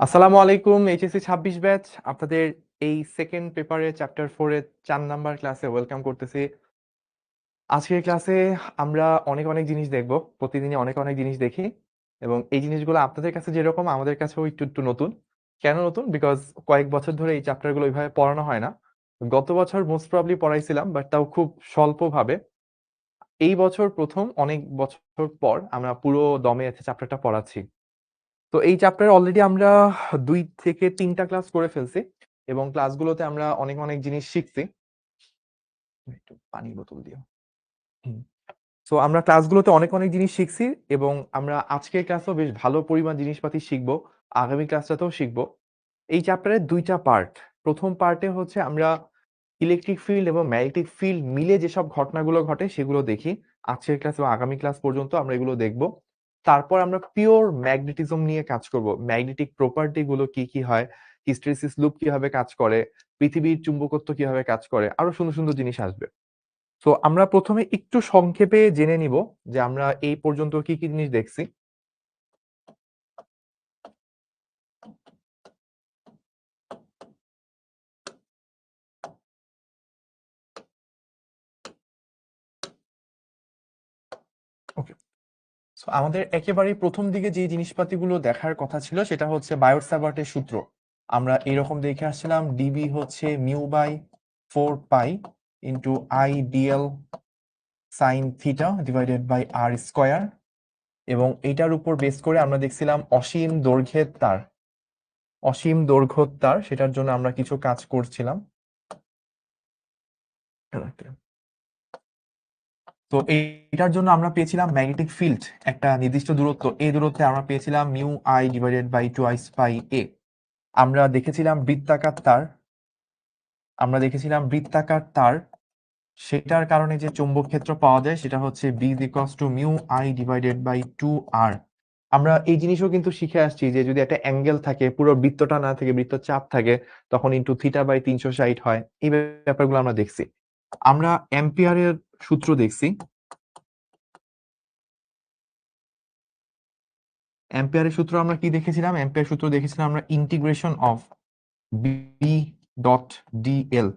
আসসালামু আলাইকুম HSC ২৬ batch আপনাদের এই সেকেন্ড পেপারে চ্যাপ্টার 4 এর ৪ নাম্বার ক্লাসে ওয়েলকাম করতেছি। আজকের ক্লাসে আমরা অনেক জিনিস দেখব। প্রতিদিনই অনেক জিনিস দেখি এবং এই জিনিসগুলো আপনাদের কাছে যেরকম আমাদের কাছেও একটু নতুন। কেন নতুন? বিকজ কয়েক বছর ধরে এই চ্যাপ্টারগুলো ওইভাবে পড়ানো হয় না। গত বছর মোস্ট প্রবাবলি পড়াইছিলাম বাট তাও খুব স্বল্পভাবে। এই বছর ১ম অনেক বছর পর আমরা পুরো দমে চ্যাপ্টারটা পড়াচ্ছি। তো এই চ্যাপ্টারে অলরেডি আমরা ২ থেকে ৩ টা ক্লাস করে ফেলছি এবং ক্লাসগুলোতে আমরা অনেক জিনিস শিখছি। একটু পানির বোতল দিও। হুম। সো আমরা ক্লাসগুলোতে অনেক জিনিস শিখছি এবং আমরা আজকের ক্লাসেও বেশ ভালো পরিমাণ জিনিসপাতি শিখব। আগামী ক্লাসটাতেও শিখব। এই চ্যাপ্টারের ২ টা পার্ট। ১ম পার্টে হচ্ছে আমরা ইলেকট্রিক ফিল্ড এবং ম্যাগনেটিক ফিল্ড মিলে যেসব ঘটনাগুলো ঘটে সেগুলো দেখি। আজকের ক্লাস এবং আগামী ক্লাস পর্যন্ত আমরা এগুলো দেখব। তারপর আমরা পিওর ম্যাগনেটিজম নিয়ে কাজ করব। ম্যাগনেটিক প্রপার্টি গুলো কি হয়, হিস্টেরিসিস লুপ কিভাবে কাজ করে, পৃথিবীর চুম্বকত্ব কিভাবে কাজ করে, আরো সুন্দর জিনিস আসবে। তো আমরা ১ম এ একটু সংক্ষেপে জেনে নিব যে আমরা এই পর্যন্ত কি জিনিস দেখছি। ওকে। সো আমাদের একেবারেই ১ম দিকে যে জিনিসপাতিগুলো দেখার কথা ছিল সেটা হচ্ছে বায়োট-স্যাভার্টের সূত্র। আমরা এরকম দেখে আসছিলাম ডিবি হচ্ছে mu by 4 pi into I dl sine theta divided by r square এবং এটার উপর বেস করে আমরা দেখছিলাম অসীম দৈর্ঘ্যের তার সেটার জন্য আমরা কিছু কাজ করছিলাম। তো এইটার জন্য আমরা পেয়েছিলাম ম্যাগনেটিক ফিল্ড একটা নির্দিষ্ট দূরত্ব, এই দূরত্বে আমরা পেয়েছিলাম mu I divided by twice pi a. আমরা দেখেছিলাম বৃত্তাকার তার সেটার কারণে যে চৌম্বক ক্ষেত্র পাওয়া যায় সেটা হচ্ছে B is equals to mu I divided by 2r। আমরা এই জিনিসও কিন্তু শিখে আসছি যে যদি একটা অ্যাঙ্গেল থাকে, পুরো বৃত্তটা না থেকে বৃত্তচাপ থাকে, তখন ইনটু থিটা বাই ৩৬০ হয়। এই ব্যাপারগুলো আমরা দেখছি। আমরা অ্যাম্পিয়ারের সূত্র দেখছি। অ্যাম্পিয়ারের সূত্র আমরা কি দেখেছিলাম? অ্যাম্পিয়ার সূত্র দেখেছিলাম আমরা integration of B dot dl.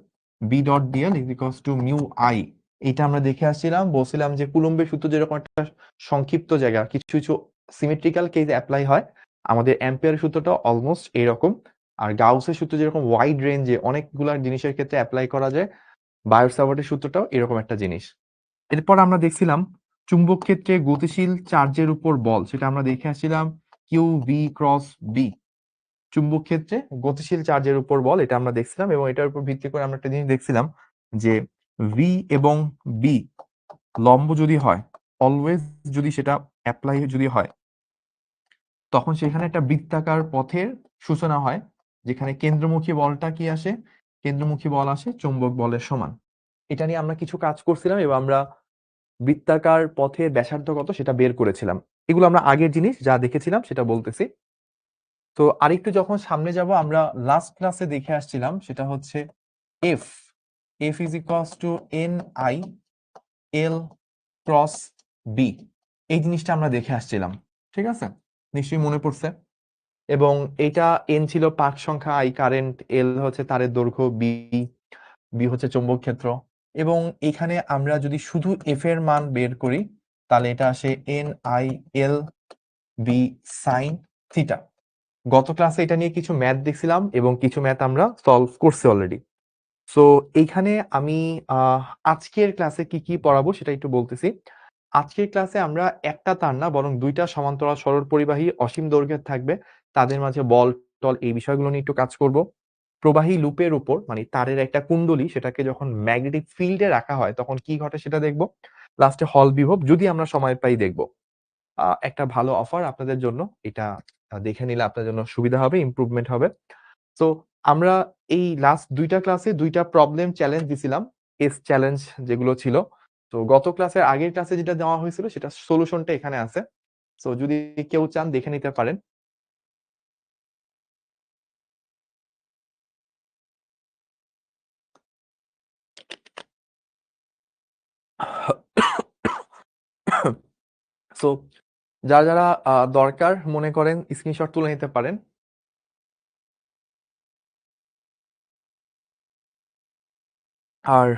B dot dl is equals to mu I. এটা আমরা দেখে আসছিলাম, বলছিলাম যে কুলম্বের সূত্র যেরকম একটা সংক্ষিপ্ত জায়গা, কিছু সিমেট্রিক্যাল কেসে অ্যাপ্লাই হয়, আমাদের অ্যাম্পিয়ারের সূত্রটা অলমোস্ট এইরকম। আর গাউসের সূত্র যেরকম ওয়াইড রেঞ্জে অনেকগুলা জিনিসের ক্ষেত্রে অ্যাপ্লাই করা যায়, বায়োট-স্যাভার্টের সূত্রটাও এরকম একটা জিনিস। এরপর আমরা দেখছিলাম চুম্বক ক্ষেত্রে গতিশীল চার্জের উপর বল, সেটা আমরা দেখে আসছিলাম কিউ ভি ক্রস বি। চুম্বক ক্ষেত্রে গতিশীল চার্জের উপর বল, এটা আমরা দেখছিলাম এবং এটার উপর ভিত্তি করে আমরা একটা জিনিস দেখছিলাম যে ভি এবং বি লম্ব যদি হয়, অলওয়েজ যদি সেটা অ্যাপ্লাই যদি হয়, তখন সেখানে একটা বৃত্তাকার পথের সূচনা হয়, যেখানে কেন্দ্রমুখী বলটা কি আসে? কেন্দ্রমুখী বল আসে চৌম্বক বলের সমান। এটা নিয়ে আমরা কিছু কাজ করছিলাম এবং আমরা বৃত্তাকার পথের ব্যাসার্ধ কত সেটা বের করেছিলাম। এগুলো আমরা আগের জিনিস যা দেখেছিলাম সেটা বলতেছি। তো আরেকটু যখন সামনে যাব, আমরা লাস্ট ক্লাসে দেখে আসছিলাম সেটা হচ্ছে F F is equals to N I L cross B. এই জিনিসটা আমরা দেখে আসছিলাম, ঠিক আছে? নিশ্চয়ই মনে পড়ছে। এবং এটা এন ছিল পাক সংখ্যা, আই কারেন্ট, এল হচ্ছে তারের দৈর্ঘ্য, বি হচ্ছে চৌম্বক ক্ষেত্র। এবং এখানে আমরা যদি শুধু এফ এর মান বের করি তাহলে এটা আসে N I L B sine theta. গত ক্লাসে এটা নিয়ে কিছু ম্যাথ দেখছিলাম এবং কিছু ম্যাথ আমরা সলভ করছি অলরেডি। সো এইখানে আমি আজকের ক্লাসে কি পড়াবো সেটা একটু বলতেছি। আজকের ক্লাসে আমরা একটা তার না বরং ২ টা সমান্তরাল সরল পরিবাহী অসীম দৈর্ঘ্যের থাকবে, তাদের মাঝে বল টল এই বিষয়গুলো নিয়ে একটু কাজ করব। প্রবাহী লুপের উপর মানে তারের একটা কুণ্ডলী, সেটাকে যখন ম্যাগনেটিক ফিল্ডে রাখা হয় তখন কি ঘটে সেটা দেখব। লাস্টে হল বিভব যদি আমরা সময় পাই দেখব। একটা ভালো অফার আপনাদের জন্য, এটা দেখে নিলে আপনার জন্য সুবিধা হবে, ইমপ্রুভমেন্ট হবে। সো আমরা এই লাস্ট ২ টা ক্লাসে ২ টা প্রবলেম চ্যালেঞ্জ দিছিলাম, এস চ্যালেঞ্জ যেগুলো ছিল। তো গত ক্লাসের আগের ক্লাসে যেটা দেওয়া হয়েছিল সেটা সলিউশনটা এখানে আছে। সো যদি কেউ চান দেখে নিতে পারেন। সো যারা দরকার মনে করেন স্ক্রিনশট তুলে নিতে পারেন। আর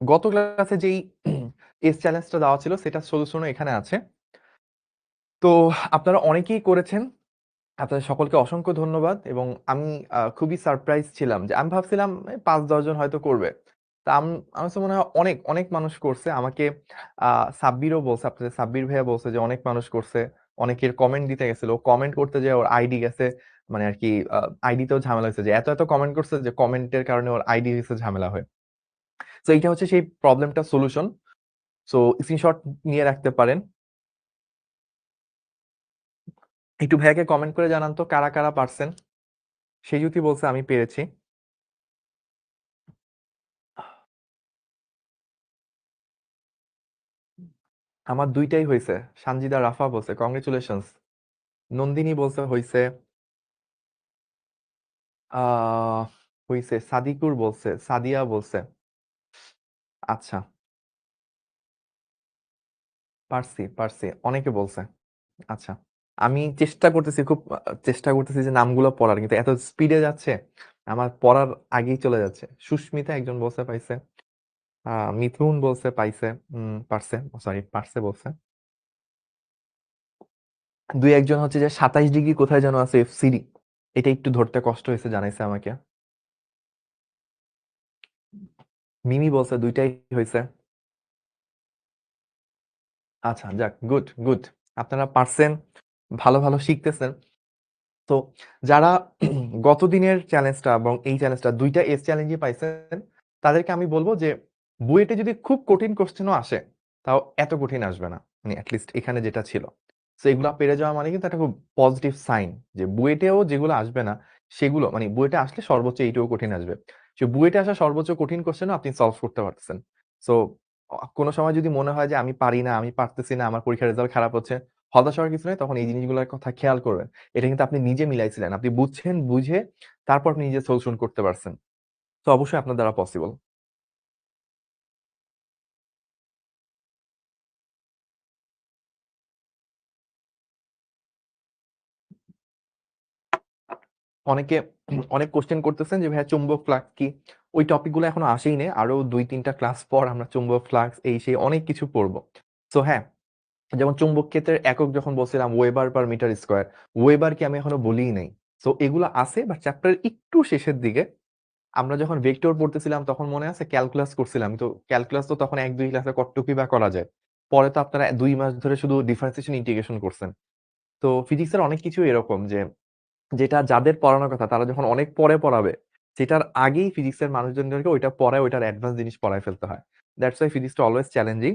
গত ক্লাসে যেই এস চ্যালেঞ্জটা দেওয়া ছিল সেটার সলিউশনও এখানে আছে। তো আপনারা অনেকেই করেছেন। আপনাদের সকলকে অসংখ্য ধন্যবাদ এবং আমি খুবই সারপ্রাইজ ছিলাম যে আমি ভাবছিলাম ৫-১০ জন হয়তো করবে। তা আমার কাছে মনে হয় অনেক, অনেক মানুষ করছে। আমাকে সাব্বিরও বলছে, আপনাদের সাব্বির ভাইয়া বলছে যে অনেক মানুষ করছে। অনেকের কমেন্ট দিতে গেছিল। কমেন্ট করতে যেয়ে ওর আইডি গেছে, মানে আরকি আইডিতেও ঝামেলা হয়েছে যে এত কমেন্ট করছে যে কমেন্টের কারণে ওর আইডি হইছে ঝামেলা হয়ে। সো এইটা হচ্ছে সেই প্রবলেমটার সলিউশন। সো স্ক্রিনশট নিয়ে রাখতে পারেন। একটু ভাইয়াকে কমেন্ট করে জানান তো কারা পারছেন? সেজুতি বলছে আমি পেরেছি। আমার ২ টাই হইছে। সানজিদা রাফা বলছে কংগ্রাচুলেশনস। নন্দিনী বলছে হইছে। আ হইছে। সাদিকুর বলছে, সাদিয়া বলছে। আচ্ছা, পারছি। অনেকে বলছে। আচ্ছা। আমি চেষ্টা করতেছি খুব চেষ্টা করতেছি যে নামগুলো পড়ার। কিন্তু এত স্পিডে যাচ্ছে, আমার পড়ার আগেই চলে যাচ্ছে। সুস্মিতা একজন বলছে পাইছে। আ মিথুন বলছে পাইছে। পারছে। সরি পারছে বলছে। ২-১ জন হচ্ছে যে ২৭ ডিগ্রি কোথায় যেন আছে এফসিডি। এটা একটু ধরতে কষ্ট হয়েছে জানাইছে আমাকে। মিমি বলছে ২ টাই হইছে। আচ্ছা যাক গুড। আপনারা পারছেন। ভালো শিখতেছেন। তো যারা গত দিনের চ্যালেঞ্জটা এবং এই চ্যালেঞ্জটা ২ টা এস চ্যালেঞ্জই পাইছেন, তাদেরকে আমি বলব যে বুয়েটে যদি খুব কঠিন কোয়েশ্চেনও আসে, তাও এত কঠিন আসবে না। মানে এট লিস্ট এখানে যেটা ছিল। সো এগুলা পেরে যাওয়া মানে কিন্তু একটা খুব পজিটিভ সাইন যে বুয়েটেও যেগুলো আসবে না, সেগুলো মানে বুয়েটে আসলে সর্বোচ্চ এইটুকু কঠিন আসবে। সো বুয়েটে আসা সর্বোচ্চ কঠিন কোয়েশ্চেনও আপনি সলভ করতে পারতেছেন। সো কোন সময় যদি মনে হয় যে আমি পারি না, আমি পারতেছি না, আমার পরীক্ষার রেজাল্ট খারাপ হচ্ছে, হতাশ হওয়ার কিছু নেই। তখন এই জিনিসগুলোর কথা খেয়াল করবেন। এটা কিন্তু আপনি নিজে মিলাইছিলেন। আপনি বুঝছেন, বুঝে তারপর আপনি নিজে সলিউশন করতে পারছেন। তো অবশ্যই আপনার দ্বারা পসিবল। অনেকে অনেক কোয়েশ্চেন করতেছেন যে ভাইয়া চুম্বক ফ্লাক্স কি? ওই টপিক গুলো এখনো আসেই নাই। আরো ২-৩ টা ক্লাস পর আমরা চুম্বক ফ্লাক্স এই সেই অনেক কিছু পড়ব। সো হ্যাঁ, যেমন চুম্বক ক্ষেত্রের একক যখন বলছিলাম weber per metre square, weber কি আমি এখনো বলিই নাই। সো এগুলো আছে বাট চ্যাপ্টারের একটু শেষের দিকে। আমরা যখন ভেক্টর পড়তেছিলাম তখন মনে আছে ক্যালকুলাস করছিলাম। তো ক্যালকুলাস তো তখন ১-২ ক্লাসে কতটুকুই বা করা যায়। পরে তো আপনারা ২ মাস ধরে শুধু ডিফারেন্সিয়েশন ইন্টিগ্রেশন করছেন। তো ফিজিক্সের অনেক কিছু এরকম যে যেটা যাদের পড়ানোর কথা তারা যখন অনেক পরে পড়াবে, সেটার আগেই ফিজিক্সের মানুষজনদেরকে ওইটা পড়ায় ওইটার অ্যাডভান্স জিনিস পড়ায় ফেলতে হয়। দ্যাটস ওয়াই ফিজিক্সটা অলওয়েজ চ্যালেঞ্জিং।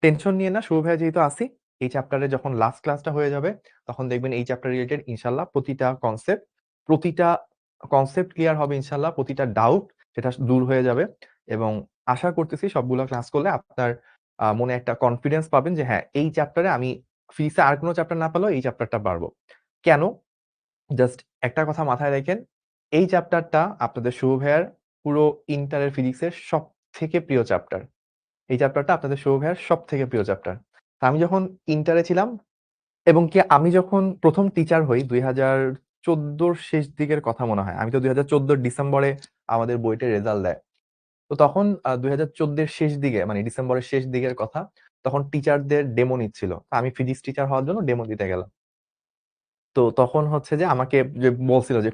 টেনশন নিয়েন না, শুভ ভাইয়া যেহেতু আছি, এই চ্যাপ্টারে যখন লাস্ট ক্লাসটা হয়ে যাবে, তখন দেখবেন এই চ্যাপ্টার রিলেটেড ইনশাআল্লাহ প্রতিটা কনসেপ্ট ক্লিয়ার হবে ইনশাআল্লাহ। প্রতিটা ডাউট সেটা দূর হয়ে যাবে এবং আশা করতেছি সবগুলা ক্লাস করলে আপনার মনে একটা কনফিডেন্স পাবেন যে হ্যাঁ, এই চ্যাপ্টারে আমি ফিজিক্সে আর কোন চ্যাপ্টার না পারলেও এই চ্যাপ্টারটা পারব। কেন? জাস্ট একটা কথা মাথায় রাখেন, এই চ্যাপ্টারটা আপনাদের শুভ ভাইয়ার পুরো ইন্টারের ফিজিক্সের সবথেকে প্রিয় চ্যাপ্টার। এই চ্যাপ্টারটা আপনাদের শুভ ভাইয়ার সবথেকে প্রিয় চ্যাপ্টার। তো আমি যখন ইন্টারে ছিলাম এবং কি আমি যখন ১ম টিচার হই ২০১৪ র শেষ দিকের কথা মনে হয়। আমি তো ২০১৪ ডিসেম্বরে আমাদের বুয়েটের রেজাল্ট দেয়। তো তখন ২০১৪ এর শেষ দিকে মানে ডিসেম্বরের শেষ দিকের কথা। তখন টিচারদের ডেমো নিচ্ছিল। তো আমি ফিজিক্স টিচার হওয়ার জন্য ডেমো দিতে গেলাম। তো তখন হচ্ছে যে আমাকে যে বলছিল যে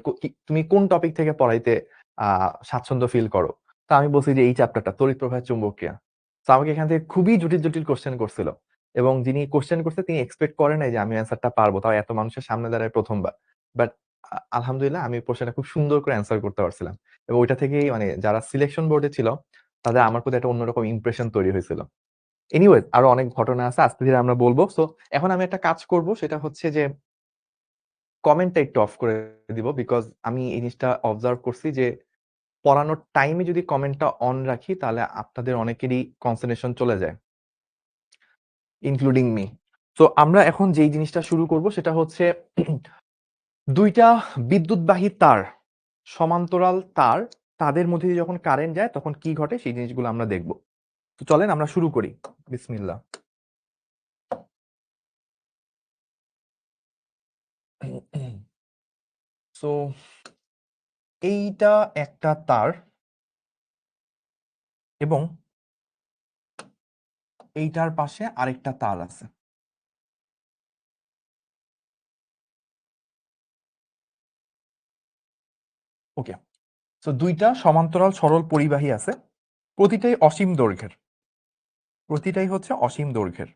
তুমি কোন টপিক থেকে পড়াইতে আ স্বাচ্ছন্দ্য ফিল করো? তো আমি বলছি যে এই চ্যাপ্টারটা তড়িৎ প্রবাহের চুম্বকীয়। তো আমাকে এখান থেকে খুবই জটিল কোয়েশ্চেন করছিল। এবং যিনি কোয়েশ্চেন করছে তিনি এক্সপেক্ট করে নাই যে আমি অ্যান্সারটা পারব। তাও এত মানুষের সামনে দাঁড়ায় ১ম বার। বাট আলহামদুলিল্লাহ আমি কোয়েশ্চেনটা খুব সুন্দর করে অ্যান্সার করতে পারছিলাম। এবং ওইটা থেকেই মানে যারা সিলেকশন বোর্ডে ছিল তাদের আমার প্রতি একটা অন্যরকম ইমপ্রেশন তৈরি হয়েছিল। এনিওয়েজ আরো অনেক ঘটনা আছে আস্তে ধীরে আমরা বলব। সো এখন আমি একটা কাজ করব সেটা হচ্ছে যে কমেন্টটা একটু অফ করে দিব। বিকজ আমি এই জিনিসটা অবজার্ভ করছি যে পড়ানোর টাইমে যদি কমেন্টটা অন রাখি তাহলে আপনাদের অনেকেরই কনসেন্ট্রেশন চলে যায়। Including me. সো আমরা এখন যেই জিনিসটা শুরু করব সেটা হচ্ছে ২ টা বিদ্যুৎবাহী তার, সমান্তরাল তার, তাদের মধ্যে দিয়ে যখন কারেন্ট যায় তখন কি ঘটে সেই জিনিসগুলো আমরা দেখব। তো চলেন আমরা শুরু করি। বিসমিল্লাহ। সো এইটা একটা তার এবং এইটার পাশে আরেকটা তার আছে। ওকে, তো দুইটা সমান্তরাল সরল পরিবাহী আছে, প্রতিটাই অসীম দৈর্ঘ্যের, প্রতিটাই হচ্ছে অসীম দৈর্ঘ্যের।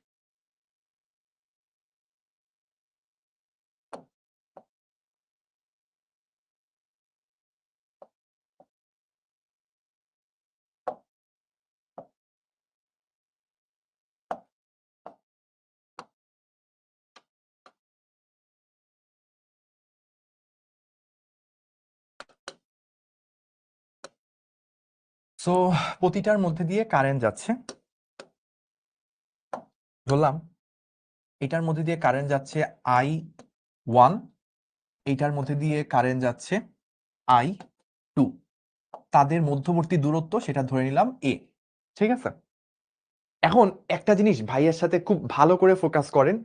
সো প্রতিটার মধ্যে দিয়ে কারেন্ট যাচ্ছে, ধরলাম এটার মধ্যে দিয়ে কারেন্ট যাচ্ছে I1, এইটার মধ্যে দিয়ে কারেন্ট যাচ্ছে I2, তাদের মধ্যবর্তী দূরত্ব সেটা ধরে নিলাম a। ঠিক আছে, এখন একটা জিনিস ভাইয়ের সাথে খুব ভালো করে ফোকাস করেন,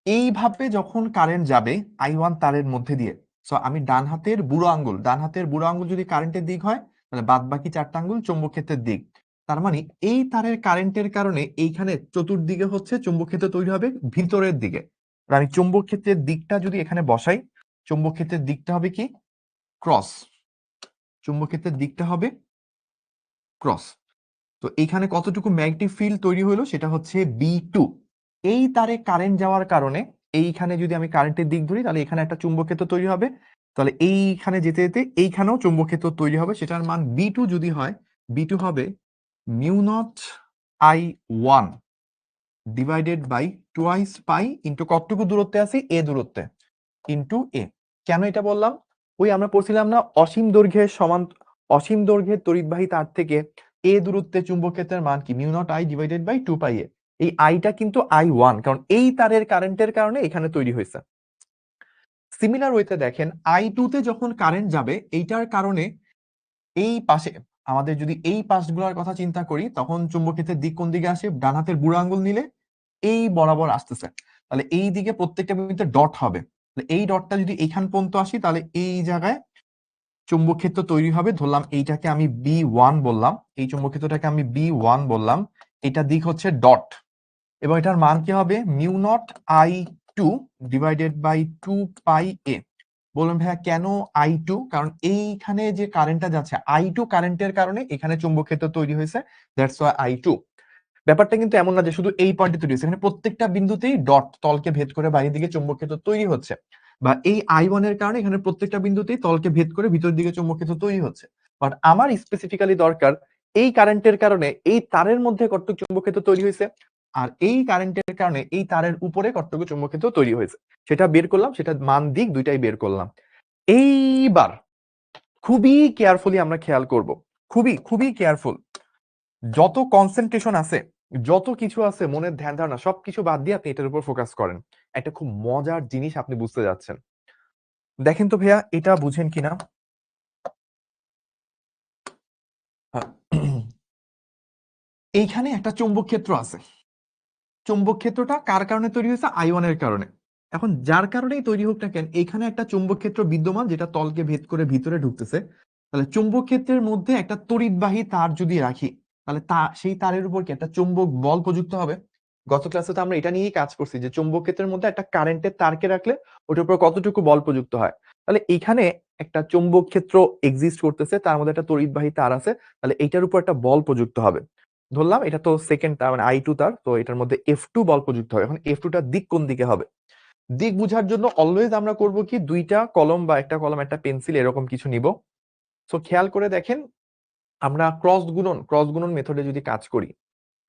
এইভাবে যখন কারেন্ট যাবে I1 তারের মধ্যে দিয়ে, সো আমি ডান হাতের বুড়ো আঙ্গুল যদি কারেন্টের দিক হয়, তাহলে বাদ বাকি চারটা আঙ্গুল চৌম্বক ক্ষেত্রের দিক। তার মানে এই তারের কারেন্টের কারণে এইখানে চতুর্দিকে হচ্ছে চৌম্বক ক্ষেত্র তৈরি হবে ভিতরের দিকে। আর আমি চৌম্বক ক্ষেত্রের দিকটা যদি এখানে বসাই, চৌম্বক ক্ষেত্রের দিকটা হবে কি ক্রস, চৌম্বক ক্ষেত্রের দিকটা হবে ক্রস। তো এইখানে কতটুকু ম্যাগনেটিক ফিল্ড তৈরি হলো সেটা হচ্ছে B2। এই তারে কারেন্ট যাওয়ার কারণে এইখানে যদি আমি কারেন্টের দিক ধরি, তাহলে এখানে একটা চুম্বক ক্ষেত্র তৈরি হবে, তাহলে এইখানে যেতে যেতে এইখানেও চুম্বক ক্ষেত্র তৈরি হবে, সেটার মান B2 যদি হয়, B2 হবে mu naught I1 divided by twice pi into কতটুকু দূরত্বে আছি এ দূরত্বে ইন্টু এ। কেন এটা বললাম, ওই আমরা পড়ছিলাম না অসীম দৈর্ঘ্যের তড়িৎবাহী তার থেকে এ দূরত্বে চুম্বক ক্ষেত্রের মান কি mu naught I divided by 2 pi a. এই আইটা কিন্তু I1, কারণ এই তারের কারেন্টের কারণে এখানে তৈরি হয়েছে। সিমিলার ওয়েতে দেখেন I2 তে যখন কারেন্ট যাবে এইটার কারণে এই পাশে আমাদের যদি এই পাশগুলোর কথা চিন্তা করি, তখন চুম্বক ক্ষেত্রের দিক কোন দিকে আসে, ডান হাতের বুড়ো আঙ্গুল নিলে এই বরাবর আসতেছে, তাহলে এই দিকে প্রত্যেকটা বিন্দুতে ডট হবে। এই ডটটা যদি এইখান পর্যন্ত আসি, তাহলে এই জায়গায় চুম্বক ক্ষেত্র তৈরি হবে। ধরলাম এইটাকে আমি B1 বললাম, এই চুম্বক ক্ষেত্রটাকে আমি B1 বললাম, এটা দিক হচ্ছে ডট, এবং এটার মান কি হবে mu naught I2 divided by 2 pi a. বলুন ভাইয়া কেন I2? কারণ এইখানে যে কারেন্টটা যাচ্ছে I2 কারেন্টের কারণে এখানে চুম্বক ক্ষেত্র তৈরি হয়েছে, দ্যাটস ওয়াই I2। ব্যাপারটা কিন্তু এমন না যে শুধু এই পয়েন্টে তৈরি হচ্ছে, এখানে প্রত্যেকটা বিন্দুতেই ডট তলকে ভেদ করে বাইরের দিকে চুম্বক ক্ষেত্র তৈরি হচ্ছে, বা এই I1 এর কারণে এখানে প্রত্যেকটা বিন্দুতেই তলকে ভেদ করে ভিতর দিকে চুম্বক ক্ষেত্র তৈরি হচ্ছে। বাট আমার স্পেসিফিক্যালি দরকার এই কারেন্টের কারণে এই তারের মধ্যে কতটুকু চুম্বক ক্ষেত্র তৈরি হয়েছে, আর এই কারেন্টের কারণে এই তারের উপরে কতটুকু চুম্বক ক্ষেত্র তৈরি হয়েছে, সেটা বের করলাম, সেটা মান দিক দুইটাই বের করলাম। এইবার খুবই কেয়ারফুলি আমরা খেয়াল করব, খুবই খুবই কেয়ারফুল, যত কনসেন্ট্রেশন আছে, যত কিছু আছে মনের ধ্যান ধারণা সবকিছু বাদ দিয়ে আপনি এটার উপর ফোকাস করেন। একটা খুব মজার জিনিস আপনি বুঝতে যাচ্ছেন, দেখেন তো ভাইয়া এটা বুঝেন কিনা। এইখানে একটা চৌম্বক ক্ষেত্র আছে, চৌম্বক ক্ষেত্রটা কার কারণে তৈরি হয়েছে, I1 এর কারণে। এখন যার কারণেই তৈরি হোক না কেন, এখানে একটা চৌম্বক ক্ষেত্র বিদ্যমান যেটা তলকে ভেদ করে ভিতরে ঢুকতেছে, তাহলে চৌম্বক ক্ষেত্রের মধ্যে একটা তড়িৎবাহী তার যদি রাখি, তাহলে সেই তারের উপর কি একটা চৌম্বক বল প্রযুক্ত হবে। গত ক্লাসে তো আমরা এটা নিয়েই কাজ করছি যে চৌম্বক ক্ষেত্রের মধ্যে একটা কারেন্টের তারকে রাখলে ওটার উপর কতটুকু বল প্রযুক্ত হয়। তাহলে এখানে একটা চৌম্বক ক্ষেত্র এক্সিস্ট করতেছে, তার মধ্যে একটা তড়িৎবাহী তার আছে, তাহলে এটার উপর একটা বল প্রযুক্ত হবে। ধরলাম এটা তো সেকেন্ড তার মানে I2 তার, তো এটার মধ্যে F2 বল প্রযুক্ত হবে। এখন F2 টার দিক কোন দিকে হবে, দিক বুঝার জন্য অলওয়েজ আমরা করব কি, দুইটা কলম বা একটা কলম একটা পেন্সিল এরকম কিছু নিব। সো খেয়াল করে দেখেন, আমরা ক্রস গুণন মেথডে যদি কাজ করি,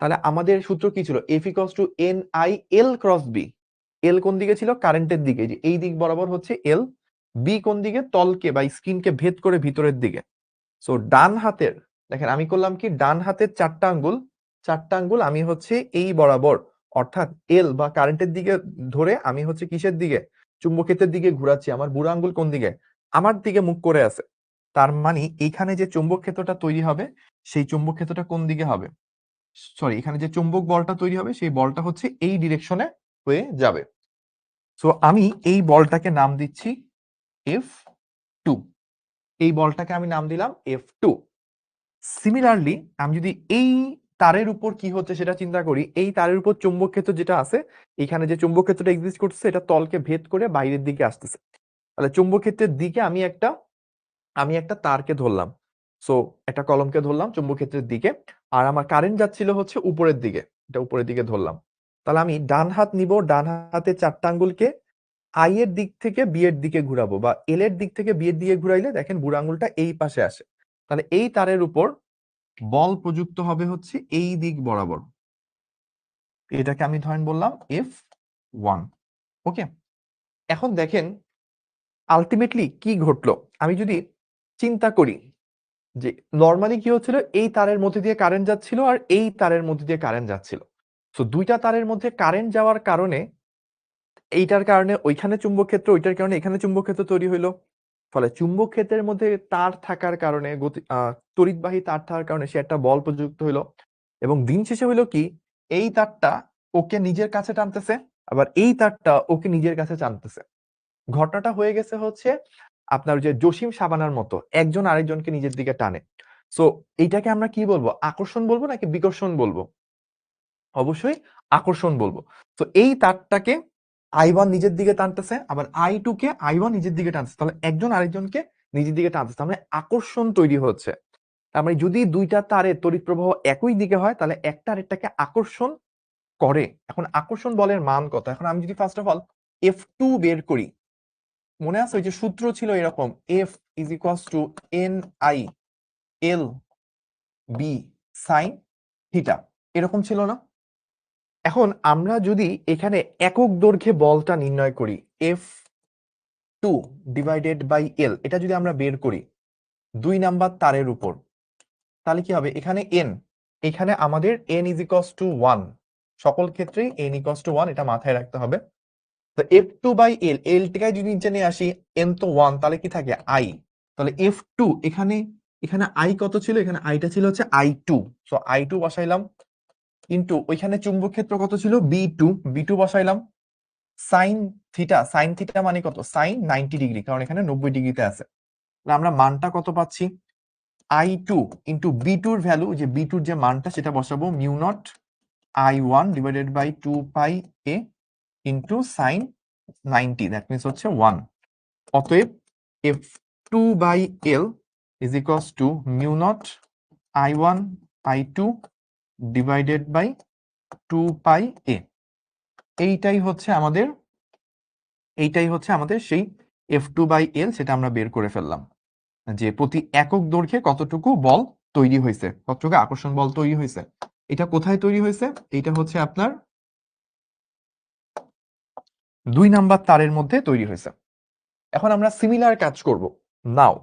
তাহলে আমাদের সূত্র কি ছিল, F equals to NIL cross B। এল কোন দিকে ছিল, কারেন্টের দিকে, যে এই দিক বরাবর হচ্ছে এল, বি কোন দিকে, তলকে বা স্ক্রিনকে ভেদ করে ভিতরের দিকে। সো ডান হাতের, দেখেন আমি করলাম কি, ডান হাতের চারটা আঙ্গুল আমি হচ্ছে এই বরাবর, অর্থাৎ এল বা কারেন্টের দিকে ধরে আমি হচ্ছে কিসের দিকে, চুম্বক ক্ষেত্রের দিকে ঘুরাচ্ছি। আমার বুড়ো আঙ্গুল কোন দিকে, আমার দিকে মুখ করে আছে। তার মানে এখানে যে চুম্বক ক্ষেত্রটা তৈরি হবে, সেই চুম্বক ক্ষেত্রটা কোন দিকে হবে, সরি, এখানে যে চুম্বক বলটা তৈরি হবে সেই বলটা হচ্ছে এই ডিরেকশনে হয়ে যাবে। সো আমি এই বলটাকে নাম দিচ্ছি F2, এই বলটাকে আমি নাম দিলাম F2। সিমিলারলি আমি যদি এই তারের উপর কি হচ্ছে সেটা চিন্তা করি, এই তারের উপর চুম্বক ক্ষেত্র যেটা আছে, এখানে যে চুম্বক ক্ষেত্রটা এক্সিস্ট করতেছে এটা তলকে ভেদ করে বাইরের দিকে আসতেছে। তাহলে চুম্বক ক্ষেত্রের দিকে আমি একটা তারকে ধরলাম, সো একটা কলমকে ধরলাম চুম্বক ক্ষেত্রের দিকে, আর আমার কারেন্ট যাচ্ছিল হচ্ছে উপরের দিকে, এটা উপরের দিকে ধরলাম। তাহলে আমি ডান হাত নিব, ডান হাতে 4টা আঙ্গুলকে আই এর দিক থেকে বি এর দিকে ঘুরাবো, বা এল এর দিক থেকে বি এর দিকে ঘুরাইলে দেখেন বুড়ো আঙ্গুলটা এই পাশে আসে। তাহলে এই তারের উপর বল প্রযুক্ত হবে হচ্ছে এই দিক বরাবর, এটাকে আমি ধরেন বললাম F1। ওকে, এখন দেখেন আলটিমেটলি কি ঘটলো। আমি যদি চিন্তা করি যে নর্মালি কি হচ্ছিল, এই তারের মধ্যে দিয়ে কারেন্ট যাচ্ছিল আর এই তারের মধ্যে দিয়ে কারেন্ট যাচ্ছিল। সো দুইটা তারের মধ্যে কারেন্ট যাওয়ার কারণে, এইটার কারণে ওইখানে চুম্বক ক্ষেত্র, ওইটার কারণে এখানে চুম্বক ক্ষেত্র তৈরি হইলো। ফলে চুম্বক ক্ষেত্রের মধ্যে তার থাকার কারণে, তড়িৎবাহী তার থাকার কারণে সে একটা বল প্রযুক্ত হইলো। এবং দিন শেষে হইলো কি, এই তারটা ওকে নিজের কাছে টানতেছে, আবার এই তারটা ওকে নিজের কাছে টানতেছে। ঘটনাটা হয়ে গেছে হচ্ছে আপনার যে জসিম সাবানার মতো, একজন আরেকজনকে নিজের দিকে টানে। সো এইটাকে আমরা কি বলবো, আকর্ষণ বলবো নাকি বিকর্ষণ বলবো? অবশ্যই আকর্ষণ বলবো। তো এই তারটাকে I1 নিজের দিকে টানতেছে, আবার I2 কে I1 নিজের দিকে টানতেছে, তাহলে একজন আরেকজনকে নিজের দিকে টানতেছে, তার মানে আকর্ষণ তৈরি হচ্ছে। তার মানে যদি দুইটা তারের তড়িৎ প্রবাহ একই দিকে হয় তাহলে একটা আরেকটাকে আকর্ষণ করে। এখন আকর্ষণ বলের মান কত? এখন আমি যদি ফার্স্ট অফ অল F2 বের করি, মনে আছে ওই যে সূত্র ছিল এরকম, F is equals two NI L B sine theta, এরকম ছিল না? এখন আমরা যদি এখানে একক দৈর্ঘ্যে বলটা নির্ণয় করি, F2 ডিভাইডেড বাই L, এটা যদি আমরা বের করি 2 নাম্বার তারের উপর, তাহলে কি হবে, এখানে n, এখানে আমাদের n ইজ ইকুয়ালস টু 1, সকল ক্ষেত্রেই n ইকুয়ালস টু 1, এটা মাথায় রাখতে হবে। তো F2 বাই L, L টিকে যদি নিচে নিয়ে আসি, n তো 1, তাহলে কি থাকে I, তাহলে F2 এখানে, এখানে I কত ছিল, এখানে আইটা ছিল হচ্ছে I2, সো I2 বসাইলাম, কিন্তু ওইখানে চুম্বক ক্ষেত্র কত ছিল B2, B2 বসাইলাম, সাইন থিটা, সাইন থিটা মানে কত, সাইন 90 ডিগ্রি, কারণ এখানে 90 ডিগ্রিতে আছে। তাহলে আমরা মানটা কত পাচ্ছি, I2 ইন্টু B2 এর ভ্যালু, যে B2 এর যে মানটা সেটা বসাবো, mu naught I1 divided by 2 pi a into sine 90, that means হচ্ছে 1। অতএব F2 by L is equals to mu naught I1 I2 divided by 2 pi a। এইটাই হচ্ছে আমাদের সেই F2 বাই L, সেটা আমরা বের করে ফেললাম, যে প্রতি একক দৈর্ঘ্যে কতটুকু বল তৈরি হয়েছে, কতটুকু আকর্ষণ বল তৈরি হয়েছে। এটা কোথায় তৈরি হয়েছে, এটা হচ্ছে আপনার 2 নাম্বার তারের মধ্যে তৈরি হয়েছে। এখন আমরা সিমিলার কাজ করব নাও।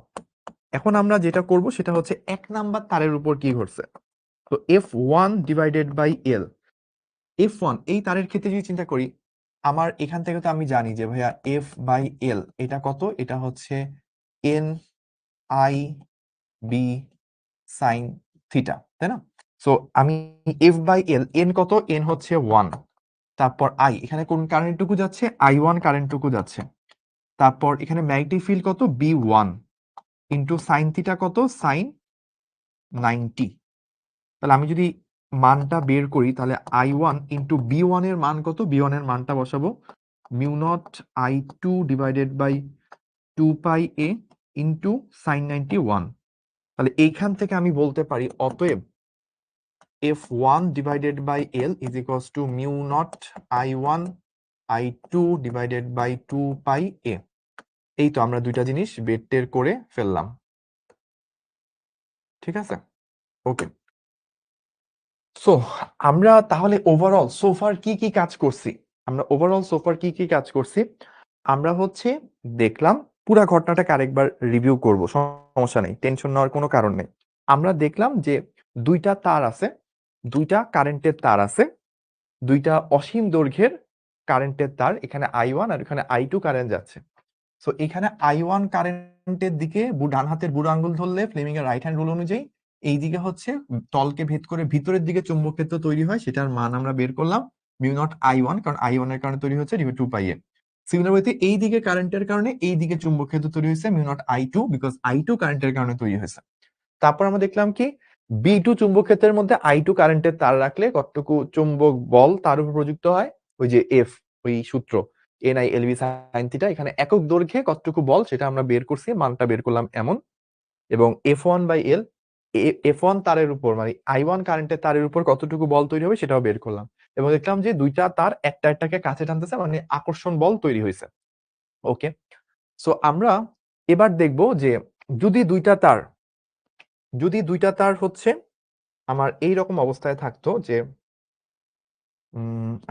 এখন আমরা যেটা করব সেটা হচ্ছে 1 নাম্বার তারের উপর কি ঘটছে। তো F1 divided by L, F1 এই তারের ক্ষেত্রে যদি চিন্তা করি, আমার এখান থেকে তো আমি জানি যে ভাইয়া F বাই L এটা কত, এটা হচ্ছে N I B sine theta, তাই না? সো আমি F বাই L, N কত, N হচ্ছে 1, তারপর I, এখানে কোন কারেন্টটুকু যাচ্ছে, I1 কারেন্টটুকু যাচ্ছে, তারপর এখানে ম্যাগনেটিক ফিল্ড কত, B1 ইন্টু সাইন থিটা কত, সাইন 90। তাহলে আমি যদি মানটা বের করি, তাহলে I1 ইন্টু B1 এর মান কত, B1 এর মানটা বসাবো, mu naught I2 divided by 2 pi a into sine 91। তাহলে এইখান থেকে আমি বলতে পারি অতএব F1 divided by L is equals to mu naught I1 I2 divided by 2 pi a। এই তো আমরা দুইটা জিনিস বের টের করে ফেললাম, ঠিক আছে? ওকে, সো আমরা তাহলে ওভারঅল সোফার কি কি কাজ করছি, আমরা হচ্ছে দেখলাম, পুরা ঘটনাটাকে আরেকবার রিভিউ করব, সমস্যা নেই, টেনশন নেওয়ার কোনো কারণ নেই। আমরা দেখলাম যে দুইটা তার আছে, দুইটা কারেন্টের তার আছে, দুইটা অসীম দৈর্ঘ্যের কারেন্টের তার, এখানে I1 আর এখানে I2 কারেন্ট যাচ্ছে। সো এখানে I1 কারেন্টের দিকে ডান হাতের বুড়ো আঙ্গুল ধরলে ফ্লেমিং এর রাইট হ্যান্ড রুল অনুযায়ী এই দিকে হচ্ছে তলকে ভেদ করে ভিতরের দিকে চুম্বক ক্ষেত্র তৈরি হয়, সেটার মান আমরা বের করলাম মিউ নট I1, কারণ I1 এর কারণে তৈরি হচ্ছে 2 পাই এ। সিমিলার ওয়েতে এই দিকে কারেন্টের কারণে এই দিকে চুম্বক ক্ষেত্র তৈরি হয়েছে mu naught I2, because I2 কারেন্টের কারণে তৈরি হয়েছে। তারপর আমরা দেখলাম কি, B2 চুম্বক ক্ষেত্রের মধ্যে I2 কারেন্টের তার রাখলে কতটুকু চুম্বক বল তার উপর প্রযুক্ত হয়, ওই যে F, ওই সূত্র NI LV sin θ, এখানে একক দৈর্ঘ্যে কতটুকু বল সেটা আমরা বের করছি, মানটা বের করলাম এমন। এবং F1/L, F1 তারের উপর মানে I1 কারেন্টের তারের উপর কতটুকু বল তৈরি হবে সেটাও বের করলাম, এবং দেখলাম যে দুইটা তার একটা একটাকে কাছে টানতেছে, মানে আকর্ষণ বল তৈরি হয়েছে। ওকে, সো আমরা এবার দেখব যে যদি দুইটা তার হচ্ছে আমার এই রকম অবস্থায় থাকতো যে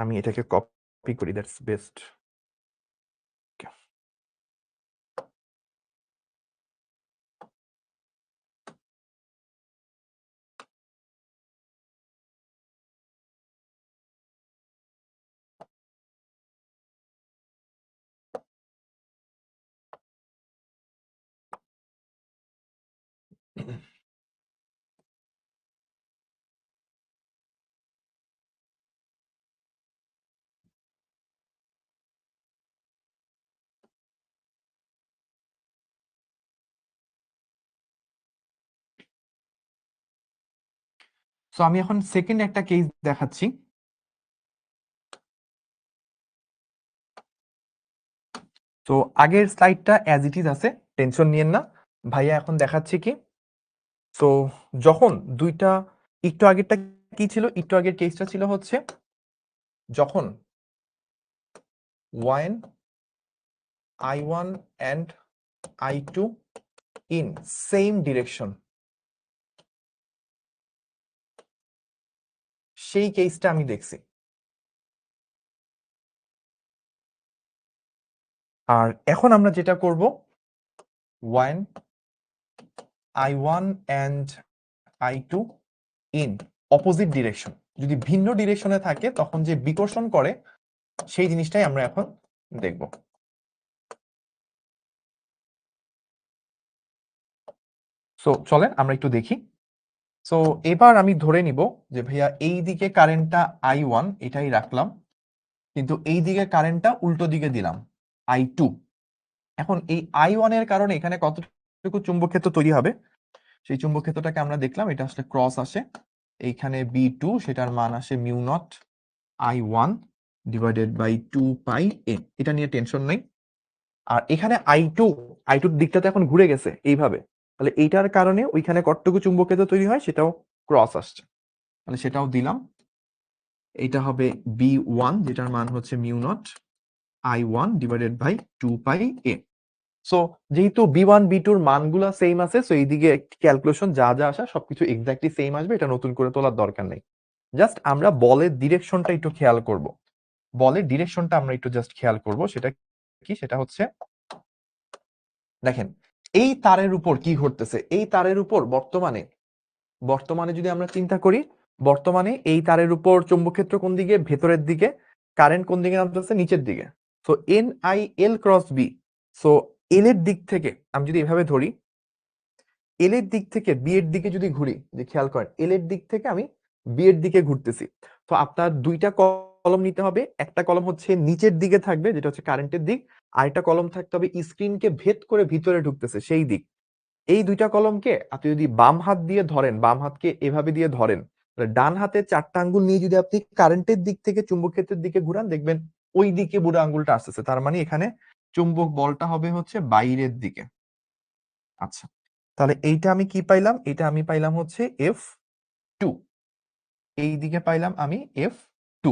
আমি এটাকে কপি করি, দ্যাটস বেস্ট। সো আমি এখন সেকেন্ড একটা কেস দেখাচ্ছি। তো আগের স্লাইডটা অ্যাজ ইট ইজ আছে, টেনশন নিয়েন না, ভাইয়া এখন দেখাচ্ছি কি। তো যখন দুইটা, একটু আগেরটা কি ছিল, একটু আগের কেসটা ছিল হচ্ছে যখন when I1 and I2 in same direction, সেই কেসটা আমি দেখছি। আর এখন আমরা যেটা করব, when I1 and I2 in opposite direction, যদি ভিন্ন ডিরেকশনে থাকে তখন যে বিকর্ষণ করে সেই জিনিসটাই আমরা এখন দেখব। সো চলেন আমরা একটু দেখি। সো এবার আমি ধরে নিব যে ভাইয়া এই দিকে কারেন্টটা I1 এটাই রাখলাম, কিন্তু এই দিকে কারেন্টটা উল্টো দিকে দিলাম I2। এখন এই I1 এর কারণে এখানে কতটুকু চুম্বক ক্ষেত্র তৈরি হবে, সেই চুম্বক ক্ষেত্রটাকে আমরা দেখলাম, এটা আসলে ক্রস আসে এইখানে B2, সেটার মান আসে mu naught I1 divided by 2πa, এটা নিয়ে টেনশন নেই। আর এখানে I2 দিকটাতে এখন ঘুরে গেছে এইভাবে, তাহলে এইটার কারণে ওইখানে কতটুকু চুম্বক ক্ষেত্র তৈরি হয় সেটাও ক্রস আসছে, তাহলে সেটাও দিলাম। এটা হবে B1, যেটার মান হচ্ছে mu naught I1 divided by 2πa। So যেহেতু B1 B2 এর মানগুলা সেম আছে, সো এইদিকে ক্যালকুলেশন যা যা আসা সবকিছু এক্স্যাক্টলি সেম আসবে, এটা নতুন করে তোলার দরকার নেই। জাস্ট আমরা বলের ডিরেকশনটা একটু খেয়াল করব, বলের ডিরেকশনটা আমরা একটু জাস্ট খেয়াল করব। সেটা কি, সেটা হচ্ছে দেখেন এই তারের উপর কি ঘটতেছে, এই তারের উপর বর্তমানে যদি আমরা চিন্তা করি, বর্তমানে এই তারের উপর চৌম্বক ক্ষেত্র কোন দিকে, ভেতরের দিকে, কারেন্ট কোন দিকে নামতেছে, নিচের দিকে। So NIL cross B, so L এর দিক থেকে আমি যদি এভাবে ধরি, এল এর দিক থেকে বি এর দিকে যদি ঘুরি, যে খেয়াল করেন এল এর দিক থেকে আমি বি এর দিকে ঘুরতেছি, তো আপনার দুইটা কলম নিতে হবে। একটা কলম হচ্ছে নিচের দিকে থাকবে, যেটা হচ্ছে কারেন্টের দিক, আর একটা কলম থাকতে হবে স্ক্রিনকে ভেদ করে ভিতরে ঢুকতেছে সেই দিক। এই দুইটা কলমকে আপনি যদি বাম হাত দিয়ে ধরেন, বাম হাতকে এভাবে দিয়ে ধরেন, ডান হাতে 4টা আঙ্গুল নিয়ে যদি আপনি কারেন্টের দিক থেকে চুম্বক ক্ষেত্রের দিকে ঘুরান, দেখবেন ওই দিকে বুড়ো আঙ্গুলটা আসতেছে, তার মানে এখানে চুম্বক বলটা হবে হচ্ছে বাইরের দিকে। আচ্ছা, তাহলে এইটা আমি কি পাইলাম, এটা আমি পাইলাম হচ্ছে F2, এই দিকে পাইলাম আমি F2।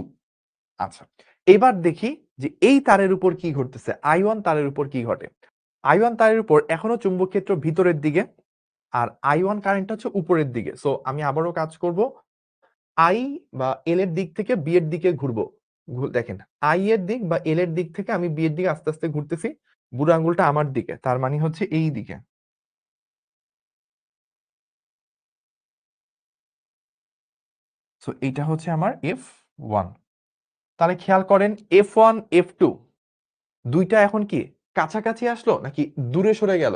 আচ্ছা, এবার দেখি যে এই তারের উপর কি ঘটতেছে, I1 তারের উপর কি ঘটে। I1 তারের উপর এখনো চুম্বক ক্ষেত্র ভিতরের দিকে, আর I1 কারেন্ট হচ্ছে উপরের দিকে। সো আমি আবারও কাজ করব, I বা L এর দিক থেকে B এর দিকে ঘুরবো। দেখেন I এর দিক বা L এর দিক থেকে আমি B এর দিকে আস্তে আস্তে ঘুরতেছি, বুড়ো আঙ্গুলটা আমার দিকে, তার মানে হচ্ছে এই দিকে। সো এইটা হচ্ছে আমার F1। তাহলে খেয়াল করেন F1 F2 দুইটা এখন কি কাছাকাছি আসলো নাকি দূরে সরে গেল?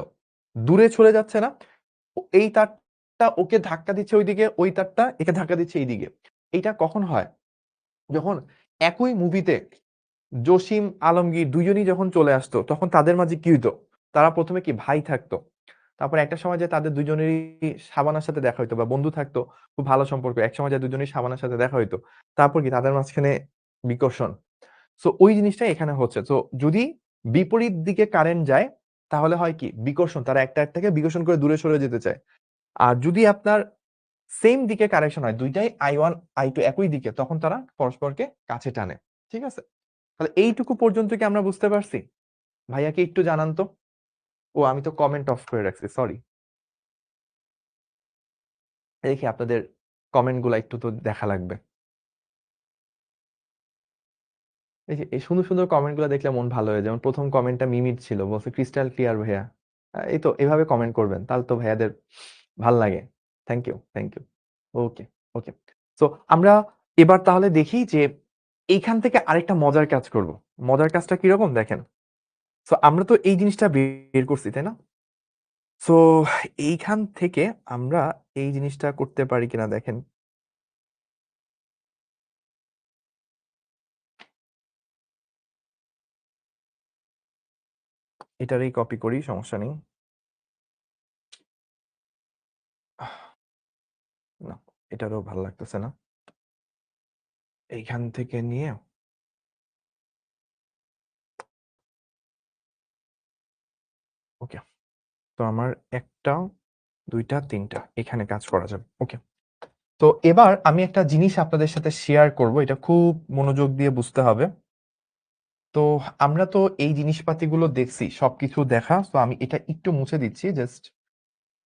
দূরে সরে যাচ্ছে না? এই তারটা ওকে ধাক্কা দিচ্ছে ওইদিকে, ওই তারটা একে ধাক্কা দিচ্ছে এইদিকে। এইটা কখন হয়? যখন একই মুভিতে জসিম আলমগীর দুইজনই যখন চলে আসতো, তখন তাদের মাঝে কি হইতো, তারা প্রথমে কি ভাই থাকতো, তারপর একটা সময় যে তাদের দুজনেরই শাবানার সাথে দেখা হইতো বা বন্ধু থাকতো, খুব ভালো সম্পর্ক, এক সময় যে দুজনেই শাবানার সাথে দেখা হইতো, তারপর কি তাদের মাঝখানে বিকর্ষণ। সো ওই জিনিসটা এখানে হচ্ছে। তো যদি বিপরীত দিকে কারেন্ট যায় তাহলে হয় কি বিকর্ষণ, তারা একটা থেকে বিকর্ষণ করে দূরে সরে যেতে চায়। আর যদি আপনার সেম দিকে কারেকশন হয়, দুইটাই I1 I2 একই দিকে, তখন তারা পরস্পরকে কাছে টানে। ঠিক আছে, তাহলে এইটুকু পর্যন্ত কি আমরা বুঝতে পারছি? ভাইয়াকে একটু জানান তো। ও আমি তো কমেন্ট অফ করে রাখছি, সরি। দেখি আপনাদের কমেন্ট গুলা একটু তো দেখা লাগবে। এই যে এই সুন্দর সুন্দর কমেন্ট গুলো দেখলে মন ভালো হয়ে যায়। যেমন প্রথম কমেন্টটা মিমির ছিল, বলছে ক্রিস্টাল ক্লিয়ার ভাইয়া। এই তো এভাবে কমেন্ট করবেন, তাহলে তো ভাইয়াদের ভাল লাগে। Thank you, thank you. Okay, okay. So আমরা এবার তাহলে দেখি যে এইখান থেকে আরেকটা মজার কাজ করব। মজার কাজটা কিরকম দেখেন। সো আমরা তো এই জিনিসটা বের করছি, তাই না? সো এইখান থেকে আমরা এই জিনিসটা করতে পারি কিনা দেখেন। এটারই কপি করি, সমস্যা নেই। না, এটারও ভালো লাগতেছে না। এইখান থেকে নিয়ে ওকে। তো আমার একটা, দুইটা, তিনটা এখানে কাজ করা যাবে। ওকে। তো এবার আমি একটা জিনিস আপনাদের সাথে শেয়ার করব, এটা খুব মনোযোগ দিয়ে বুঝতে হবে। তো আমরা তো এই জিনিসপাতিগুলো দেখছি, সবকিছু দেখা। তো আমি এটা একটু মুছে দিচ্ছি, জাস্ট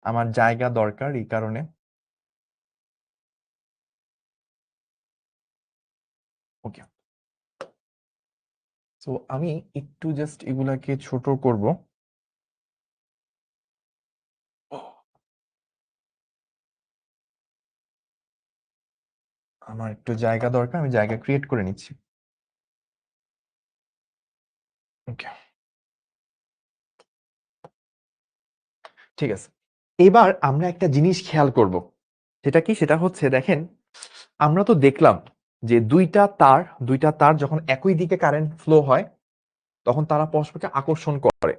আমার জায়গা দরকার এই কারণে। ওকে। তো আমি একটু জাস্ট এগুলাকে ছোট করব। আমার একটু জায়গা দরকার, আমি জায়গা ক্রিয়েট করে নিচ্ছি। ওকে, ঠিক আছে। এবার আমরা একটা জিনিস খেয়াল করব। সেটা কি? সেটা হচ্ছে দেখেন, আমরা তো দেখলাম যে দুইটা তার যখন একই দিকে কারেন্ট ফ্লো হয় তখন তারা পরস্পরকে আকর্ষণ করে,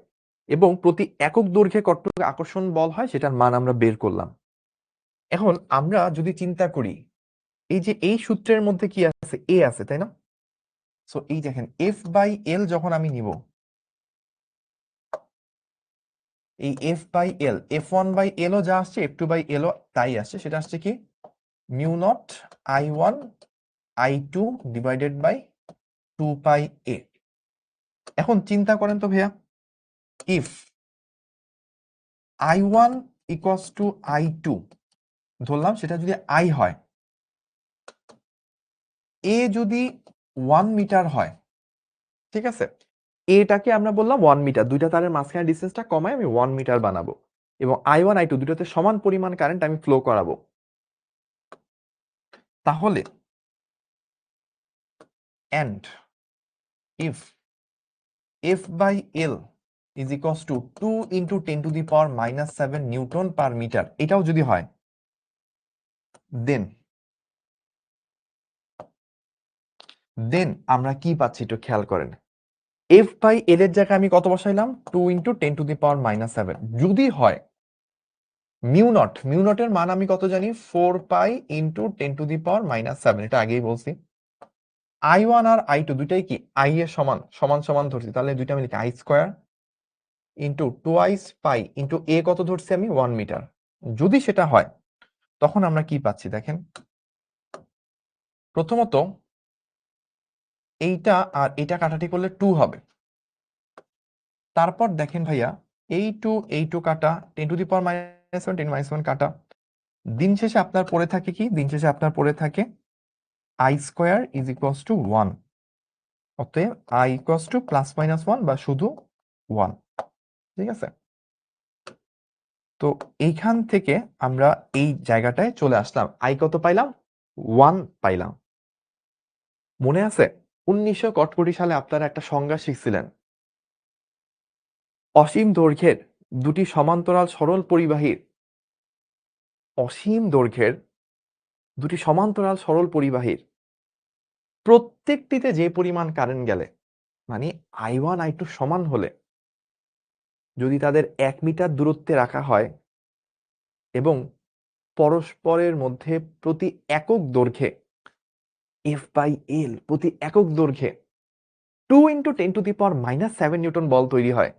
এবং প্রতি একক দৈর্ঘ্যে কতটুকু আকর্ষণ বল হয় সেটার মান আমরা বের করলাম। এখন আমরা যদি চিন্তা করি, এই যে এই সূত্রের মধ্যে কি আছে, এ আছে, তাই না? সো এই দেখেন এফ বাই এল যখন আমি নিব, এই এফ বাই এল, F1/L যা আসছে F2/L তাই আসছে। সেটা আসছে কি mu naught I1 I2 divided by 2πa। এখন চিন্তা করেন তো ভাইয়া, if I1 equals to I2 ধরলাম, সেটা যদি I হয়, এ যদি 1 মিটার হয়, ঠিক আছে, এটাকে আমরা বললাম 1 মিটার, দুইটা তারের মাঝখানে ডিসটেন্সটা কমায় আমি 1 মিটার বানাবো, এবং I1 I2 দুটোতে সমান পরিমাণ কারেন্ট আমি ফ্লো করাবো। তাহলে and if F/L is equals to 2 into 10 to the power minus 7 newton per metre, এটাও যদি হয়, দেন আমরা কি পাচ্ছি একটু খেয়াল করেন। F/L এর জায়গায় আমি কত বসাইলাম? 2 into 10 to the power minus 7 যদি হয় মিউ নটের মান আমি কত জানি? 4π into 10 to the power minus 7, এটা আগেই বলছি। I1 আর I2 দুইটাই কি I এর সমান সমান সমান ধরছি, তাহলে দুইটা মিলে I square into twice pi into a কত ধরছি আমি? 1 মিটার। যদি সেটা হয় তখন আমরা কি পাচ্ছি দেখেন। প্রথমত এইটা আর এটা কাটাটি করলে 2 হবে। তারপর দেখেন ভাইয়া, এই টু কাটা, 10 to the power minus 7, 10 minus 1 কাটা, দিন শেষে আপনার পড়ে থাকে কি? দিন শেষে আপনার পড়ে থাকে I square is equals to 1। অতএব I equals to plus minus 1 বা শুধু 1। ঠিক আছে, তো এইখান থেকে আমরা এই জায়গাটায় চলে আসলাম। I কত পাইলাম? 1 পাইলাম। মনে আছে 1900 সালে আপনারা একটা সংজ্ঞা শিখছিলেন, অসীম দৈর্ঘ্যের দুটি সমান্তরাল সরল পরিবাহীর, অসীম দৈর্ঘ্যের দুটি সমান্তরাল সরল পরিবাহীর প্রত্যেকটিতে যে পরিমাণ কারেন্ট গেলে, মানে I1 I2 সমান হলে যদি তাদের 1 মিটার দূরত্বে রাখা হয় এবং পরস্পরের মধ্যে প্রতি একক দৈর্ঘ্যে F/L প্রতি একক দৈর্ঘ্যে 2 × 10⁻⁻7 নিউটন বল তৈরি হয়,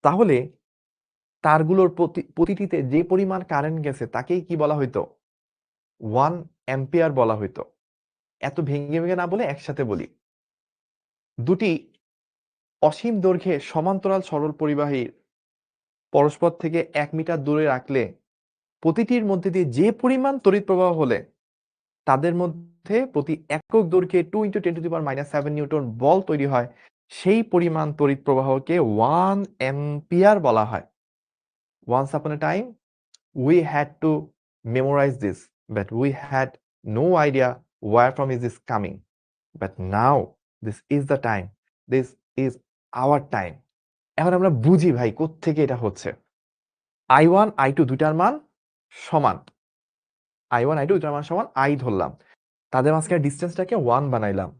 তাহলে তারগুলোর প্রতিটিতে যে পরিমাণ কারেন্ট গেছে তাকেই কি বলা হইতো? 1 অ্যাম্পিয়ার বলা হইতো। এত ভেঙে ভেঙে না বলে একসাথে বলি। দুটি অসীম দৈর্ঘ্যে সমান্তরাল সরল পরিবাহীর পরস্পর থেকে 1 মিটার দূরে রাখলে প্রতিটির মধ্যে দিয়ে যে পরিমাণ তড়িৎ প্রবাহ হলে তাদের মধ্যে প্রতি একক দৈর্ঘ্যে 2 × 10⁻⁷ নিউটন বল তৈরি হয়, সেই পরিমাণ তড়িৎ প্রবাহকে 1 অ্যাম্পিয়ার বলা হয়। Once upon a time, we had to memorize this, but we had no idea where from is this coming. But now, this is the time. This is our time. এখন আমরা বুঝি ভাই কোত্থেকে এটা হচ্ছে। I1, I2 দুইটার মান সমান। I1, I2 দুইটার মান সমান, I ধরলাম। তাদের মাঝখানে ডিসটেন্সটাকে 1 বানাইলাম।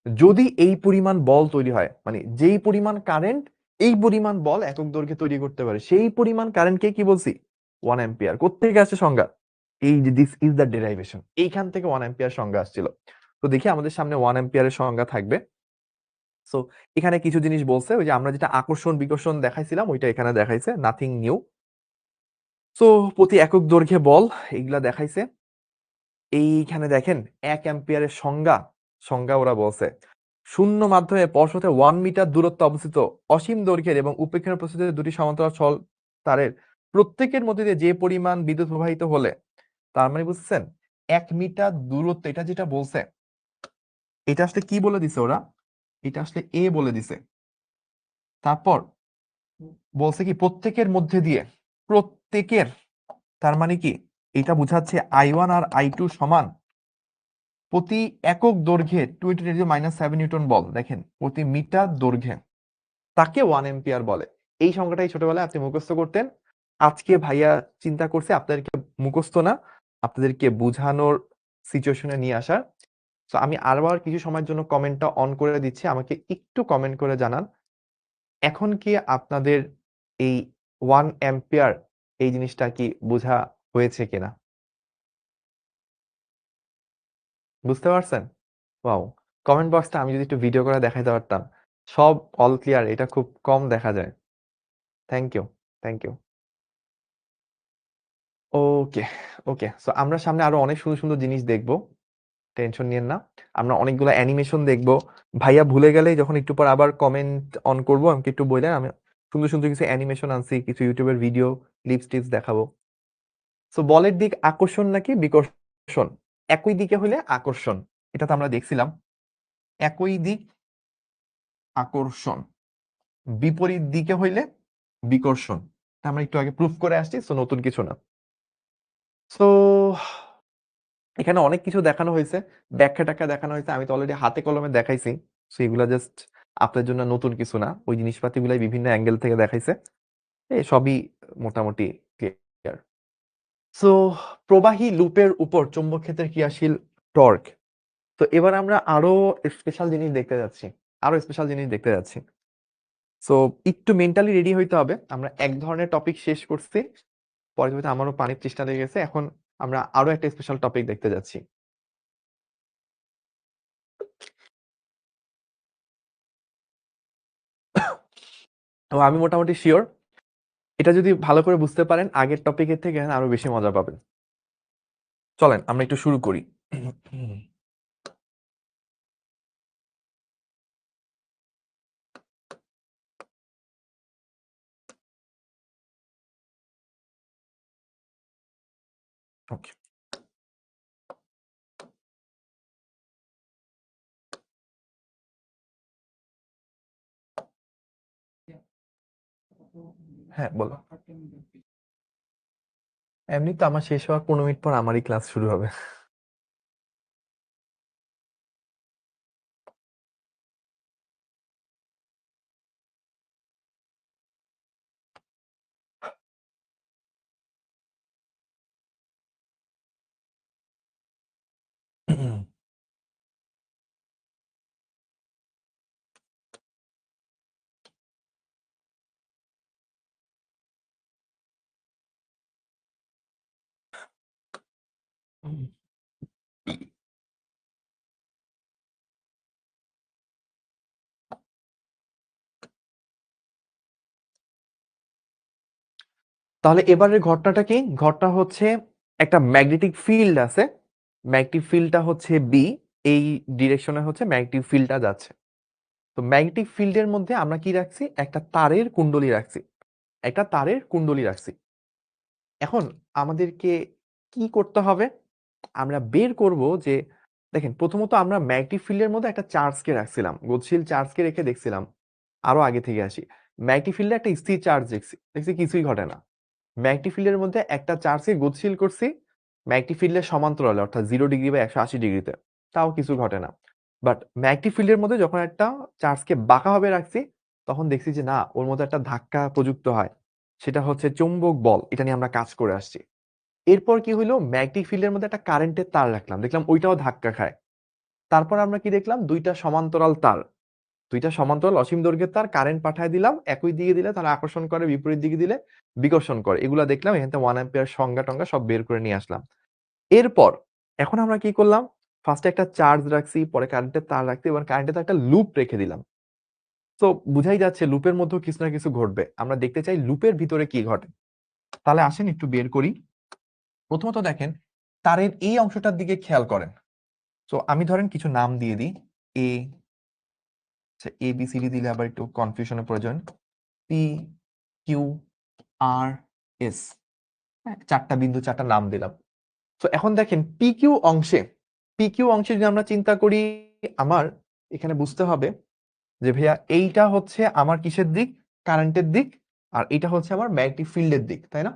যদি এই পরিমাণ বল তৈরি হয়, মানে যেই পরিমাণ কারেন্ট এই পরিমাণ বল একক দৈর্ঘ্যে তৈরি করতে পারে, সেই পরিমাণ কারেন্টকে কি বলছি? 1 অ্যাম্পিয়ার। কোত্থেকে আসছে সংজ্ঞা? এই যে দিস ইজ দ্য ডেরাইভেশন, এইখান থেকে 1 অ্যাম্পিয়ার সংজ্ঞা আসছিল। তো দেখি আমাদের সামনে 1 অ্যাম্পিয়ারের সংজ্ঞা থাকবে। সো এখানে কিছু জিনিস বলছে, ওই যে আমরা যেটা আকর্ষণ বিকর্ষণ দেখাইছিলাম ওইটা এখানে দেখাইছে, নাথিং নিউ। সো প্রতি একক দৈর্ঘ্যে বল এগুলা দেখাইছে। এইখানে দেখেন 1 অ্যাম্পিয়ারের সংজ্ঞা ওরা বলছে শূন্য মাধ্যমে পরস্পর 1 মিটার দূরত্বে অবস্থিত অসীম দৈর্ঘ্যের এবং উপেক্ষণ প্রস্থিত দুটি সমান্তরাল সরল তারের প্রত্যেকের মধ্যে দিয়ে যে পরিমাণ বিদ্যুৎ প্রবাহিত হলে, তার মানে বুঝছেন 1 মিটার দূরত্ব, এটা যেটা বলছে এটা আসলে কি বলে দিছে ওরা? এটা আসলে এ বলে দিছে। তারপর বলছে কি প্রত্যেকের মধ্যে দিয়ে, প্রত্যেকের, তার মানে কি এটা বুঝাচ্ছে I1 আর I2 সমান প্রতি একক দৈর্ঘ্যে 2 × 10⁻⁷ নিউটন বল। দেখেন প্রতি মিটার দৈর্ঘ্যে, তাকে 1 অ্যাম্পিয়ার বলে। এই সংখ্যাটাই ছোটবেলায় আপনি মুখস্থ করতেন। আজকে ভাইয়া চিন্তা করছে আপনাদেরকে মুখস্থ না, আপনাদেরকে বুঝানোর সিচুয়েশনে নিয়ে আসার। তো আমি আরবার কিছু সময়ের জন্য কমেন্টটা অন করে দিচ্ছি, আমাকে একটু কমেন্ট করে জানান এখন কি আপনাদের এই 1 অ্যাম্পিয়ার এই জিনিসটা কি বোঝা হয়েছে কিনা? বুঝতে পারছেন? ওয়াও! কমেন্ট বক্সটা আমি যদি একটু ভিডিও করে দেখাইতে পারতাম। সব অল ক্লিয়ার, এটা খুব কম দেখা যায়। Thank you, thank you. Okay, okay. So আমরা সামনে আরো অনেক সুন্দর, সুন্দর জিনিস দেখব। টেনশন নিয়েন না। আমরা অনেকগুলো অ্যানিমেশন দেখব। ভাইয়া ভুলে গেলেই যখন একটু পর আবার কমেন্ট অন করব, আমাকে একটু বইলেন। আমি সুন্দর, সুন্দর কিছু অ্যানিমেশন আনছি, কিছু YouTube এর ভিডিও, ক্লিপস-টিপস দেখাবো। সো বলের দিক আকর্ষণ নাকি বিকর্ষণ? একই দিকে হইলে আকর্ষণ। এটা তো আমরা দেখছিলাম। একই দিক আকর্ষণ, বিপরীত দিকে হইলে বিকর্ষণ। তা আমরা একটু আগে প্রুফ করে আসছি, সো নতুন কিছু না। সো এখানে অনেক কিছু দেখানো হয়েছে, ব্যাখ্যা-ট্যাখ্যা দেখানো হয়েছে। আমি তো অলরেডি হাতে কলমে দেখাইছি। সো এগুলা জাস্ট আপনার জন্য নতুন কিছু না। ওই জিনিসপাতিগুলাই বিভিন্ন অ্যাঙ্গেল থেকে দেখাইছে। সবই মোটামুটি ক্লিয়ার। সো প্রবাহী লুপের উপর চৌম্বক ক্ষেত্রের ক্রিয়াশীল টর্ক। তো এবার আমরা আরো স্পেশাল জিনিস দেখতে যাচ্ছি। সো একটু মেন্টালি রেডি হইতে হবে। আমরা এক ধরনের টপিক শেষ করছি। পরবর্তীতে আমারও পানির তৃষ্ণা লেগে গেছে। এখন আমরা আরো একটা স্পেশাল টপিক দেখতে যাচ্ছি। তো আমি মোটামুটি সিওর এটা যদি ভালো করে বুঝতে পারেন আগের টপিকের থেকে আরো বেশি মজা পাবেন। চলেন আমরা একটু শুরু করি। ওকে। হ্যাঁ বলো। এমনি তো আমার শেষ হওয়ার 15 মিনিট পর আমারই ক্লাস শুরু হবে। তাহলে এবারের ঘটনাটা কি? ঘটনা হচ্ছে একটা ম্যাগনেটিক ফিল্ড আছে। ম্যাগনেটিক ফিল্ডটা হচ্ছে বি। এই ডিরেকশনে হচ্ছে ম্যাগনেটিক ফিল্ডটা যাচ্ছে। তো ম্যাগনেটিক ফিল্ডের মধ্যে আমরা কি রাখছি? একটা তারের কুণ্ডলী রাখছি। একটা তারের কুণ্ডলী রাখছি। এখন আমাদেরকে কি করতে হবে? আমরা বের করব যে দেখেন প্রথমত আমরা ম্যাগনেটিক ফিল্ডের মধ্যে একটা চার্জকে রাখছিলাম। গতিশীল চার্জকে রেখে দেখছিলাম। আরো আগে থেকে আসি। ম্যাগনেটিক ফিল্ডে একটা স্থির চার্জ দেখছি। দেখছি কিছুই ঘটে না। ম্যাগনেটিক ফিল্ডের মধ্যে একটা চার্জকে গতিশীল করছি ম্যাগনেটিক ফিল্ডের সমান্তরালে অর্থাৎ 0 ডিগ্রি বা 180 ডিগ্রিতে। তাও কিছু ঘটে না। বাট ম্যাগনেটিক ফিল্ডের মধ্যে যখন একটা চার্জকে বাঁকাভাবে রাখছি তখন দেখছি যে না ওর মধ্যে একটা ধাক্কা প্রযুক্ত হয়। সেটা হচ্ছে চৌম্বক বল। এটা নিয়ে আমরা কাজ করে আসছি। এরপর কি হইলো ম্যাগনেটিক ফিল্ডের মধ্যে একটা কারেন্টের তার রাখলাম। দেখলাম ওইটাও ধাক্কা খায়। তারপর আমরা কি দেখলাম দুইটা সমান্তরাল তার। দুইটা সমান্তরাল অসীম দৈর্ঘ্যের তার কারেন্ট পাঠায় দিলাম একই দিকে দিলে তারা আকর্ষণ করে বিপরীত দিকে দিলে বিকর্ষণ করে এগুলা দেখলাম এখান থেকে 1 অ্যাম্পিয়ার সংজ্ঞা টঙ্গা সব বের করে নিয়ে আসলাম এরপর এখন আমরা কি করলাম ফার্স্টে একটা চার্জ রাখছি পরে কারেন্টের তার রাখছি এবার কারেন্টের তার একটা লুপ রেখে দিলাম তো বুঝাই যাচ্ছে লুপের মধ্যেও কিছু না কিছু ঘটবে আমরা দেখতে চাই লুপের ভিতরে কি ঘটে তাহলে আসেন একটু বের করি প্রথমত দেখেন তারের এই অংশটার দিকে খেয়াল করেন তো আমি ধরেন কিছু নাম দিয়ে দিই এ এ বি সি ডি দিলে আবার একটু কনফিউশনের প্রয়োজন পি কিউ আর এস চারটা বিন্দু চারটা নাম দিলাম তো এখন দেখেন পিকিউ অংশে যদি আমরা চিন্তা করি আমার এখানে বুঝতে হবে যে ভাইয়া এইটা হচ্ছে আমার কিসের দিক কারেন্টের দিক আর এটা হচ্ছে আমার ম্যাগনেটিক ফিল্ডের দিক তাই না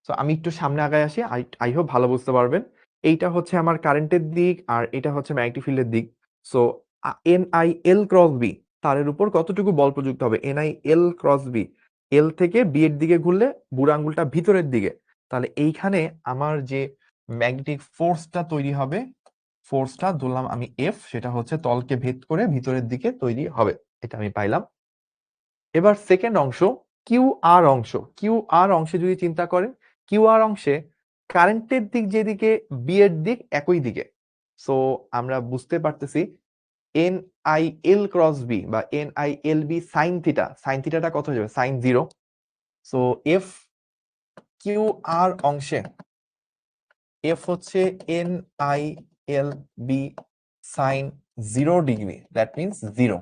তো আমি একটু সামনে আগায় আসি আই হোপ ভালো বুঝতে পারবেন এইটা হচ্ছে আমার কারেন্টের দিক আর এটা হচ্ছে ম্যাগনেটিক ফিল্ডের দিক so N I L cross B তারের উপর কতটুকু বল প্রযুক্ত হবে N I L cross B L থেকে বি এর দিকে ঘুরলে বুড়ো আঙ্গুলটা ভিতরের দিকে তাহলে এইখানে আমার যে ম্যাগনেটিক ফোর্সটা তৈরি হবে ফোর্সটা ধরলাম আমি এফ সেটা হচ্ছে তলকে ভেদ করে ভিতরের দিকে তৈরি হবে এটা আমি পাইলাম এবার সেকেন্ড অংশ কিউ আর অংশে যদি চিন্তা করেন কিউ আর অংশে কারেন্টের দিক যেদিকে বি এর দিক একই দিকে সো আমরা বুঝতে পারতেছি N I L cross B বা N I L B sine থিটাটা কত হয়ে যাবে sine 0 so F Q R অংশে এফ হচ্ছে N I L B sine 0 degree that means 0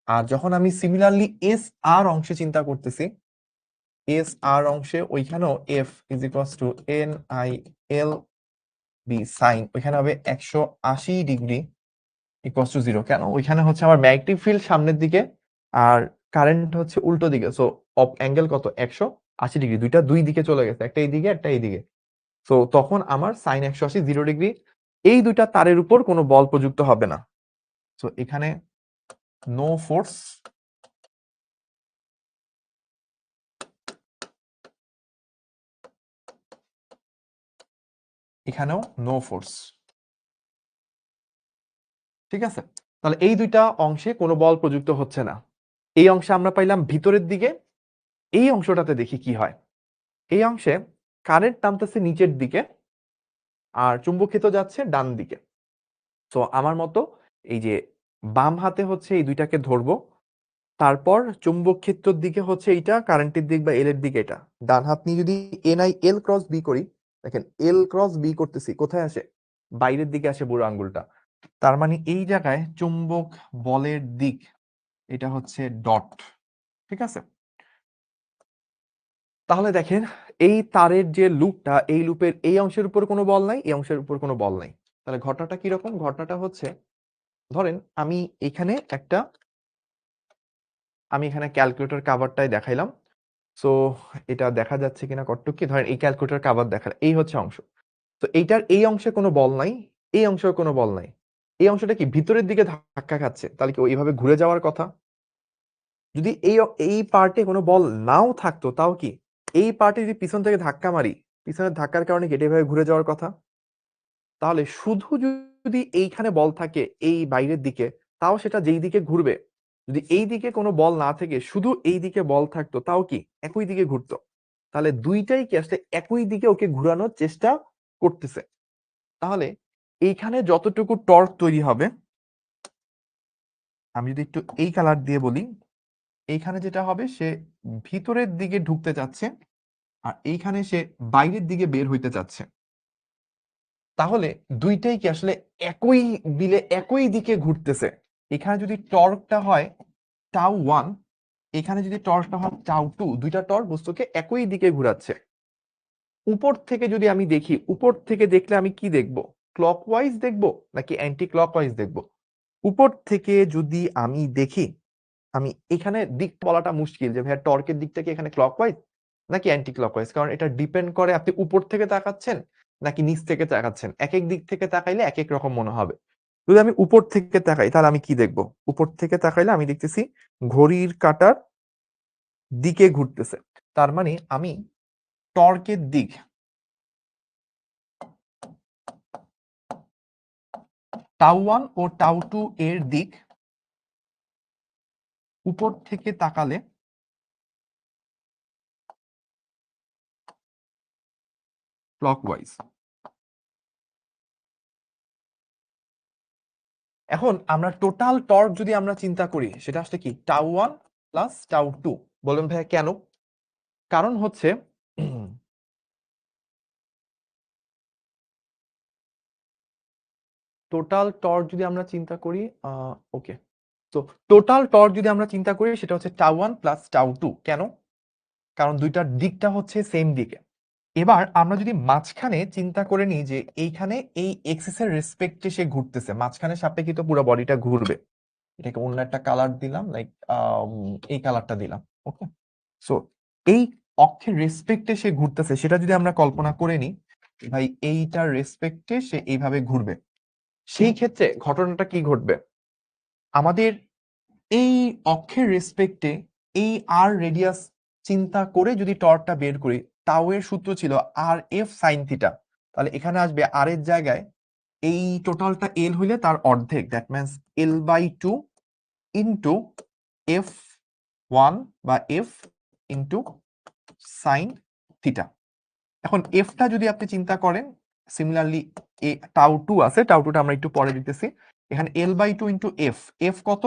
আর যখন আমি সিমিলারলি এস আর অংশে চিন্তা করতেছি এস আর অংশে ওইখানেও F is equals to N I L B sine ওইখানে হবে 180 ডিগ্রি ইকুয়ালস টু 0 কেন ওইখানে হচ্ছে আমার ম্যাগনেটিক ফিল্ড সামনের দিকে আর কারেন্ট হচ্ছে উল্টো দিকে সো অফ অ্যাঙ্গেল কত 180 ডিগ্রি দুইটা দুই দিকে চলে গেছে একটা এই দিকে একটা এই দিকে সো তখন আমার সাইন 180 0 ডিগ্রি এই দুইটা তারের উপর কোনো বল প্রযুক্ত হবে না সো এখানে নো ফোর্স এখানেও নো ফোর্স ঠিক আছে তাহলে এই দুইটা অংশে কোনো বল প্রযুক্ত হচ্ছে না এই অংশে আমরা পাইলাম ভিতরের দিকে এই অংশটাতে দেখি কি হয় এই অংশে কারেন্ট টানতেছে নিচের দিকে আর চুম্বক ক্ষেত্র যাচ্ছে ডান দিকে তো আমার মতো এই যে বাম হাতে হচ্ছে এই দুইটাকে ধরবো তারপর চুম্বক ক্ষেত্রের দিকে হচ্ছে এইটা কারেন্টের দিক বা এল এর দিকে এটা ডান হাত নিয়ে যদি N I L cross B করি দেখেন এল ক্রস বি করতেছি কোথায় আসে বাইরের দিকে আসে বুড়ো আঙ্গুলটা তার মানে এই জায়গায় চুম্বক বলের দিক এটা হচ্ছে ডট ঠিক আছে তাহলে দেখেন এই তারের যে লুপটা এই লুপের এই অংশের উপর কোনো বল নাই এই অংশের উপর কোনো বল নাই তাহলে ঘটনাটা কি রকম ঘটনাটা হচ্ছে ধরেন আমি এখানে ক্যালকুলেটর কাভারটাই দেখাইলাম সো এটা দেখা যাচ্ছে কিনা কটটুকি ধরেন এই ক্যালকুলেটর কাভার দেখা এই হচ্ছে অংশ তো এইটার এই অংশে কোনো বল নাই এই অংশেও কোনো বল নাই এই অংশটা কি ভিতরের দিকে ধাক্কা খাচ্ছে তাহলে কি এইভাবে ঘুরে যাওয়ার কথা যদি এই পার্টে কোনো বল নাও থাকতো তাও কি এই পার্টে যদি পিছন থেকে ধাক্কা মারি পিছনের ধাক্কার কারণে কেটে এভাবে ঘুরে যাওয়ার কথা তাহলে শুধু যদি এইখানে বল থাকে এই বাইরের দিকে তাও সেটা যেই দিকে ঘুরবে যদি এই দিকে কোনো বল না থেকে শুধু এই দিকে বল থাকতো তাও কি একই দিকে ঘুরতো তাহলে দুইটাই কি আসলে একই দিকে ওকে ঘুরানোর চেষ্টা করতেছে তাহলে এইখানে যতটুকু টর্ক তৈরি হবে, আমি যদি একটু এই কালার দিয়ে বলি, এইখানে যেটা হবে সে ভিতরের দিকে ঢুকতে চাচ্ছে আর এইখানে সে বাইরের দিকে বের হইতে চাচ্ছে। তাহলে দুইটাই কি আসলে একই বিলে একই দিকে ঘুরতেছে? এখানে যদি টর্কটা হয় টাউ 1, এখানে যদি টর্কটা হয় টাউ 2, দুইটা টর্ক বস্তুকে একই দিকে ঘুরাচ্ছে। উপর থেকে যদি আমি দেখি, উপর থেকে দেখলে আমি কি দেখব? ক্লকওয়াইজ দেখব নাকি অ্যান্টি ক্লকওয়াইজ দেখব? উপর থেকে যদি আমি দেখি, আমি এখানে দিক বলাটা মুশকিল যে ভাইয়া টর্কের দিকটা কি এখানে ক্লকওয়াইজ নাকি অ্যান্টি ক্লকওয়াইজ, কারণ এটা ডিপেন্ড করে আপনি উপর থেকে তাকাচ্ছেন নাকি নিচ থেকে তাকাচ্ছেন। এক এক দিক থেকে তাকাইলে এক এক রকম মনে হবে। যদি আমি উপর থেকে তাকাই তাহলে আমি কি দেখব? উপর থেকে তাকাইলে আমি দেখতেছি ঘড়ির কাঁটার দিকে ঘুরতেছে। তার মানে আমি টর্কের দিক টাউ 1 ও টাউ 2 এর দিক উপর থেকে তাকালে ক্লকওয়াইজ। এখন আমরা টোটাল টর্ক যদি আমরা চিন্তা করি সেটা আসলে কি টাউ 1 প্লাস টাউ 2। বলবেন ভাইয়া কেন? কারণ হচ্ছে টোটাল টর্ক যদি আমরা চিন্তা করি, ওকে, তো টোটাল টর্ক যদি আমরা চিন্তা করি সেটা হচ্ছে টাউ 1 প্লাস টাউ 2। কেন? কারণ দুইটার দিকটা হচ্ছে সেম দিকে। এবার আমরা যদি মাঝখানে চিন্তা করে নিই যে এইখানে এই এক্সিস এর রেসপেক্টে সে ঘুরতেছে, মাঝখানে সাপেক্ষে তো পুরো বডিটা ঘুরবে। এটাকে অন্য একটা কালার দিলাম, লাইক এই কালারটা দিলাম। ওকে, সো এই অক্ষের রেসপেক্টে সে ঘুরতেছে সেটা যদি আমরা কল্পনা করে নিই, ভাই এইটার রেসপেক্টে সে এইভাবে ঘুরবে, সেই ক্ষেত্রে ঘটনাটা কি ঘটবে? আমাদের এই অক্ষের রেসপেক্টে এই আর রেডিয়াস চিন্তা করে যদি টর্কটা বের করি, তাও এর সূত্র ছিল আর এফ সাইন থিটা। তাহলে এখানে আসবে আর এর জায়গায় এই টোটালটা এল হইলে তার অর্ধেক, that means L/2 into F1 বা F ইন্টু সাইন থিটা। এখন এফটা যদি আপনি চিন্তা করেন, সিমিলারলি টাউ 2 আছে, টাউ 2টা আমরা একটু পরে দিতেছি। এখানে L/2 ইন্টু এফ, এফ কত?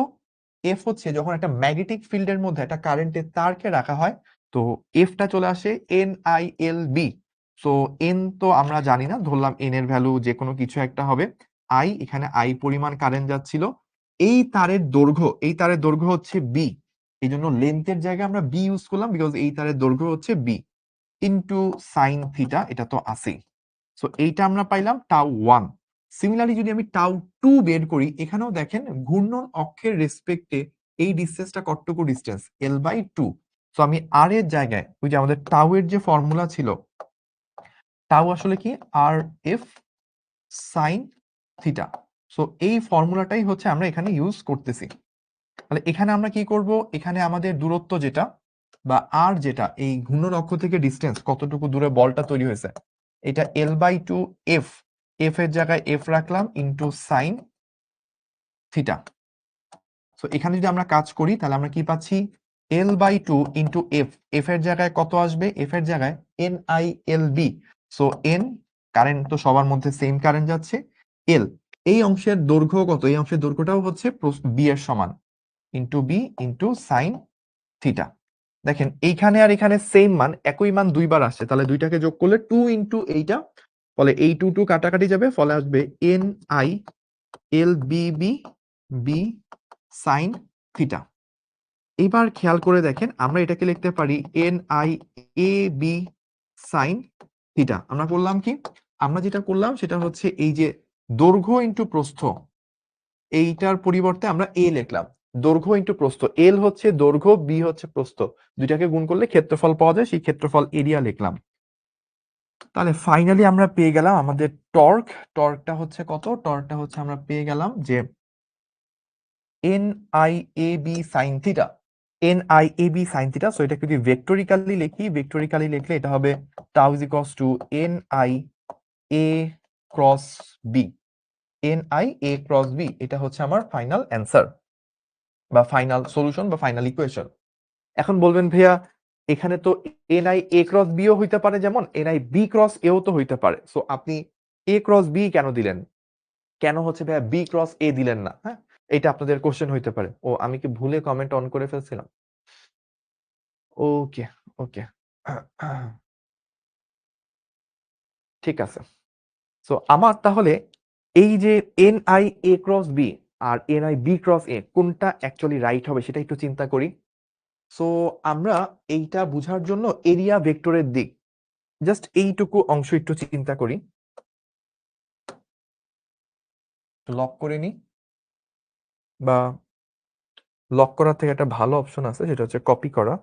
এফ হচ্ছে যখন একটা ম্যাগনেটিক ফিল্ডের মধ্যে একটা কারেন্টের তারকে রাখা হয়, তো এফটা চলে আসে NILB। সো এন তো আমরা জানি না, ধরলাম এন এর ভ্যালু যে কোনো কিছু একটা হবে। আই, এখানে আই পরিমাণ কারেন্ট যাচ্ছিল। এই তারের দৈর্ঘ্য, এই তারের দৈর্ঘ্য হচ্ছে বি, এই জন্য লেন্থের জায়গায় আমরা বি ইউজ করলাম, বিকজ এই তারের দৈর্ঘ্য হচ্ছে বি ইন্টু সাইন থিটা, এটা তো আছেই। সো এইটা আমরা পাইলাম টাউ 1। সিমিলারলি যদি আমি টাউ 2 বের করি, এখানেও দেখেন ঘূর্ণন অক্ষের রেসপেক্টে এই ডিসটেন্সটা কতটুকু ডিসটেন্স? L/2। সো আমি আর এর জায়গায় ওই যে আমাদের টাউ এর যে ফর্মুলা ছিল, টাউ আসলে কি আর এফ সাইন থিটা। সো এই ফর্মুলাটাই হচ্ছে আমরা এখানে ইউজ করতেছি। তাহলে এখানে আমরা কি করব? এখানে আমাদের দূরত্ব যেটা বা আর যেটা, এই ঘূর্ণন অক্ষ থেকে ডিসটেন্স কতটুকু দূরে বলটা তৈরি হয়েছে, এটা L/2 এফ, এফ এর জায়গায় এফ রাখলাম ইন্টু সাইন থিটা। সো এখানে যদি আমরা কাজ করি তাহলে আমরা কি পাচ্ছি? L/2 ইন্টু এফ, এফ এর জায়গায় কত আসবে? এফ এর জায়গায় NILB। সো এন, কারেন্ট তো সবার মধ্যে সেম কারেন্ট যাচ্ছে, এল, এই অংশের দৈর্ঘ্য কত? এই অংশের দৈর্ঘ্যটাও হচ্ছে বি এর সমান, into B into sine theta. দেখেন এইখানে আর এখানে সেম মান, একই মান দুইবার আসছে, তাহলে দুইটাকে যোগ করলে 2 ইন্টু এইটা, ফলে এই 2 2 কাটাকাটি যাবে, ফলে আসবে NILBB বি সাইন থিটা। এবার খেয়াল করে দেখেন আমরা এটাকে লিখতে পারি NIAB সাইন থিটা। আমরা করলাম কি? আমরা যেটা করলাম সেটা হচ্ছে এই যে দৈর্ঘ্য ইন্টু প্রস্থ, এইটার পরিবর্তে আমরা এ লিখলাম। দৈর্ঘ্য ইন্টু প্রস্থ, এল হচ্ছে দৈর্ঘ্য, বি হচ্ছে প্রস্থ, দুইটাকে গুণ করলে ক্ষেত্রফল পাওয়া যায়, সেই ক্ষেত্রফল এরিয়া লিখলাম। তাহলে ফাইনালি আমরা পেয়ে গেলাম আমাদের টর্ক। টর্কটা হচ্ছে কত? টর্কটা হচ্ছে আমরা পেয়ে গেলাম যে NIAB sine theta, NIAB sine theta. So এটা যদি ভেক্টরিক্যালি লিখি, ভেক্টরিক্যালি লিখলে এটা হবে tau is equals to NIA cross B, NIA cross B. এটা হচ্ছে আমার ফাইনাল অ্যান্সার বা ফাইনাল সলিউশন বা ফাইনাল ইকুয়েশন। এখন বলবেন ভাইয়া এখানে তো NIA ক্রস বিও হইতে পারে, যেমন NIB ক্রস এও তো হইতে পারে। সো আপনি এ ক্রস বি কেন দিলেন, কেন হচ্ছে ভাইয়া বি ক্রস এ দিলেন না? হ্যাঁ, এটা আপনাদের কোশ্চেন হইতে পারে। ও আমি কি ভুলে কমেন্ট অন করে ফেলছিলাম? ওকে, ওকে। ঠিক আছে। সো আমার তাহলে এই যে এনআই এ ক্রস বি আর এনআই বি ক্রস এ কোনটা অ্যাকচুয়ালি রাইট হবে সেটা একটু চিন্তা করি। সো আমরা এইটা বুঝার জন্য এরিয়া ভেক্টরের দিক জাস্ট এইটুকু অংশ একটু চিন্তা করি। লক করে নি, বা লক করার থেকে একটা ভালো অপশন আছে সেটা হচ্ছে কপি করা।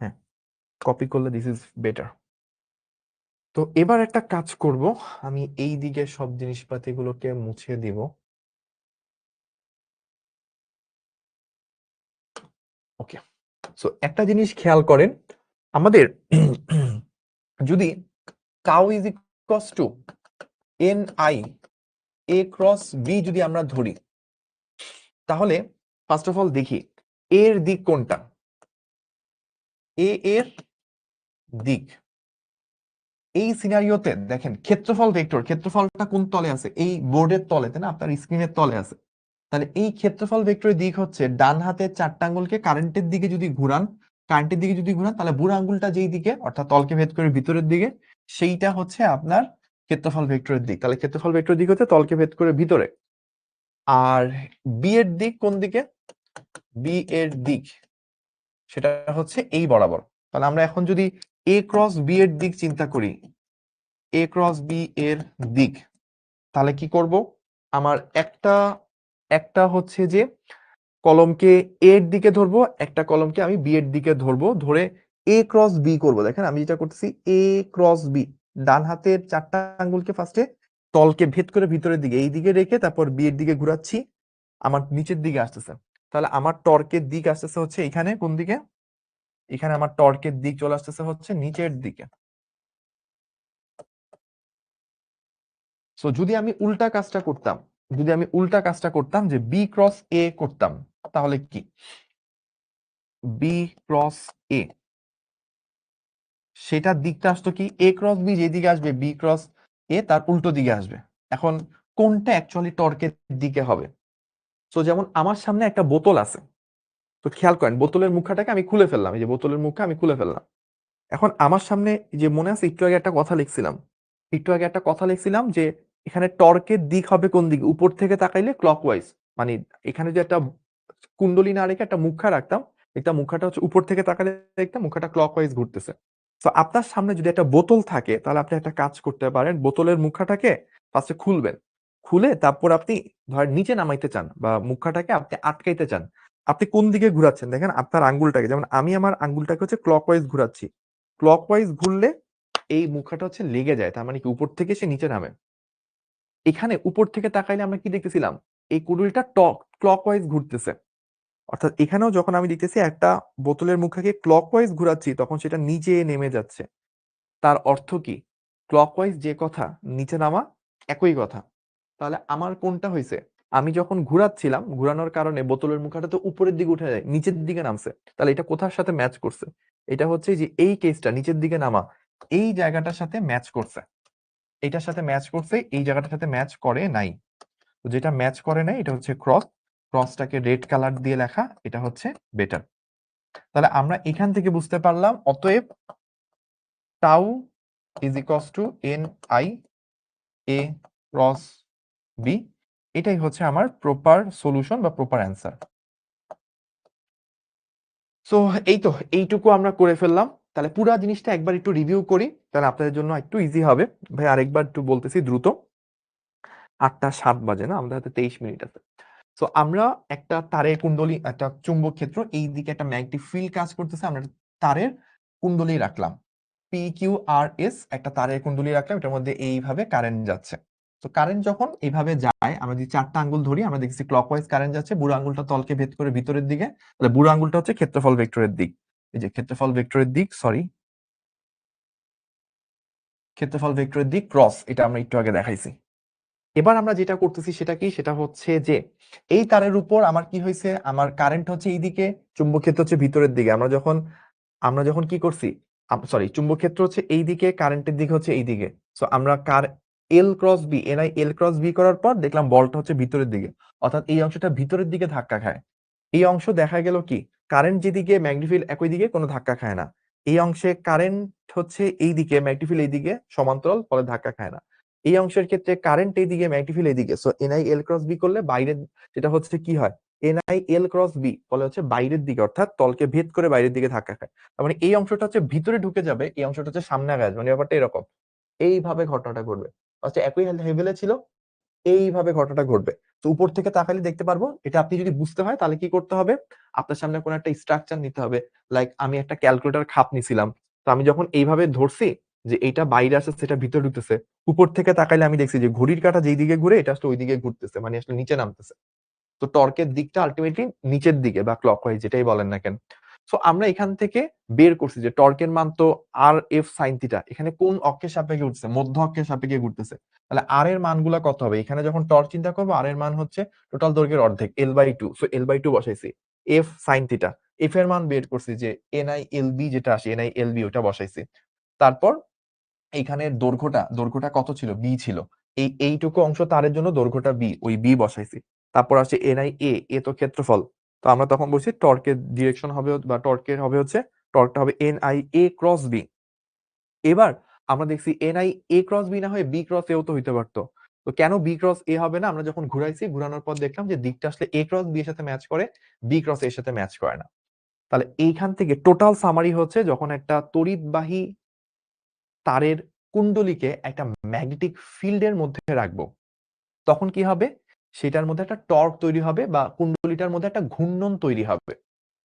হ্যাঁ, কপি করলে দিস ইজ বেটার। তো এবার একটা কাজ করব, আমি এই দিকে সব জিনিসপাতিগুলোকে মুছে দিব। ওকে, সো একটা জিনিস খেয়াল করেন, আমাদের যদি tau is equals to N I A cross B যদি আমরা ধরি, তাহলে ফার্স্ট অফ অল দেখি এর দিক কোনটা। এ এর দিক এই সিনারিওতে দেখেন ক্ষেত্রফল ভেক্টর, ক্ষেত্রফলটা কোন তলে আছে? এই বোর্ডের তলে, তাই না? আপনার স্ক্রিনের তলে আছে। তাহলে এই ক্ষেত্রফল ভেক্টরের দিক হচ্ছে ডান হাতের চারটা আঙ্গুলকে কারেন্টের দিকে যদি ঘুরান, তাহলে বুড়ো আঙ্গুলটা যেই দিকে অর্থাৎ তলকে ভেদ করে ভিতরের দিকে, সেইটা হচ্ছে আপনার ক্ষেত্রফল ভেক্টরের দিক। তাহলে ক্ষেত্রফল ভেক্টরের দিক হচ্ছে তলকে ভেদ করে ভিতরে। আর বি এর দিক কোন দিকে? বি এর দিক সেটা হচ্ছে এই বরাবর। তাহলে আমরা এখন যদি এ ক্রস বি এর দিক চিন্তা করি, এ ক্রস বি এর দিক, তাহলে কি করব? আমার একটা একটা হচ্ছে যে কলমকে এ এর দিকে ধরবো, একটা কলমকে আমি বি এর দিকে ধরবো, ধরে এ ক্রস বি করবো। দেখেন আমি যেটা করতেছি এ ক্রস বি, ডান হাতের চারটা আঙ্গুলকে ফার্স্টে তলকে ভেদ করে ভিতরের দিকে এই দিকে রেখে তারপর বি এর দিকে ঘুরাচ্ছি, আমার নিচের দিকে আসতেছে। তাহলে আমার টর্কের দিক আসতেছে হচ্ছে এখানে কোন দিকে? এখানে আমার টর্কের দিক চলে আসতেছে হচ্ছে নিচের দিকে। সো যদি আমি উল্টা কাজটা করতাম, যে বি ক্রস এ করতাম, তাহলে কি বি ক্রস এ সেটার দিকটা আসতো কি? এ ক্রস বি যেদিকে আসবে বি ক্রস এ তার উল্টো দিকে আসবে। এখন কোনটা অ্যাকচুয়ালি টর্কের দিকে হবে? তো যেমন আমার সামনে একটা বোতল আছে, তো খেয়াল করেন বোতলের মুখাটাকে আমি খুলে ফেললাম, এই যে বোতলের মুখটা আমি খুলে ফেললাম। এখন আমার সামনে যে মনে আছে একটু আগে একটা কথা লিখছিলাম, যে এখানে টর্কের দিক হবে কোন দিকে? উপর থেকে তাকাইলে ক্লকওয়াইজ। মানে এখানে যে একটা কুণ্ডলী না রেখে একটা মুখা রাখতাম, এটা মুখাটা হচ্ছে উপর থেকে তাকালে দেখতাম মুখাটা ক্লকওয়াইজ ঘুরতেছে। তো আপনার সামনে যদি একটা বোতল থাকে তাহলে আপনি একটা কাজ করতে পারেন, বোতলের মুখাটাকে ফার্স্টে খুলবেন, খুলে তারপর আপনি ধরেন নিচে নামাইতে চান বা মুখাটাকে আপনি আটকাইতে চান, আপনি কোন দিকে ঘুরাচ্ছেন? দেখেন আপনার আঙ্গুলটাকে, যেমন আমি আমার আঙ্গুলটাকে হচ্ছে ক্লকওয়াইজ ঘুরাচ্ছি, ক্লকওয়াইজ ঘুরলে এই মুখাটা হচ্ছে লেগে যায়, তার মানে কি উপর থেকে সে নিচে নামে। এখানে উপর থেকে তাকাইলে আমরা কি দেখতেছিলাম? এই কুড়ুলটা ক্লকওয়াইজ ঘুরতেছে। অর্থাৎ এখানেও যখন আমি দেখতেছি একটা বোতলের মুখটাকে ক্লকওয়াইজ ঘুরাচ্ছি তখন সেটা নিচে নেমে যাচ্ছে। তার অর্থ কি? ক্লকওয়াইজ যে কথা, নিচে নামা একই কথা। তাহলে আমার কোনটা হয়েছে? আমি যখন ঘুরাচ্ছিলাম, ঘুরানোর কারণে বোতলের মুখাটা তো উপরের দিকে উঠে যায়, নিচের দিকে নামছে। তাহলে এটা কোথার সাথে ম্যাচ করছে? এটা হচ্ছে যে এই কেসটা নিচের দিকে নামা এই জায়গাটার সাথে ম্যাচ করছে, এটার সাথে ম্যাচ করছে, এই জায়গাটার সাথে ম্যাচ করে নাই। তো যেটা ম্যাচ করে নাই এটা হচ্ছে ক্রস, ক্রসটাকে রেড কালার দিয়ে লেখা, এটা হচ্ছে বেটার। তাহলে আমরা এখান থেকে বুঝতে পারলাম অতএব tau is equals to N I A cross B, এটাই হচ্ছে আমার প্রপার সলিউশন বা প্রপার অ্যান্সার। সো এই তো, এইটুকু আমরা করে ফেললাম। তাহলে পুরো জিনিসটা একবার একটু রিভিউ করি, তাহলে আপনাদের জন্য একটু ইজি হবে। ভাই আরেকবার একটু বলতেছি দ্রুত, 8টা 7 বাজে না, আমাদের হাতে 23 মিনিট আছে। সো আমরা একটা তারের কুণ্ডলী, একটা চুম্বক ক্ষেত্র, এই দিকে একটা ম্যাগনেটিক ফিল্ড কাজ করতেছে, আমরা তারের কুণ্ডলী রাখলাম, পি কিউ আর এস একটা তারের কুণ্ডলী রাখলাম, এটার মধ্যে এইভাবে কারেন্ট যাচ্ছে। তো কারেন্ট যখন এইভাবে যায়, আমরা যদি চারটা আঙ্গুল ধরি আমরা দেখছি ক্লকওয়াইজ কারেন্ট যাচ্ছে, বুড়ো আঙ্গুলটা তলকে ভেদ করে ভিতরের দিকে, তাহলে বুড়ো আঙ্গুলটা হচ্ছে ক্ষেত্রফল ভেক্টরের দিক। এই যে ক্ষেত্রফল ভেক্টরের দিক, সরি, ক্ষেত্রফল ভেক্টরের দিক ক্রস, এটা আমরা একটু আগে দেখাইছি। এবার আমরা যেটা করতেছি সেটা কি? সেটা হচ্ছে যে এই তারের উপর আমার কি হয়েছে, আমার কারেন্ট হচ্ছে এইদিকে, চুম্বক ক্ষেত্র হচ্ছে ভিতরের দিকে। আমরা যখন কি করছি, সরি, চুম্বক ক্ষেত্র হচ্ছে এই দিকে, কারেন্টের দিকে হচ্ছে এই দিকে। সো আমরা এল ক্রস বি, এনআই এল ক্রস বি করার পর দেখলাম বলটা হচ্ছে ভিতরের দিকে, অর্থাৎ এই অংশটা ভিতরের দিকে ধাক্কা খায়। এই অংশ দেখা গেল কি, কারেন্ট যেদিকে ম্যাগনিফিল্ড একই দিকে, কোনো ধাক্কা খায় না। এই অংশে কারেন্ট হচ্ছে এই দিকে, ম্যাগনিফিল্ড এই দিকে সমান্তরাল, ফলে ধাক্কা খায় না। এই অংশের ক্ষেত্রে কারেন্ট এই দিকে, ম্যাগনিফিল্ড এই দিকে, সো এনআই এল ক্রস বি করলে বাইরের, যেটা হচ্ছে কি হয়, এনআই এল ক্রস বি ফলে হচ্ছে বাইরের দিকে, অর্থাৎ তলকে ভেদ করে বাইরের দিকে ধাক্কা খায়। তার মানে এই অংশটা হচ্ছে ভিতরে ঢুকে যাবে, এই অংশটা হচ্ছে সামনে আগে আসবে, মানে ব্যাপারটা এরকম। এইভাবে ঘটনাটা ঘটবে, হচ্ছে একই লেভেলে ছিল, এইভাবে ঘটনাটা ঘটবে। তো উপর থেকে তাকালে দেখতে পারবো। এটা আপনি যদি বুঝতে হয় তাহলে কি করতে হবে, আপনার সামনে কোনো একটা স্ট্রাকচার নিতে হবে। লাইক আমি একটা ক্যালকুলেটর খাপ নিছিলাম, তো আমি যখন এইভাবে ধরছি যে এইটা বাইরে আসছে, সেটা ভিতরে ঢুকতেছে, উপর থেকে তাকাইলে আমি দেখছি যে ঘড়ির কাঁটা যেই দিকে ঘুরে, এটা আসলে ওই দিকে ঘুরতেছে, মানে আসলে নিচে নামতেছে। তো টর্কের দিকটা আলটিমেটলি নিচের দিকে বা ক্লকওয়াইজ, যেটাই বলেন না কেন। সো আমরা এখান থেকে বের করছি যে টর্কের মান তো আর এফ সাইন থিটা, এখানে কোন অক্ষের সাপেক্ষে ঘুরতেছে, মধ্য অক্ষের সাপেক্ষে ঘুরতেছে। তাহলে আর এর মানগুলা কত হবে, এখানে যখন টর্ক চিন্তা করবো, আর এর মান হচ্ছে টোটাল দৈর্ঘ্যের অর্ধেক, L/2। সো L/2 বসাইছি, এফ সাইন থিটা, এফ এর মান বের করছি যে NI/LB, যেটা আসে NI/LB, ওটা বসাইছি। তারপর এইখানে দৈর্ঘ্যটা কত ছিল, বি ছিল। এইটুকু অংশ তারের জন্য দৈর্ঘ্যটা বি, ওই বি বসাইছি। তারপর আসছে NI/A, তো ক্ষেত্রফল। তো আমরা তখন বলছি টর্কের ডিরেকশন হবে, বা টর্কের হবে হচ্ছে, টর্কটা হবে NI/A ক্রস বি। এবার আমরা দেখছি NI/A ক্রস বি না হয়ে বি ক্রস এও তো হইতে পারতো। তো কেন বি ক্রস এ হবে না, আমরা যখন ঘুরাইছি, ঘুরানোর পর দেখলাম যে দিকটা আসলে এ ক্রস বি এর সাথে ম্যাচ করে, বি ক্রস এর সাথে ম্যাচ করে না। তাহলে এইখান থেকে টোটাল সামারি হচ্ছে, যখন একটা তড়িৎবাহী তারের কুণ্ডলীকে একটা ম্যাগনেটিক ফিল্ডের মধ্যে রাখবো, তখন কি হবে, সেটার মধ্যে একটা টর্ক তৈরি হবে, বা কুণ্ডলীটার মধ্যে একটা ঘূর্ণন তৈরি হবে।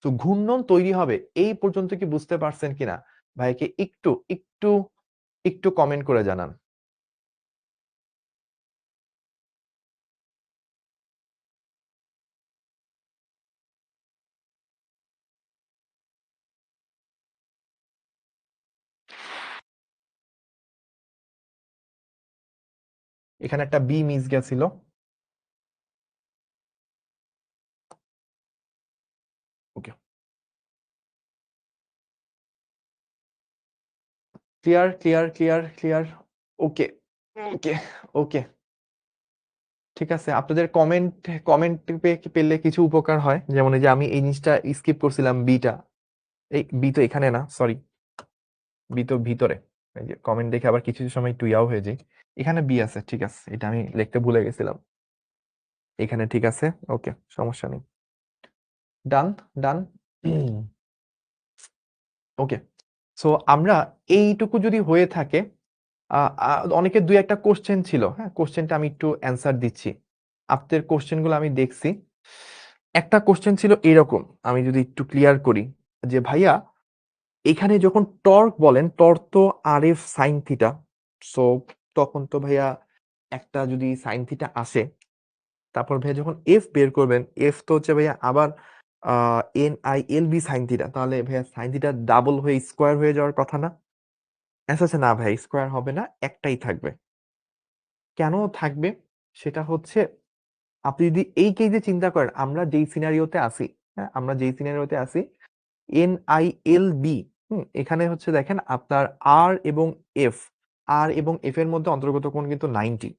তো ঘূর্ণন তৈরি হবে, এই পর্যন্ত কি বুঝতে পারছেন কিনা, ভাইকে একটু একটু একটু কমেন্ট করে জানান। এখানে একটা বি মিস গেছিল। ওকে, ক্লিয়ার ক্লিয়ার ক্লিয়ার ক্লিয়ার। ওকে ওকে ওকে, ঠিক আছে। আপনাদের কমেন্ট কমেন্ট পেলে কিছু উপকার হয়, যেমন এই যে আমি এই জিনিসটা স্কিপ করছিলাম, বিটা, এই বি তো এখানে না, সরি, বি তো ভিতরে। এই যে কমেন্ট দেখে আবার কিছু সময় টুইয়াও হয়ে যায়। এখানে বি আছে, ঠিক আছে, এটা আমি লিখতে ভুলে গেছিলাম। এখানে ঠিক আছে, ওকে, সমস্যা নেই। ডান ডান। ওকে, সো আমরা এইটুকু যদি হয়ে থাকে, অনেকের দুই একটা কোশ্চেন ছিল, হ্যাঁ, কোশ্চেনটা আমি একটু অ্যান্সার দিচ্ছি। আপনাদের কোশ্চেনগুলো আমি দেখছি। একটা কোশ্চেন ছিল এরকম, আমি যদি একটু ক্লিয়ার করি, যে ভাইয়া এখানে যখন টর্ক বলেন, টর্ক তো আর এফ সাইন থিটা। সো তখন তো ভাইয়া একটা যদি সাইন থিটা আসে, তারপর ভাইয়া যখন এফ বের করবেন, এফ তো হচ্ছে ভাইয়া আবার NI/LB সাইন থিটা, তাহলে ভাইয়া সাইন থিটা ডাবল হয়ে স্কোয়ার হয়ে যাওয়ার কথা না? অ্যান্সার হচ্ছে না ভাই, স্কোয়ার হবে না, একটাই থাকবে। কেন থাকবে, সেটা হচ্ছে, আপনি যদি এই কেসে চিন্তা করেন, আমরা যেই সিনারিওতে আছি, হ্যাঁ, আমরা যেই সিনারিওতে আছি, NI/LB, এখানে হচ্ছে দেখেন আপনার আর এবং এফ, এর মধ্যে অন্তর্গত কোণ কিন্তু 90।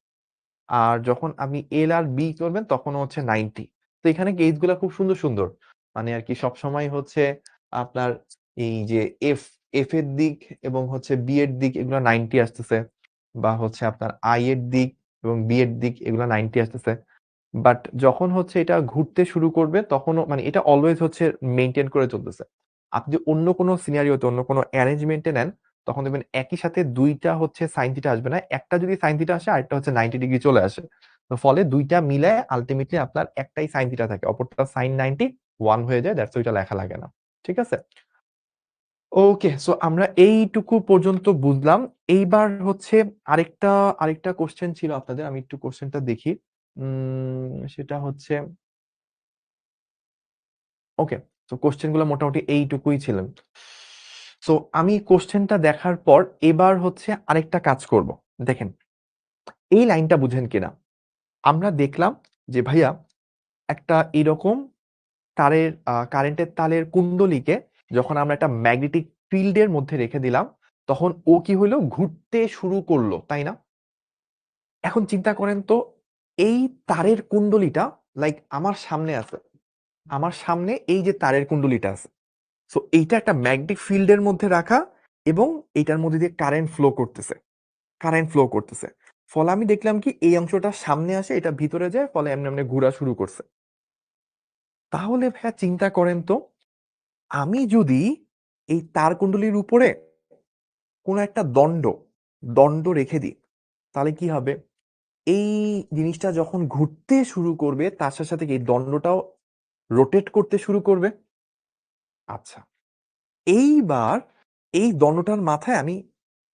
আর যখন আপনি এল আর বি করবেন, তখন হচ্ছে 90। তো এখানে কেস গুলা খুব সুন্দর সুন্দর, মানে আর কি সবসময় হচ্ছে আপনার এই যে এফ এফ এর দিক এবং হচ্ছে বি এর দিক, এগুলো 90 আসতেছে, বা হচ্ছে আপনার আই এর দিক এবং বি এর দিক, এগুলো 90 আসতেছে। বাট যখন হচ্ছে এটা ঘুরতে শুরু করবে, তখনও মানে এটা অলওয়েজ হচ্ছে মেনটেন করে চলতেছে। আপনি যদি অন্য কোনো সিনারিওতে, অন্য কোনো অ্যারেঞ্জমেন্টে নেন, তখন দেখবেন একই সাথে দুইটা হচ্ছে সাইন থিটা আসবে না, একটা যদি সাইন থিটা আসে, আরেকটা হচ্ছে 90 ডিগ্রি চলে আসে। তো ফলে দুইটা মিলে আলটিমেটলি আপনার একটাই সাইন থিটা থাকে, অপরটা সাইন 90 ওয়ান হয়ে যায়, দ্যাটস ওইটা লেখা লাগে না। ঠিক আছে, ওকে, সো আমরা এইটুকু পর্যন্ত বুঝলাম। এইবার হচ্ছে আরেকটা আরেকটা কোশ্চেন ছিল আপনাদের, আমি একটু কোশ্চেনটা দেখি। সেটা হচ্ছে, ওকে, তো কোশ্চেন গুলো মোটামুটি এইটুকুই ছিলেন। সো আমি কোশ্চেনটা দেখার পর এবার হচ্ছে আরেকটা কাজ করব। দেখেন, এই লাইনটা বুঝেন কিনা। আমরা দেখলাম যে ভাইয়া একটা এরকম তারের কারেন্টের তারের কুণ্ডলীকে যখন আমরা একটা ম্যাগনেটিক ফিল্ডের মধ্যে রেখে দিলাম, তখন ও কি হলো, ঘুরতে শুরু করলো, তাই না? এখন চিন্তা করেন তো, এই তারের কুণ্ডলীটা লাইক আমার সামনে আছে, আমার সামনে এই যে তারের কুণ্ডলীটা আছে, সো এইটা একটা ম্যাগনেটিক ফিল্ডের মধ্যে রাখা, এবং এইটার মধ্যে দিয়ে কারেন্ট ফ্লো করতেছে। ফলে আমি দেখলাম কি, এই অংশটা সামনে আসে, এটা ভিতরে যায়, ফলে এমনি এমনি ঘোরা শুরু করছে। তাহলে ভাইয়া চিন্তা করেন তো, আমি যদি এই তার কুণ্ডলীর উপরে কোনো একটা দণ্ড রেখে দিই, তাহলে কি হবে? এই জিনিসটা যখন ঘুরতে শুরু করবে, তার সাথে সাথে এই দণ্ডটাও রোটেট করতে শুরু করবে। আচ্ছা, এইবার এই দণ্ডটার মাথায় আমি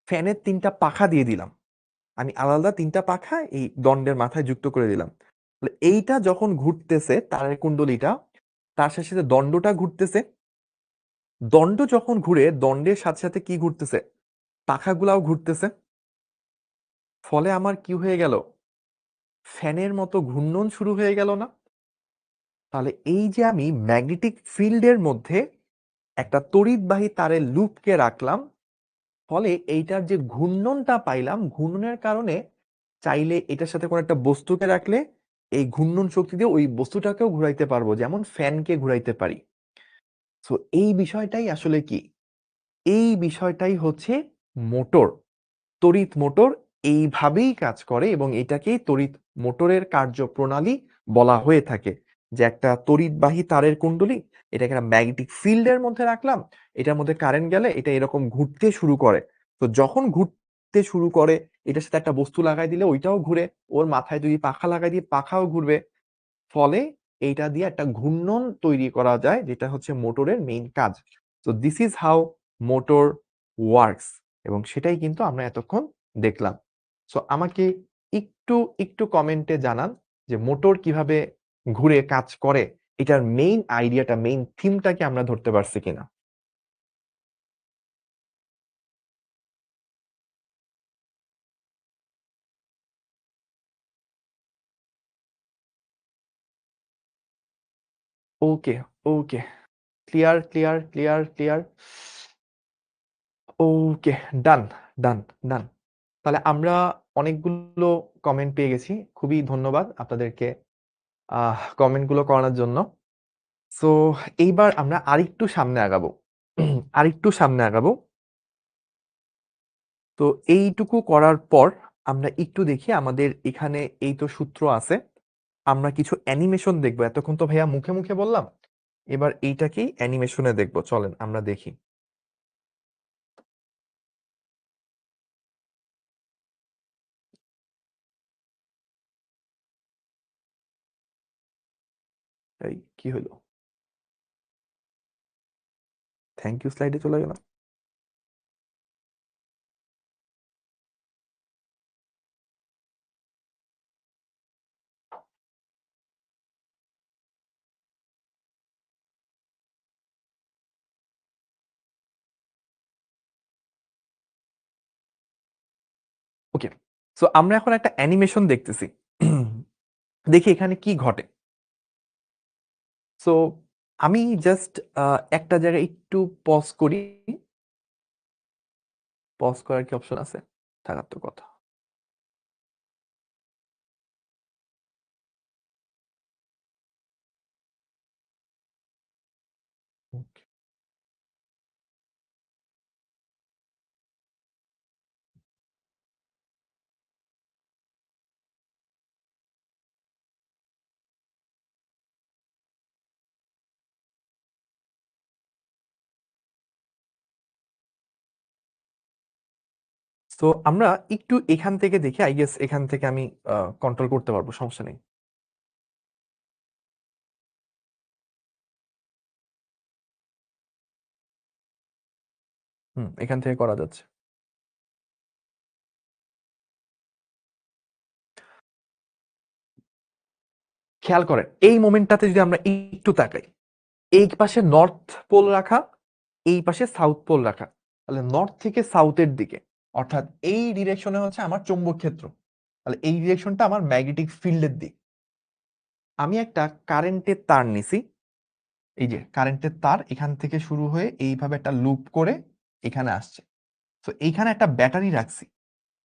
ফ্যানের ৩টা পাখা দিয়ে দিলাম। আমি আলাদা ৩টা পাখা এই দণ্ডের মাথায় যুক্ত করে দিলাম। তাহলে এইটা যখন ঘুরতেছে, তারের কুণ্ডলীটা, তার সাথে সাথে দণ্ডটা ঘুরতেছে। দণ্ড যখন ঘুরে, দণ্ডের সাথে সাথে কি ঘুরতেছে? পাখাগুলাও ঘুরতেছে। ফলে আমার কি হয়ে গেল? ফ্যানের মতো ঘূর্ণন শুরু হয়ে গেল না? তাহলে এই যে আমি ম্যাগনেটিক ফিল্ডের মধ্যে একটা তড়িৎবাহী তারের লুপকে রাখলাম, ফলে এইটার যে ঘূর্ণনটা পাইলাম, ঘূর্ণনের কারণে চাইলে এটার সাথে কোনো একটা বস্তুকে রাখলে এই ঘূর্ণন শক্তি দিয়ে ওই বস্তুটাকেও ঘুরাইতে পারবো, যেমন ফ্যানকে ঘুরাইতে পারি। সো এই বিষয়টাই আসলে কি? এই বিষয়টাই হচ্ছে মোটর। তড়িৎ মোটর এইভাবেই কাজ করে, এবং এটাকেই তড়িৎ মোটরের কার্যপ্রণালী বলা হয়ে থাকে। যে একটা তড়িৎবাহী তারের কুণ্ডলী, এটাকে একটা ম্যাগনেটিক ফিল্ডের মধ্যে রাখলাম, এটার মধ্যে কারেন্ট গেলে এটা এরকম ঘুরতে শুরু করে। তো যখন ঘুরতে শুরু করে, এটার সাথে একটা বস্তু লাগাই দিলে ওইটাও ঘুরে, ওর মাথায় যদি পাখা লাগাই দিয়ে পাখাও ঘুরবে। ফলে এইটা দিয়ে একটা ঘূর্ণন তৈরি করা যায়, যেটা হচ্ছে মোটরের মেইন কাজ। তো this is how motor works, এবং সেটাই কিন্তু আমরা এতক্ষণ দেখলাম। সো আমাকে একটু কমেন্টে জানান যে মোটর কিভাবে ঘুরে কাজ করে, এটার মেইন আইডিয়াটা, মেইন থিমটা কি আমরা ধরতে পারছি কিনা। ওকে, ওকে, clear, clear, clear, clear. Okay, ডান, ডান, ডান। তাহলে আমরা অনেকগুলো কমেন্ট পেয়ে গেছি। খুবই ধন্যবাদ আপনাদেরকে কমেন্টগুলো করার জন্য। সো এইবার আমরা আরেকটু সামনে আগাবো। আরেকটু সামনে আগাবো। তো এইটুকু করার পর আমরা একটু দেখি, আমাদের এখানে এই তো সূত্র আছে। আমরা কিছু অ্যানিমেশন দেখবো। এতক্ষণ তো ভাইয়া মুখে মুখে বললাম, এবার এইটাকেই অ্যানিমেশনে দেখবো। চলেন আমরা দেখি। এই কি হলো? থ্যাংক ইউ স্লাইডে চলে গেলাম। ওকে, সো আমরা এখন একটা অ্যানিমেশন দেখতেছি। দেখি এখানে কি ঘটে। সো আমি জাস্ট একটা জায়গায় একটু পজ করি। পজ করার কি অপশন আছে? থাকার তো কথা। Okay. তো আমরা একটু এখান থেকে দেখি, আই গেস এখান থেকে আমি কন্ট্রোল করতে পারবো, সমস্যা নেই। এখান থেকে করা যাচ্ছে। খেয়াল করেন এই মোমেন্টটাতে যদি আমরা একটু তাকাই, এই পাশে নর্থ পোল রাখা, এই পাশে সাউথ পোল রাখা, তাহলে নর্থ থেকে সাউথের দিকে, অর্থাৎ এই ডিরেকশনে হচ্ছে আমার চৌম্বক ক্ষেত্র, তাহলে এই ডিরেকশনটা আমার ম্যাগনেটিক ফিল্ডের দিক। আমি একটা কারেন্টের তার নিছি, এই যে কারেন্টের তার এখান থেকে শুরু হয়ে এইভাবে একটা লুপ করে এখানে আসছে। তো এইখানে একটা ব্যাটারি রাখছি।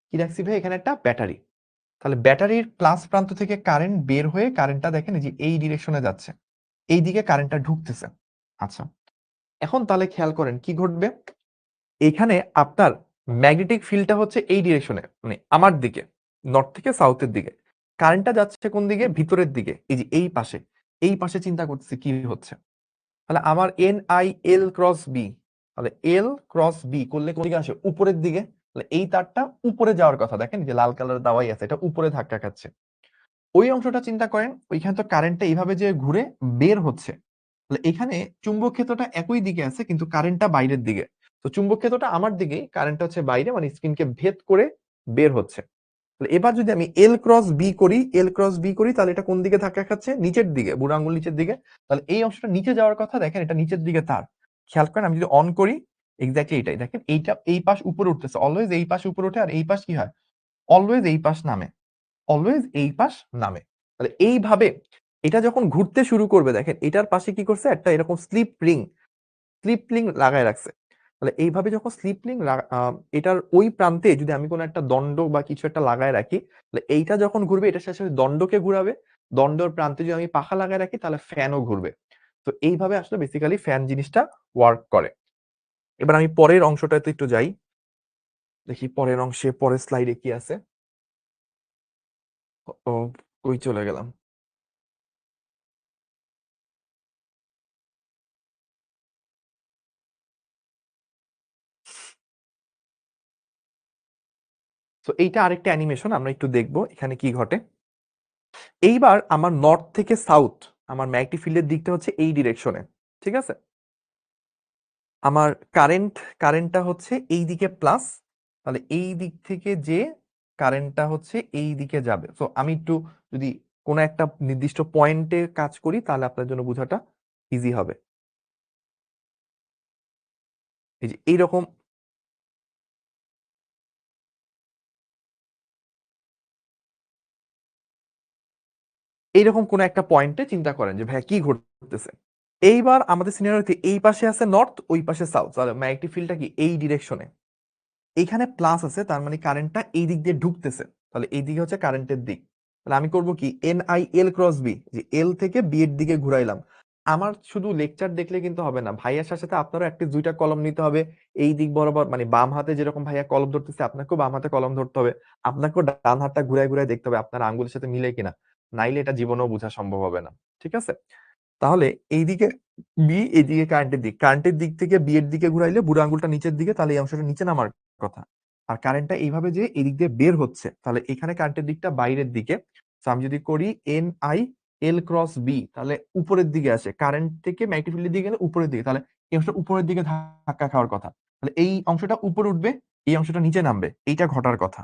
কি রাখছি ভাই? এখানে একটা ব্যাটারি। তাহলে ব্যাটারির প্লাস প্রান্ত থেকে কারেন্ট বের হয়ে কারেন্টটা দেখেন যে এই ডিরেকশনে যাচ্ছে, এই দিকে কারেন্টটা ঢুকতেছে। আচ্ছা, এখন তাহলে খেয়াল করেন কি ঘটবে। এখানে আপনার ম্যাগনেটিক ফিল্ডটা হচ্ছে এই ডিরেকশনে, মানে আমার দিকে, নর্থ থেকে সাউথের দিকে। কারেন্টটা যাচ্ছে কোন দিকে? ভিতরের দিকে, এই যে এই পাশে। এই পাশে চিন্তা করতেছি কি হচ্ছে। তাহলে আমার N I L cross B, তাহলে এল ক্রস বি করলে কোন দিকে আসে? উপরের দিকে। তাহলে এই তারটা উপরে যাওয়ার কথা, দেখেন যে লাল কালার দেওয়াই আছে, এটা উপরে ধাক্কা খাচ্ছে। ওই অংশটা চিন্তা করেন, ওইখানে তো কারেন্টটা এইভাবে যে ঘুরে বের হচ্ছে। তাহলে এখানে চুম্বক ক্ষেত্রটা একই দিকে আছে কিন্তু কারেন্টটা বাইরের দিকে। তো চুম্বক ক্ষেত্রটা আমার দিকে, কারেন্টটা হচ্ছে বাইরে, মানে স্ক্রিনকে ভেদ করে বের হচ্ছে। তাহলে এবার যদি আমি এল ক্রস বি করি, এল ক্রস বি করি, তাহলে এটা কোন দিকে ধাক্কা খাচ্ছে? নিচের দিকে, বুড়ো আঙুল নিচের দিকে। তাহলে এই অংশটা নিচে যাওয়ার কথা, দেখেন এটা নিচের দিকে তার। খেয়াল করেন, আমি যদি অন করি, এক্স্যাক্টলি এটাই দেখেন, এইটা এই পাশ উপরে উঠতেছে, অলওয়েজ এই পাশ উপরে ওঠে, আর এই পাশ কি হয়? অলওয়েজ এই পাশ নামে, অলওয়েজ এই পাশ নামে। তাহলে এইভাবে এটা যখন ঘুরতে শুরু করবে, দেখেন এটার পাশে কি করছে? একটা এরকম স্লিপ রিং লাগায় রাখছে। তাহলে এইভাবে যখন স্লিপ রিং এটার ওই প্রান্তে যদি আমি কোনো একটা দণ্ড বা কিছু একটা লাগায় রাখি, তাহলে এইটা যখন ঘুরবে এটার সাথে সাথে দণ্ডকে ঘুরাবে। দণ্ডর প্রান্তে যদি আমি পাখা লাগায় রাখি তাহলে ফ্যানও ঘুরবে। তো এইভাবে আসলে বেসিক্যালি ফ্যান জিনিসটা ওয়ার্ক করে। এবার আমি পরের অংশটাতে একটু যাই, দেখি পরের অংশে, পরের স্লাইডে কি আছে। ও, কই চলে গেলাম? তো এইটা আরেকটা অ্যানিমেশন, আমরা একটু দেখবো এখানে কি ঘটে। এইবার আমার নর্থ থেকে সাউথ, আমার ম্যাগনেটিক ফিল্ডের দিকটা হচ্ছে এই ডিরেকশনে, ঠিক আছে? আমার কারেন্টটা হচ্ছে এই দিকে প্লাস, তাহলে এই দিক থেকে যে কারেন্টটা হচ্ছে এই দিকে যাবে। তো আমি একটু যদি কোনো একটা নির্দিষ্ট পয়েন্টে কাজ করি তাহলে আপনার জন্য বোঝাটা ইজি হবে। এই যে এইরকম কোন একটা পয়েন্টে চিন্তা করেন যে ভাইয়া কি ঘটতেছে। এইবার আমাদের সিনারিওতে এই পাশে আছে নর্থ, ওই পাশে সাউথ, তাহলে ম্যাগনেটিক ফিল্ডটা কি এই ডিরেকশনে। এইখানে প্লাস আছে, তার মানে কারেন্টটা এই দিক দিয়ে ঢুকতেছে, তাহলে এই দিকে হচ্ছে কারেন্টের দিক। তাহলে আমি করব কি? N I L cross B, যে এল থেকে বি এর দিকে ঘুরাইলাম। আমার শুধু লেকচার দেখলে কিন্তু হবে না, ভাইয়ার সাথে সাথে আপনারও একটা দুইটা কলম নিতে হবে। এই দিক বরাবর, মানে বাম হাতে যেরকম ভাইয়া কলম ধরতেছে আপনাকেও বাম হাতে কলম ধরতে হবে। আপনাকেও ডান হাতটা ঘুরায় ঘুরায় দেখতে হবে আপনার আঙ্গুলের সাথে মিলে কিনা। নাইলে এটা জীবনেও বোঝা সম্ভব হবে না। ঠিক আছে? তাহলে এইদিকে বি, এইদিকে কারেন্টের দিক থেকে বি এর দিকে ঘুরাইলে বুড়ো আঙ্গুলটা নিচের দিকে, তাহলে এই অংশটা নিচে নামার কথা। আর কারেন্টটা এইভাবে যে এদিক দিয়ে বের হচ্ছে, তাহলে এখানে কারেন্টের দিকটা বাইরের দিকে। তো আমি যদি করি N I L cross B, তাহলে উপরের দিকে আসে, কারেন্ট থেকে ম্যাগনেটিক ফিল্ডের দিকে গেলে উপরের দিকে, তাহলে এই অংশটা উপরের দিকে ধাক্কা খাওয়ার কথা। তাহলে এই অংশটা উপরে উঠবে, এই অংশটা নিচে নামবে, এইটা ঘটার কথা।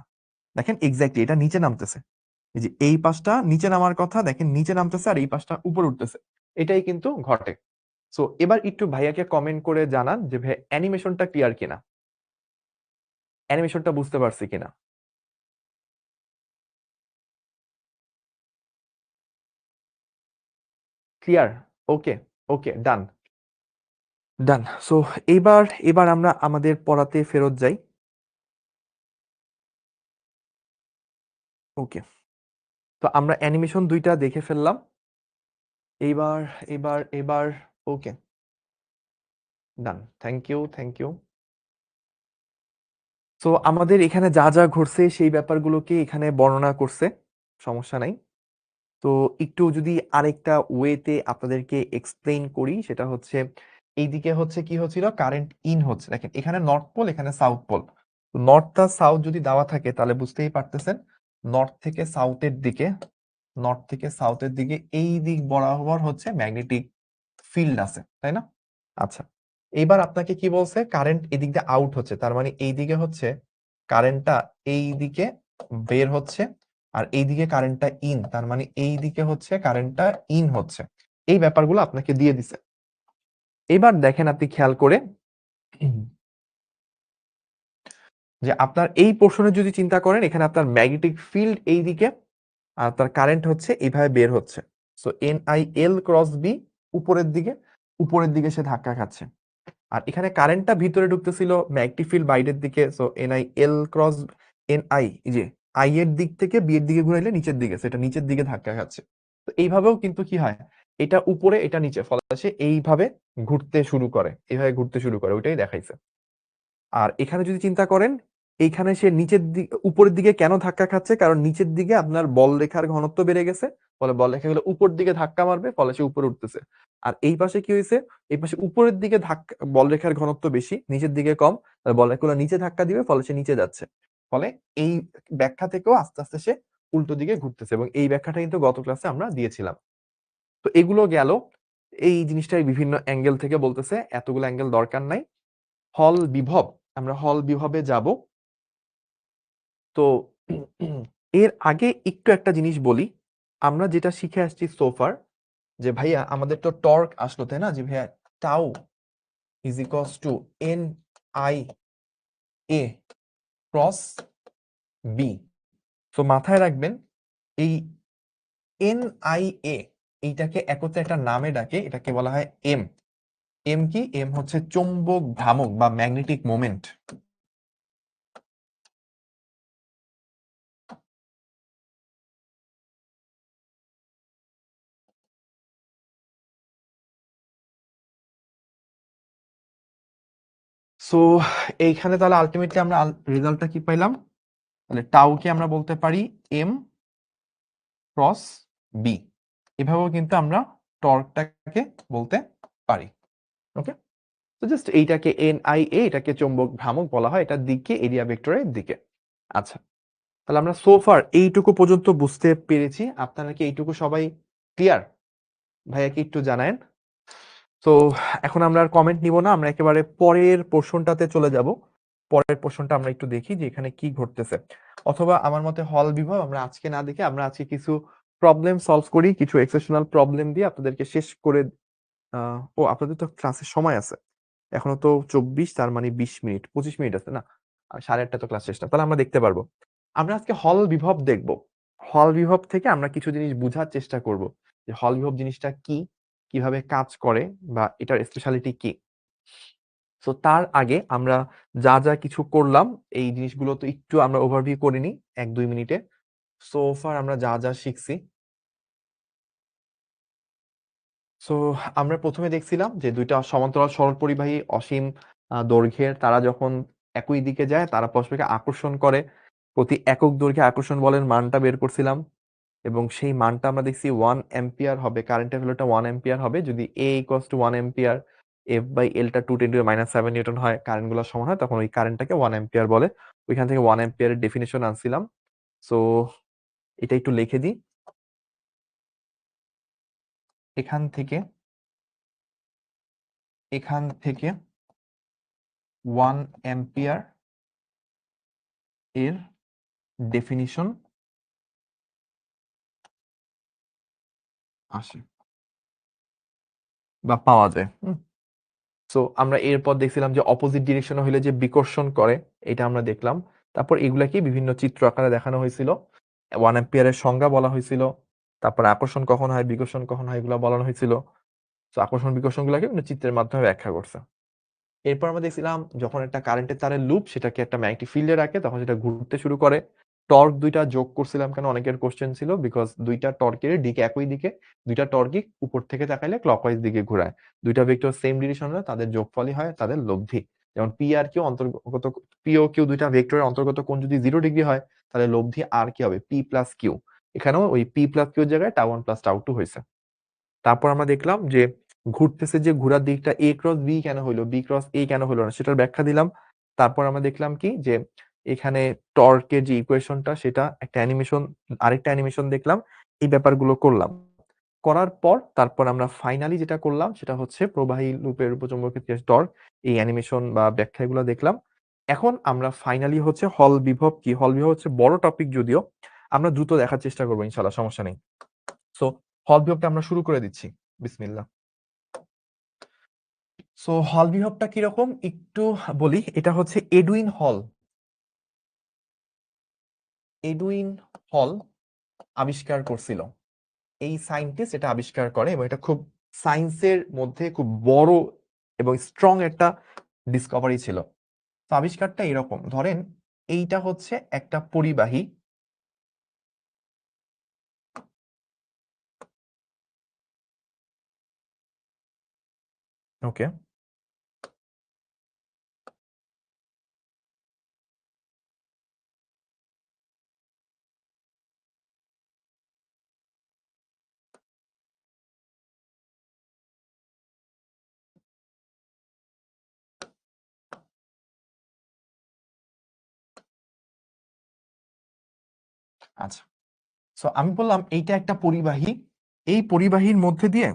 দেখেন এক্স্যাক্টলি এটা নিচে নামতেছে। এই যে এই পাশটা নিচে নামার কথা, দেখেন নিচে নামতেছে, আর এই পাশটা উপরে উঠতেছে। এটাই কিন্তু ঘটে। সো এবার একটু ভাইয়াকে কমেন্ট করে জানান যে ভাই অ্যানিমেশনটা ক্লিয়ার কিনা, অ্যানিমেশনটা বুঝতে পারছি কিনা। ক্লিয়ার? ওকে, ওকে, ডান, ডান। সো এবার এবার আমরা আমাদের পড়াতে ফেরত যাই। ওকে, তো আমরা অ্যানিমেশন দুইটা দেখে ফেললাম। এইবার এবার okay, done, thank you, thank you. So আমাদের এখানে যা যা ঘটছে সেই ব্যাপারগুলোকে এখানে বর্ণনা করছে, সমস্যা নাই। তো একটু যদি আরেকটা ওয়েতে আপনাদেরকে এক্সপ্লেইন করি, সেটা হচ্ছে এইদিকে হচ্ছে কি হচ্ছিল, কারেন্ট ইন হচ্ছে, দেখেন এখানে নর্থ পোল, এখানে সাউথ পোল। নর্থ আর সাউথ যদি দেওয়া থাকে তাহলে বুঝতেই পারতেছেন, নর্থ থেকে সাউথের দিকে, নর্থ থেকে সাউথের দিকে এই দিক বরাবর হচ্ছে ম্যাগনেটিক ফিল্ড আছে, তাই না? আচ্ছা, এইবার আপনাকে কি বলছে? কারেন্ট এদিক দিয়ে আউট হচ্ছে, তার মানে এই দিকে হচ্ছে কারেন্টটা এই দিকে বের হচ্ছে, আর এইদিকে কারেন্টটা ইন, তার মানে এই দিকে হচ্ছে কারেন্টটা ইন হচ্ছে। এই ব্যাপারগুলো আপনাকে দিয়ে দিছে। এবার দেখেন আপনি খেয়াল করে যে আপনার এই পোর্শনে যদি চিন্তা করেন, এখানে আপনার ম্যাগনেটিক ফিল্ড এই দিকে, আর তার কারেন্ট হচ্ছে এইভাবে বের হচ্ছে। So N I L cross B উপরের দিকে, উপরের দিকে সে ধাক্কা খাচ্ছে। আর এখানে কারেন্টটা ভিতরে ঢুকতেছিল, ম্যাগনেটিক ফিল্ড বাইরের দিকে, সো এনআই এল ক্রস এনআই, এই যে আই এর দিক থেকে বি এর দিকে ঘুরাইলে নিচের দিকে, সেটা নিচের দিকে ধাক্কা খাচ্ছে। তো এইভাবেও কিন্তু কি হয়, এটা উপরে এটা নিচে, ফলে সে এইভাবে ঘুরতে শুরু করে, এইভাবে ঘুরতে শুরু করে, ওইটাই দেখাইছে। আর এখানে যদি চিন্তা করেন, এইখানে সে নিচের দিকে উপরের দিকে কেন ধাক্কা খাচ্ছে, কারণ নিচের দিকে আপনার বল রেখার ঘনত্ব বেড়ে গেছে, ফলে বল রেখাগুলো উপর দিকে ধাক্কা মারবে, ফলে সে উপরে উঠতেছে। আর এই পাশে কি হয়েছে, এই পাশে উপরের দিকে ধাক্কা, বল রেখার ঘনত্ব বেশি, নিচের দিকে কম, বল রেখাগুলো নিচে ধাক্কা দিবে, ফলে সে নিচে যাচ্ছে। ফলে এই ব্যাখ্যা থেকেও আস্তে আস্তে সে উল্টো দিকে ঘুরতেছে, এবং এই ব্যাখ্যাটা কিন্তু গত ক্লাসে আমরা দিয়েছিলাম। তো এগুলো গেল, এই জিনিসটাই বিভিন্ন অ্যাঙ্গেল থেকে বলতেছে, এতগুলো অ্যাঙ্গেল দরকার নাই। হল বিভব, আমরা হল বিভবে যাব। তো এর আগে একটু একটা জিনিস বলি, আমরা যেটা শিখে আসছি সোফার, যে ভাইয়া আমাদের তো টর্ক আসলো, তাই না, যে ভাইয়া tau is equals to N I A cross B. তো মাথায় রাখবেন, এই এন আই এ এইটাকে একত্রে একটা নামে ডাকে, এটাকে বলা হয় এম। এম কি, এম হচ্ছে চৌম্বক ভ্রামক বা ম্যাগনেটিক মোমেন্ট। সো এইখানে তাহলে আলটিমেটলি আমরা রেজাল্টটা কি পাইলাম, তাহলে টাউকে আমরা বলতে পারি এম ক্রস বি। এভাবেও কিন্তু আমরা টর্কটাকে বলতে পারি। ওকে, তো জাস্ট এইটাকে এন আই এ, এটাকে চৌম্বক ভ্রামক বলা হয়, এটার দিকে এরিয়া ভেক্টরের দিকে। আচ্ছা, তাহলে আমরা সোফার এইটুকু পর্যন্ত বুঝতে পেরেছি। আপনারা কি এইটুকু সবাই ক্লিয়ার? ভাইয়া কি একটু জানায়েন। তো এখন আমরা আর কমেন্ট নিব না, আমরা একেবারে পরের পোর্শনটাতে চলে যাব। পরের পোর্শনটা আমরা একটু দেখি যে এখানে কি ঘটতেছে, অথবা আমার মতে হল বিভব আমরা আজকে না দেখে আমরা আজকে কিছু প্রবলেম সলভ করি, কিছু এক্সেপশনাল প্রবলেম দিয়ে আপনাদেরকে শেষ করে। ও আপনাদের তো ক্লাসের সময় আছে এখনো তো 24, তার মানে 20 মিনিট 25 মিনিট আছে না, আর 8:30 তো ক্লাস শেষ না, তাহলে আমরা দেখতে পারবো। আমরা আজকে হল বিভব দেখব। হল বিভব থেকে আমরা কিছু জিনিস বোঝার চেষ্টা করব, যে হল বিভব জিনিসটা কি, কিভাবে কাজ করে, বা এটার স্পেশালিটি কি। তো তার আগে আমরা যা যা কিছু করলাম, এই জিনিসগুলো তো একটু আমরা ওভারভিউ করে নিই 1-2 মিনিটে। সো ফার আমরা যা যা শিখছি। সো আমরা প্রথমে দেখছিলাম যে দুইটা সমান্তরাল সরল পরিবাহী অসীম দৈর্ঘ্যের, তারা যখন একই দিকে যায় তারা পরস্পরকে আকর্ষণ করে, প্রতি একক দৈর্ঘ্যে আকর্ষণ বলের মানটা বের করছিলাম, এবং সেই মানটা আমরা দেখছি 1 অ্যাম্পিয়ার হবে, কারেন্টের ভ্যালুটা 1 অ্যাম্পিয়ার হবে যদি a equals to 1 ampere, F by এলটা 2 × 10⁻⁷ নিউটন হয়, কারেন্টগুলো সমান হয়, তখন ওই কারেন্টটাকে 1 অ্যাম্পিয়ার বলে। ওইখান থেকে 1 অ্যাম্পিয়ারের ডেফিনিশন আনছিলাম। সো এটা একটু লিখে দিই, এখান থেকে এখান থেকে 1 অ্যাম্পিয়ার এর ডেফিনিশন আসে বা পাওয়া যায়। সো আমরা এরপর দেখছিলাম যে অপোজিট ডিরেকশনে হইলে যে বিকর্ষণ করে, এটা আমরা দেখলাম। তারপর এগুলাকে বিভিন্ন চিত্র আকারে দেখানো হয়েছিল, 1 অ্যাম্পিয়ারের সংজ্ঞা বলা হয়েছিল, তারপর আকর্ষণ কখন হয়, বিকর্ষণ কখন হয়, এগুলো বলানো হয়েছিল। তো আকর্ষণ বিকর্ষণ গুলাকে বিভিন্ন চিত্রের মাধ্যমে ব্যাখ্যা করছে। এরপর আমরা দেখছিলাম যখন একটা কারেন্টের তারের লুপ সেটাকে একটা ম্যাগনেটিক ফিল্ডে রাখে, তখন সেটা ঘুরতে শুরু করে। টর্ক দুইটা যোগ করছিলাম কেন, অনেকের কোশ্চেন ছিল, বিকজ দুইটা টর্কের দিক একই দিকে, দুইটা টর্কই উপর থেকে তাকাইলে ক্লকওয়াইজ দিকে ঘোরায়, দুইটা ভেক্টর সেম ডিরেকশন হয়, তাদের যোগফলই হয় তাদের লব্ধি। যেমন পি আর কিউ অন্তর্গত, পি ও কিউ দুইটা ভেক্টরের অন্তর্গত কোণ যদি 0 ডিগ্রি হয়, তাহলে লব্ধি আর কি হবে, পি প্লাস কিউ। এখানেও ওই পি প্লাস কিউ জায়গায় টাউ 1 প্লাস টাউ 2 হয়েছে। তারপর আমরা দেখলাম যে ঘুরতেছে, যে ঘোরার দিকটা এ ক্রস বি কেন হইলো, বি ক্রস এ কেন হইলো না, সেটার ব্যাখ্যা দিলাম। তারপর আমরা দেখলাম কি, যে এখানে টর্কের যে ইকুয়েশনটা, সেটা একটা অ্যানিমেশন, আরেকটা অ্যানিমেশন দেখলাম, এই ব্যাপারগুলো করলাম। করার পর তারপর আমরা ফাইনালি যেটা করলাম সেটা হচ্ছে প্রবাহী লুপের উপচৌম্বকীয় যে টর্ক, এই অ্যানিমেশন বা ব্যাখ্যাগুলো দেখলাম। এখন আমরা ফাইনালি হচ্ছে হল বিভব কি, হল বিভব হচ্ছে বড় টপিক, যদিও আমরা দ্রুত দেখার চেষ্টা করবো, ইনশাল্লাহ, সমস্যা নেই। সো হল বিভবটা আমরা শুরু করে দিচ্ছি, বিসমিল্লাহ। সো হল বিভবটা কিরকম একটু বলি, এটা হচ্ছে এডুইন হল। এডুইন হল আবিষ্কার করছিল, এই সায়েন্টিস্ট এটা আবিষ্কার করে, এবং এটা খুব সায়েন্সের মধ্যে খুব বড় এবং স্ট্রং একটা ডিসকভারি ছিল। তো আবিষ্কারটা এরকম, ধরেন এইটা হচ্ছে একটা পরিবাহী, ওকে, আচ্ছা। সো আমি বললাম এইটা একটা পরিবাহী, এই পরিবাহীর মধ্যে দিয়ে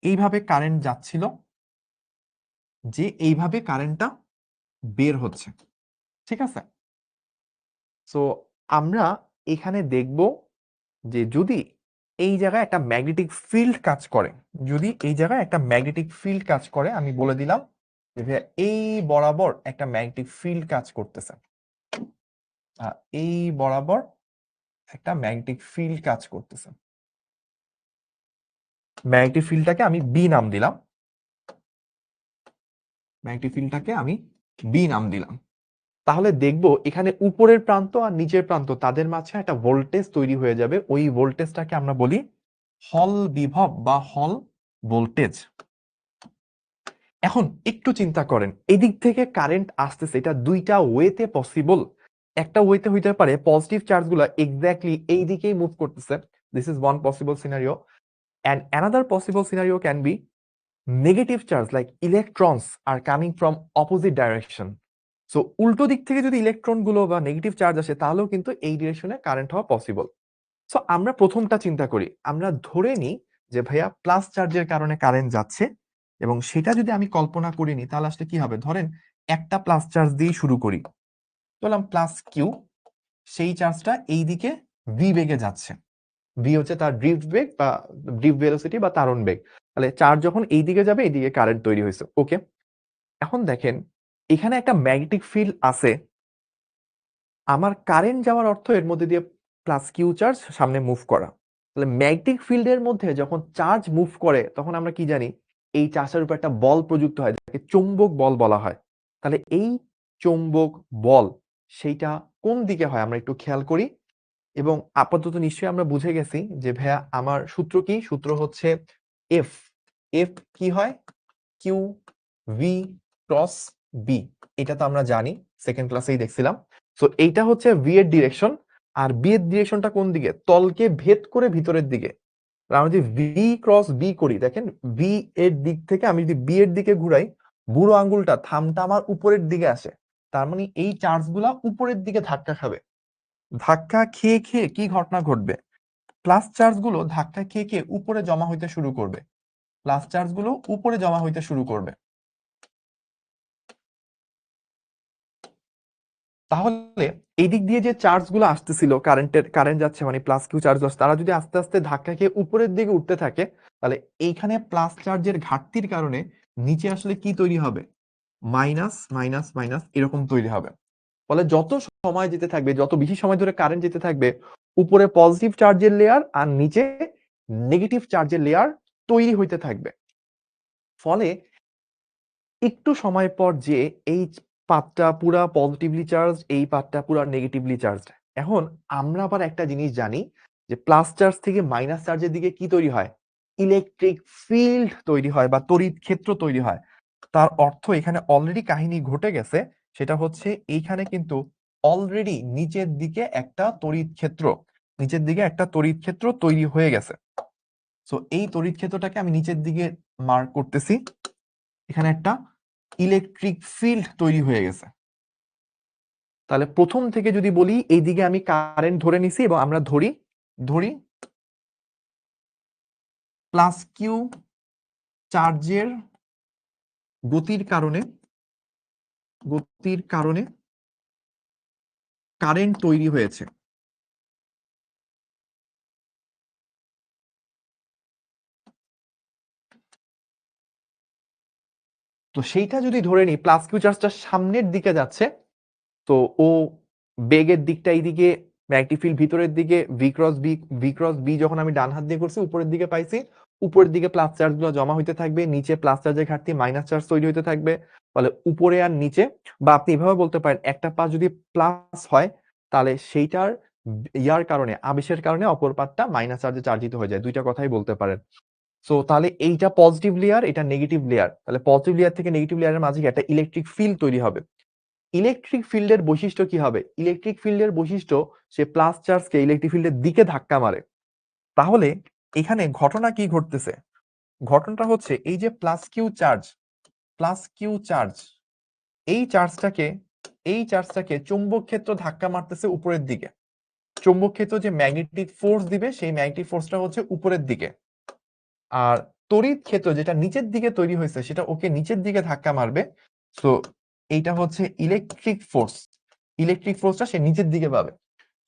এইভাবে কারেন্ট যাচ্ছিল, যে এইভাবে কারেন্টটা বের হচ্ছে, ঠিক আছে। সো আমরা এখানে দেখব যে যদি এই জায়গায় একটা ম্যাগনেটিক ফিল্ড কাজ করে, যদি এই জায়গায় একটা ম্যাগনেটিক ফিল্ড কাজ করে, আমি বলে দিলাম যে ভাইয়া এই বরাবর একটা ম্যাগনেটিক ফিল্ড কাজ করতেছে, এই বরাবর একটা ম্যাগনেটিক ফিল্ড কাজ করতেছে, ম্যাগনেটিক ফিল্ডটাকে আমি বি নাম দিলাম, ম্যাগনেটিক ফিল্ডটাকে আমি বি নাম দিলাম। তাহলে দেখব এখানে উপরের প্রান্ত আর নিচের প্রান্ত তাদের মাঝে একটা ভোল্টেজ তৈরি হয়ে যাবে, ওই ভোল্টেজটাকে আমরা বলি হল বিভব বা হল ভোল্টেজ। এখন একটু চিন্তা করেন, এদিক থেকে কারেন্ট আসতেছে, এটা দুইটা ওয়েতে পসিবল। একটা ওয়েতে হইতে পারে পজিটিভ চার্জগুলো এক্স্যাক্টলি এই দিকেই মুভ করতেছে, this is one possible scenario, and another possible scenario can be negative charge like electrons are coming from opposite direction. So উল্টো দিক থেকে যদি ইলেকট্রন গুলো বা নেগেটিভ চার্জ আসে তাহলেও কিন্তু এই ডিরেকশনে কারেন্ট হওয়া পসিবল। সো আমরা প্রথমটা চিন্তা করি, আমরা ধরে নিই যে ভাইয়া প্লাস চার্জের কারণে কারেন্ট যাচ্ছে, এবং সেটা যদি আমি কল্পনা করিনি তাহলে আসলে কি হবে, ধরেন একটা প্লাস চার্জ দিয়ে শুরু করি, বললাম প্লাস কিউ, সেই চার্জটা এই দিকে ভি বেগে যাচ্ছে, ভি হচ্ছে তার ড্রিফট বেগ বা ড্রিফট ভেলোসিটি বা তাড়ন বেগ, তাহলে চার্জ যখন এই দিকে যাবে এইদিকে কারেন্ট তৈরি হয়েছে, ওকে। এখন দেখেন এখানে একটা ম্যাগনেটিক ফিল্ড আছে, আমার কারেন্ট যাওয়ার অর্থ এর মধ্যে দিয়ে প্লাস কিউ চার্জ সামনে মুভ করা, তাহলে ম্যাগনেটিক ফিল্ডের মধ্যে যখন চার্জ মুভ করে তখন আমরা কি জানি, এই চার্জের উপর একটা বল প্রযুক্ত হয় যাকে চৌম্বক বল বলা হয়। তাহলে এই চৌম্বক বল সেইটা কোন দিকে হয় আমরা একটু খেয়াল করি, এবং আপাতত নিশ্চয়ই আমরা বুঝে গেছি যে ভাইয়া আমার সূত্র কি, সূত্র হচ্ছে এফ, এফ কি হয়, কিউ ভি ক্রস বি, এটা তো আমরা জানি, সেকেন্ড ক্লাসেই দেখছিলাম। সো এইটা হচ্ছে ভি এর ডিরেকশন, আর বি এর ডিরেকশনটা কোন দিকে, তলকে ভেদ করে ভিতরের দিকে। আমরা যদি ভি ক্রস বি করি, দেখেন ভি এর দিক থেকে আমি যদি বি এর দিকে ঘুরাই, বুড়ো আঙ্গুলটা থামটা আমার উপরের দিকে আসে, তার মানে এই চার্জ গুলা উপরের দিকে ধাক্কা খাবে, ধাক্কা খেয়ে খেয়ে কি ঘটনা ঘটবে, প্লাস চার্জ গুলো ধাক্কা খেয়ে খেয়ে উপরে জমা হইতে শুরু করবে, প্লাস চার্জ গুলো উপরে জমা হইতে শুরু করবে। তাহলে এই দিক দিয়ে যে চার্জ গুলো আসতেছিল, কারেন্ট যাচ্ছে মানে প্লাস কিউ চার্জ আসছে, তারা যদি আস্তে আস্তে ধাক্কা খেয়ে উপরের দিকে উঠতে থাকে, তাহলে এইখানে প্লাস চার্জের ঘাটতির কারণে নিচে আসলে কি তৈরি হবে, মাইনাস মাইনাস মাইনাস এরকম তৈরি হবে। ফলে যত সময় যেতে থাকবে, যত বেশি সময় ধরে কারেন্ট যেতে থাকবে, উপরে পজিটিভ চার্জের লেয়ার আর নিচে নেগেটিভ চার্জের লেয়ার তৈরি হইতে থাকবে। ফলে একটু সময় পর যে এই পাতটা পুরা পজিটিভলি চার্জ, এই পাতটা পুরা নেগেটিভলি চার্জ। এখন আমরা আবার একটা জিনিস জানি যে প্লাস চার্জ থেকে মাইনাস চার্জের দিকে কি তৈরি হয়, ইলেকট্রিক ফিল্ড তৈরি হয় বা তড়িৎ ক্ষেত্র তৈরি হয়। তার অর্থ এখানে অলরেডি কাহিনী ঘটে গেছে, সেটা হচ্ছে এইখানে কিন্তু অলরেডি নিচের দিকে একটা তড়িৎ ক্ষেত্র, নিচের দিকে একটা তড়িৎ ক্ষেত্র তৈরি হয়ে গেছে। সো এই তড়িৎ ক্ষেত্রটাকে আমি নিচের দিকে মার্ক করতেছি, এখানে একটা ইলেকট্রিক ফিল্ড তৈরি হয়ে গেছে। তাহলে প্রথম থেকে যদি বলি, এইদিকে আমি কারেন্ট ধরে নিছি এবং আমরা ধরি প্লাস কিউ চার্জের গতির কারণে কারেন্ট তৈরি হয়েছে। তো সেইটা যদি ধরে নিই প্লাস কিউ চার্জটা সামনের দিকে যাচ্ছে, তো ও বেগের দিকটা এইদিকে, ম্যাগনেটিক ফিল্ড ভিতরের দিকে, ভি ক্রস বি যখন আমি ডান হাত দিয়ে করছি উপরের দিকে পাইছি, উপরের দিকে প্লাস চার্জ গুলো জমা হইতে থাকবে, নিচে প্লাস চার্জের ঘাটতি মাইনাস চার্জ তৈরি হইতে থাকবে। ফলে উপরে আর নিচে, বা আপনি এভাবে বলতে পারেন একটা পাশ যদি প্লাস হয় তাহলে সেইটার ইয়ার কারণে, আবেশের কারণে অপর পাতটা মাইনাস চার্জে চার্জিত হয়ে যায়। দুইটা কথাই বলতে পারেন। সো তাহলে এইটা পজিটিভ লেয়ার, এটা নেগেটিভ লেয়ার। তাহলে পজিটিভ লেয়ার থেকে নেগেটিভ লেয়ারের মাঝে একটা ইলেকট্রিক ফিল্ড তৈরি হবে। ইলেকট্রিক ফিল্ডের বৈশিষ্ট্য কি হবে? ইলেকট্রিক ফিল্ডের বৈশিষ্ট্য সে প্লাস চার্জকে ইলেকট্রিক ফিল্ডের দিকে ধাক্কা মারে। তাহলে এখানে ঘটনা কি ঘটতেছে? ঘটনাটা হচ্ছে এই যে প্লাস কিউ চার্জ, এই চার্জটাকে চৌম্বক ক্ষেত্র ধাক্কা মারতেছে উপরের দিকে। চৌম্বক ক্ষেত্র যে ম্যাগনেটিক ফোর্স দিবে সেই ম্যাগনেটিক ফোর্সটা হচ্ছে উপরের দিকে। আর তড়িৎ ক্ষেত্র যেটা নিচের দিকে তৈরি হয়েছে সেটা ওকে নিচের দিকে ধাক্কা মারবে। সো এইটা হচ্ছে ইলেকট্রিক ফোর্স। ইলেকট্রিক ফোর্সটা সে নিচের দিকে পাবে।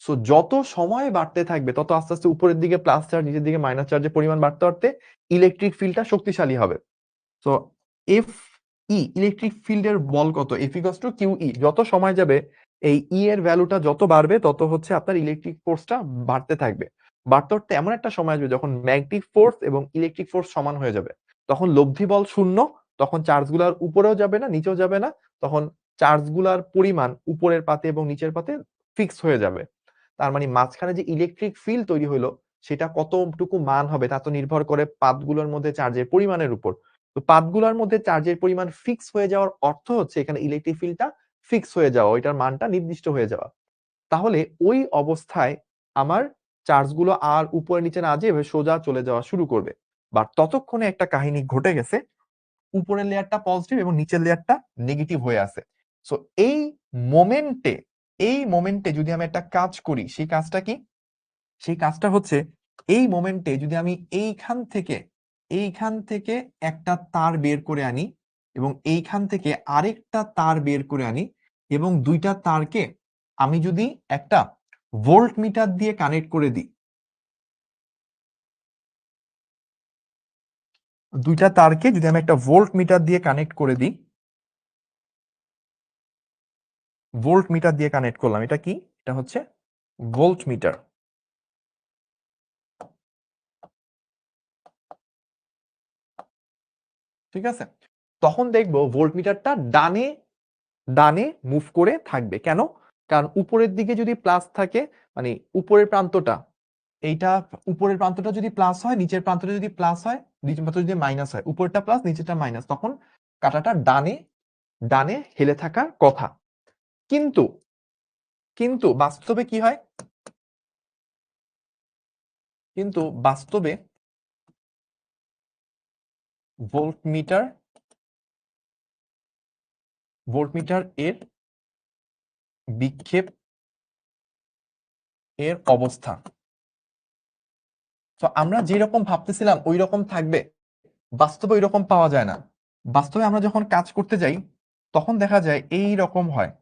সো যত সময় বাড়তে থাকবে তত আস্তে আস্তে উপরের দিকে প্লাস চার্জ, নিচের দিকে মাইনাস চার্জের পরিমাণ বাড়তে বাড়তে ইলেকট্রিক ফিল্ডটা শক্তিশালী হবে। সো এফ ই, ইলেকট্রিক ফিল্ডের বল কত? F equals to Q E. যত সময় যাবে এই ই এর ভ্যালুটা যত বাড়বে তত হচ্ছে আপনার ইলেকট্রিক ফোর্সটা বাড়তে থাকবে। বাড়তে বাড়তে এমন একটা সময় আসবে যখন ম্যাগনেটিক ফোর্স এবং ইলেকট্রিক ফোর্স সমান হয়ে যাবে। তখন লব্ধি বল শূন্য, তখন চার্জগুলোর উপরেও যাবে না নিচেও যাবে না, তখন চার্জগুলোর পরিমাণ উপরের পাতে এবং নিচের পাতে ফিক্স হয়ে যাবে। তার মানে মাঝখানে যে ইলেকট্রিক ফিল্ড তৈরি হলো সেটা কতটুকু মান হবে তা তো নির্ভর করে পাতগুলোর মধ্যে চার্জের পরিমাণের উপর। তো পাতগুলোর মধ্যে চার্জের পরিমাণ ফিক্স হয়ে যাওয়ার অর্থ হচ্ছে এখানে ইলেকট্রিক ফিল্ডটা ফিক্স হয়ে যাওয়া, ওইটার মানটা নির্দিষ্ট হয়ে যাওয়া। তাহলে ওই অবস্থায় আমার চার্জগুলো আর উপরে নিচে না যেয়ে সোজা চলে যাওয়া শুরু করবে। বাট ততক্ষণে একটা কাহিনী ঘটে গেছে, উপরের লেয়ারটা পজিটিভ এবং নিচের লেয়ারটা নেগেটিভ হয়ে আছে। সো এই মোমেন্টে, যদি আমি একটা কাজ করি, সেই কাজটা কি? সেই কাজটা হচ্ছে এই মোমেন্টে যদি আমি এইখান থেকে একটা তার বের করে আনি এবং এইখান থেকে আরেকটা তার বের করে আনি এবং দুইটা তারকে আমি যদি একটা ভোল্ট মিটার দিয়ে কানেক্ট করে দিই, দুইটা তারকে যদি আমি একটা ভোল্ট মিটার দিয়ে কানেক্ট করে দিই, ভোল্ট মিটার দিয়ে কানেক্ট করলাম, এটা কি? এটা হচ্ছে ভোল্ট মিটার। ঠিক আছে? তখন দেখবো ভোল্ট মিটারটা ডানে ডানে মুভ করে থাকবে। কেন? কারণ উপরের দিকে যদি প্লাস থাকে, মানে উপরের প্রান্তটা, এইটা উপরের প্রান্তটা যদি প্লাস হয়, নিচের প্রান্তটা যদি প্লাস হয়, নিচের প্রান্ত যদি মাইনাস হয়, উপরটা প্লাস নিচেরটা মাইনাস, তখন কাঁটাটা ডানে ডানে হেলে থাকার কথা। কিন্তু কিন্তু বাস্তবে কি হয়? কিন্তু বাস্তবে ভোল্টমিটার এর বিক্ষেপ এর অবস্থা, তো আমরা যেরকম ভাবতেছিলাম ওই রকম থাকবে, বাস্তবে ওই রকম পাওয়া যায় না। বাস্তবে আমরা যখন কাজ করতে যাই তখন দেখা যায় এই রকম হয়।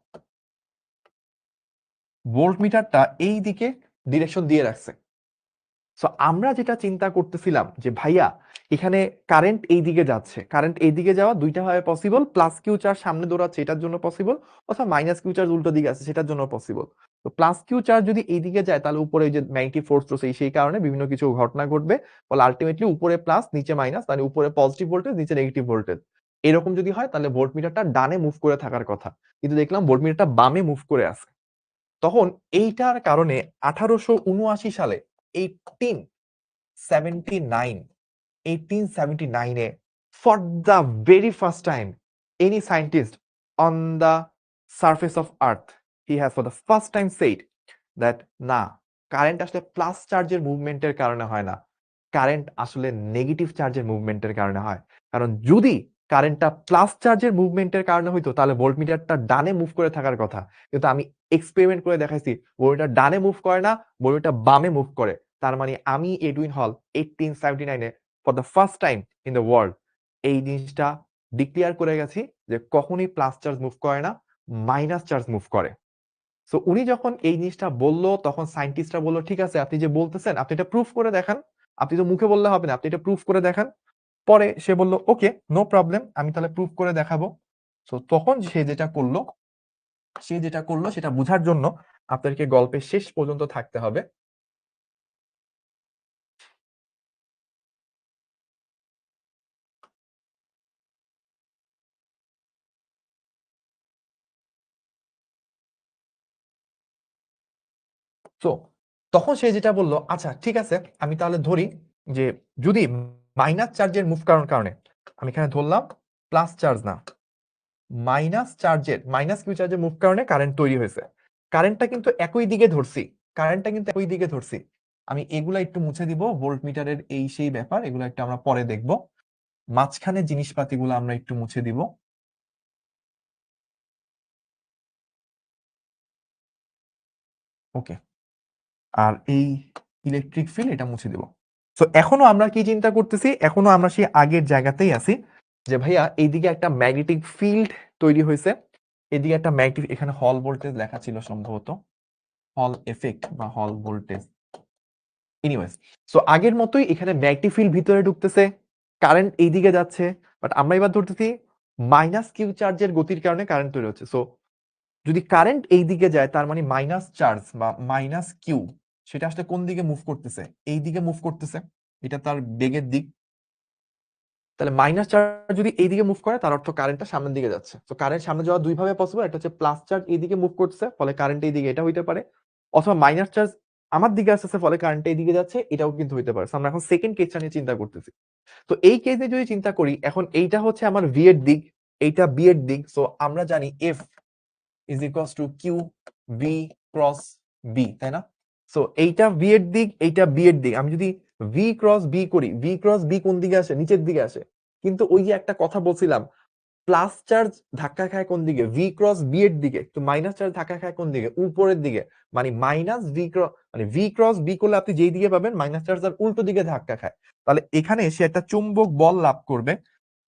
ভোল্ট মিটারটা এই দিকে ডিরেকশন দিয়ে রাখছে। সো আমরা যেটা চিন্তা করতেছিলাম যে ভাইয়া এখানে কারেন্ট এই দিকে যাচ্ছে, কারেন্ট এই দিকে যাওয়া দুইটা ভাবে পসিবল, প্লাস কিউ চার্জ সামনে দৌড়াচ্ছে এটার জন্য পসিবল, অথবা মাইনাস কিউ চার্জ উল্টো দিকে আছে সেটার জন্য পসিবল। তো প্লাস কিউ চার্জ যদি এই দিকে যায় তাহলে উপরে যে ম্যাগনেটিক ফোর্স রয়েছে সেই কারণে বিভিন্ন কিছু ঘটনা ঘটবে, ফলে আলটিমেটলি উপরে প্লাস নিচে মাইনাস, মানে উপরে পজিটিভ ভোল্টেজ নিচে নেগেটিভ ভোল্টেজ। এরকম যদি হয় তাহলে ভোল্ট মিটারটা ডানে মুভ করে থাকার কথা, কিন্তু দেখলাম ভোল্ট মিটারটা বামে মুভ করে আছে। তখন এইটার কারণে 1879 সালে 1879 for the very first time any scientist on the surface of earth, he has for the first time said that না, কারেন্ট আসলে প্লাস চার্জের মুভমেন্টের কারণে হয় না, কারেন্ট আসলে নেগেটিভ চার্জের মুভমেন্টের কারণে হয়। কারণ যদি কারেন্টটা প্লাস চার্জের মুভমেন্টের কারণে হইতো তাহলে ভোল্টমিটারটা ডানে মুভ করে থাকার কথা, কিন্তু আমি এক্সপেরিমেন্ট করে দেখাইছি ভোল্টমিটার ডানে মুভ করে না, ভোল্টমিটার বামে মুভ করে। তার মানে আমি এডুইন হল 1879 for the first time in the world এই জিনিসটা ডিক্লেয়ার করে গেছি যে কখনই প্লাস চার্জ মুভ করে না, মাইনাস চার্জ মুভ করে। সো উনি যখন এই জিনিসটা বললো তখন সায়েন্টিস্টরা বললো ঠিক আছে আপনি যে বলতেছেন আপনি এটা প্রুফ করে দেখান, আপনি তো মুখে বললে হবে না, আপনি এটা প্রুফ করে দেখান। পরে সে বলল ওকে নো প্রবলেম, আমি তাহলে প্রুফ করে দেখাবো। সো তখন সে যেটা করলো সেটা বোঝার জন্য আপনাদেরকে গল্পের শেষ পর্যন্ত থাকতে হবে। সো তখন সে যেটা বললো, আচ্ছা ঠিক আছে, আমি তাহলে ধরি যে যদি মাইনাস চার্জের মুভ করার কারণে, আমি এখানে ধরলাম প্লাস চার্জ না, মাইনাস কিউ চার্জের মুভ কারণে কারেন্ট তৈরি হয়েছে। কারেন্টটা কিন্তু একই দিকে ধরছি, আমি এগুলা একটু মুছে দিব, ভোল্ট মিটারের এই সেই ব্যাপার, এগুলো একটু আমরা পরে দেখব। মাঝখানে জিনিসপাতিগুলো আমরা একটু মুছে দিব। ওকে, আর এই ইলেকট্রিক ফিল্ড এটা মুছে দিব। তো এখনো আমরা কি চিন্তা করতেছি, এখনো আমরা সেই আগের জায়গাতেই আছি যে ভাইয়া এইদিকে একটা ম্যাগনেটিক ফিল্ড তৈরি হয়েছে, এদিকে একটা ম্যাগনেটিক, এখানে হল ভোল্টেজ লেখা ছিল সম্ভবত, হল এফেক্ট বা হল ভোল্টেজ, এনিওয়েজ। সো আগের মতোই এখানে ম্যাগনেটিক ফিল্ড ভিতরে ঢুকতেছে, কারেন্ট এইদিকে যাচ্ছে, বাট আমরা এবার ধরতেছি মাইনাস কিউ চার্জের গতির কারণে কারেন্ট তৈরি হচ্ছে। সো যদি কারেন্ট এই দিকে যায়, তার মানে মাইনাস চার্জ বা মাইনাস কিউ সেটা আসলে কোন দিকে মুভ করতেছে, এই দিকে মুভ করতেছে, এটা তার বেগের দিক। তাহলে মাইনাস চার্জ যদি এই দিকে মুভ করে, তার অর্থ কারেন্টটা সামনের দিকে যাচ্ছে। তো কারেন্ট সামনে যাওয়া দুই ভাবে পসিবল, একটা হচ্ছে প্লাস চার্জ এই দিকে মুভ করতেছে, ফলে কারেন্ট এই দিকে, এটা হইতে পারে, অথবা মাইনাস চার্জ আমার দিকে আসতেছে, ফলে কারেন্ট এই দিকে যাচ্ছে, এটাও কিন্তু হইতে পারে। আমরা এখন সেকেন্ড কেসটা নিয়ে চিন্তা করতেছি। তো এই কেসে যদি চিন্তা করি, এখন এইটা হচ্ছে আমার ভি এর দিক, এইটা বি এর দিক। সো আমরা জানি F is equals to Q V cross B, তাই না? সো এইটা ভি এর দিক, এইটা বি এর দিক। আমি যদি ভি ক্রস বি করি, ভি ক্রস বি কোন দিকে আসে? নিচের দিকে আসে। কিন্তু ওই যে একটা কথা বলছিলাম, প্লাস চার্জ ধাক্কা খায় কোন দিকে? ভি ক্রস বি এর দিকে। তো মাইনাস চার্জ ধাক্কা খায় কোন দিকে? উপরের দিকে। মানে মাইনাস ভি ক্রস, মানে ভি ক্রস বি করলে আপনি যেই দিকে পাবেন, মাইনাস চার্জ আর উল্টো দিকে ধাক্কা খায়। তাহলে এখানে সে একটা চুম্বক বল লাভ করবে,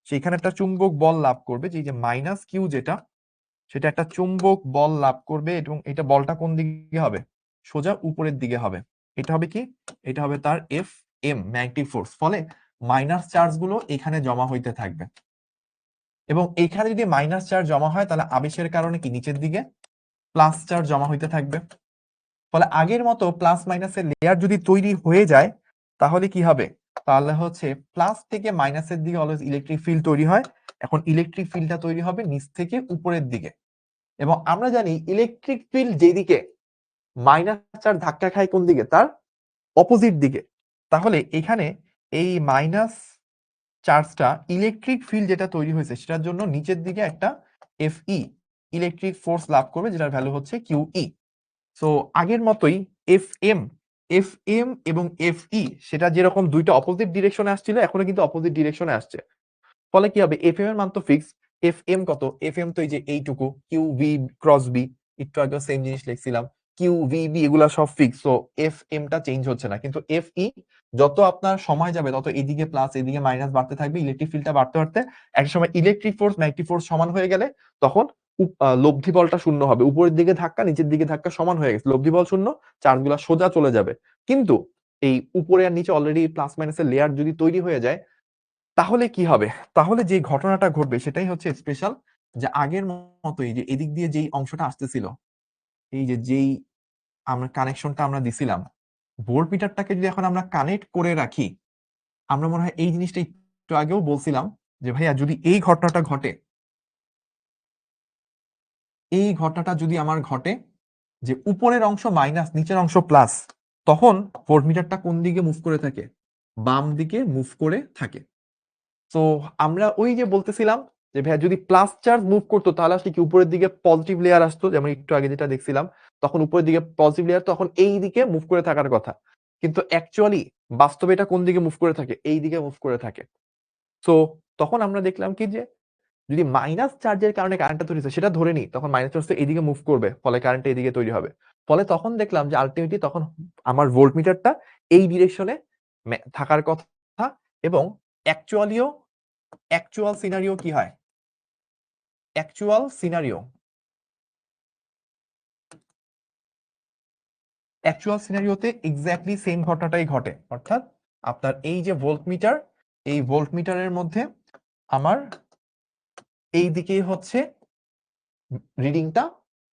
সেখানে একটা চুম্বক বল লাভ করবে, যে মাইনাস কিউ যেটা, সেটা একটা চুম্বক বল লাভ করবে, এবং এটা বলটা কোন দিকে হবে? সোজা উপরের দিকে হবে। এটা হবে কি? এটা হবে তার এফ এম, ম্যাগনেটিক ফোর্স। ফলে মাইনাস চার্জ গুলো এখানে জমা হইতে থাকবে, এবং এখানে যদি মাইনাস চার্জ জমা হয়, তাহলে আবেশের কারণে কি নিচের দিকে প্লাস চার্জ জমা হইতে থাকবে। ফলে আগের মতো প্লাস মাইনাসের লেয়ার যদি তৈরি হয়ে যায়, তাহলে কি হবে? তাহলে হচ্ছে প্লাস থেকে মাইনাসের দিকে অলওয়েজ ইলেকট্রিক ফিল্ড তৈরি হয়। এখন ইলেকট্রিক ফিল্ডটা তৈরি হবে নিচ থেকে উপরের দিকে, এবং আমরা জানি ইলেকট্রিক ফিল্ড যেদিকে, মাইনাস চার্জ ধাক্কা খায় কোন দিকে? তার অপোজিট দিকে। তাহলে এখানে এই মাইনাস চার্জটা, ইলেকট্রিক ফিল্ড যেটা তৈরি হয়েছে, সেটার জন্য নিচের দিকে একটা এফই, ইলেকট্রিক ফোর্স লাভ করবে, যেটার ভ্যালু হচ্ছে কিউই। সো আগের মতোই এফ এম, এবং এফই সেটা যেরকম দুইটা অপোজিট ডিরেকশনে আসছিল, এখনো কিন্তু অপোজিট ডিরেকশনে আসছে। ফলে কি হবে? এফ এম এর মান তো ফিক্স। এফ এম কত? এফ এম তো এই যে এইটুকু, কিউ ভি ক্রস বি, একটু আগে সেম জিনিস লিখছিলাম, কিউ ভি বি এগুলা সব ফিক্স। সো এফ এম টা চেঞ্জ হচ্ছে না। কিন্তু এফ ই যত আপনার সময় যাবে, তত এদিকে প্লাস এদিকে মাইনাস বাড়তে থাকবে, ইলেকট্রিক ফিল্ডটা বাড়তে বাড়তে একটা সময় ইলেকট্রিক ফোর্স ম্যাগনেটিক ফোর্স সমান হয়ে গেলে, তখন লব্ধি বলটা শূন্য হবে। উপরের দিকে ধাক্কা, নিচের দিকে ধাক্কা সমান হয়ে গেছে, লব্ধি বল শূন্য, চার্জগুলা সোজা চলে যাবে। কিন্তু এই উপরে আর নিচে অলরেডি প্লাস মাইনাসের লেয়ার যদি তৈরি হয়ে যায়, তাহলে কি হবে? তাহলে যে ঘটনাটা ঘটবে সেটাই হচ্ছে স্পেশাল, যে আগের মতোই যে এদিক দিয়ে যেই অংশটা আসতেছিল, এই যে যেই আমরা কানেকশনটা আমরা দিছিলাম, ভোল্ট মিটারটাকে যদি এখন আমরা কানেক্ট করে রাখি, আমরা মনে হয় এই জিনিসটা একটু আগেও বলছিলাম, যে ভাইয়া যদি এই ঘটনাটা ঘটে, এই ঘটনাটা যদি আমার ঘটে, যে উপরের অংশ মাইনাস নিচের অংশ প্লাস, তখন ভোল্ট মিটারটা কোন দিকে মুভ করে থাকে? বাম দিকে মুভ করে থাকে। তো আমরা ওই যে বলতেছিলাম যে ভাইয়া যদি প্লাস চার্জ মুভ করতো, তাহলে আসলে কি উপরের দিকে পজিটিভ লেয়ার আসতো, যেমন একটু আগে যেটা দেখছিলাম, তখন উপরের দিকে পজিটিভ লেয়ার তখন এই দিকে মুভ করে থাকার কথা। কিন্তু অ্যাকচুয়ালি বাস্তবে এটা কোন দিকে মুভ করে থাকে? এই দিকে মুভ করে থাকে। সো তখন আমরা দেখলাম কি, যে যদি মাইনাস চার্জের কারণে কারেন্টটা তৈরি হচ্ছে, সেটা ধরে নিই, তখন মাইনাস চার্জ তো এইদিকে মুভ করবে, ফলে কারেন্টটা এইদিকে তৈরি হবে। ফলে তখন দেখলাম যে আলটিমেটলি তখন আমার ভোল্ট মিটারটা এই ডিরেকশনে থাকার কথা, এবং অ্যাকচুয়ালিও, অ্যাকচুয়াল সিনারিও কি হয়? অ্যাকচুয়াল সিনারিও, অ্যাকচুয়াল সিনারিওতে এক্স্যাক্টলি সেম ঘটনাটাই ঘটে। অর্থাৎ আপনার এই যে ভোল্টমিটার, এই ভোল্টমিটারের মধ্যে আমার এই দিকেই হচ্ছে রিডিংটা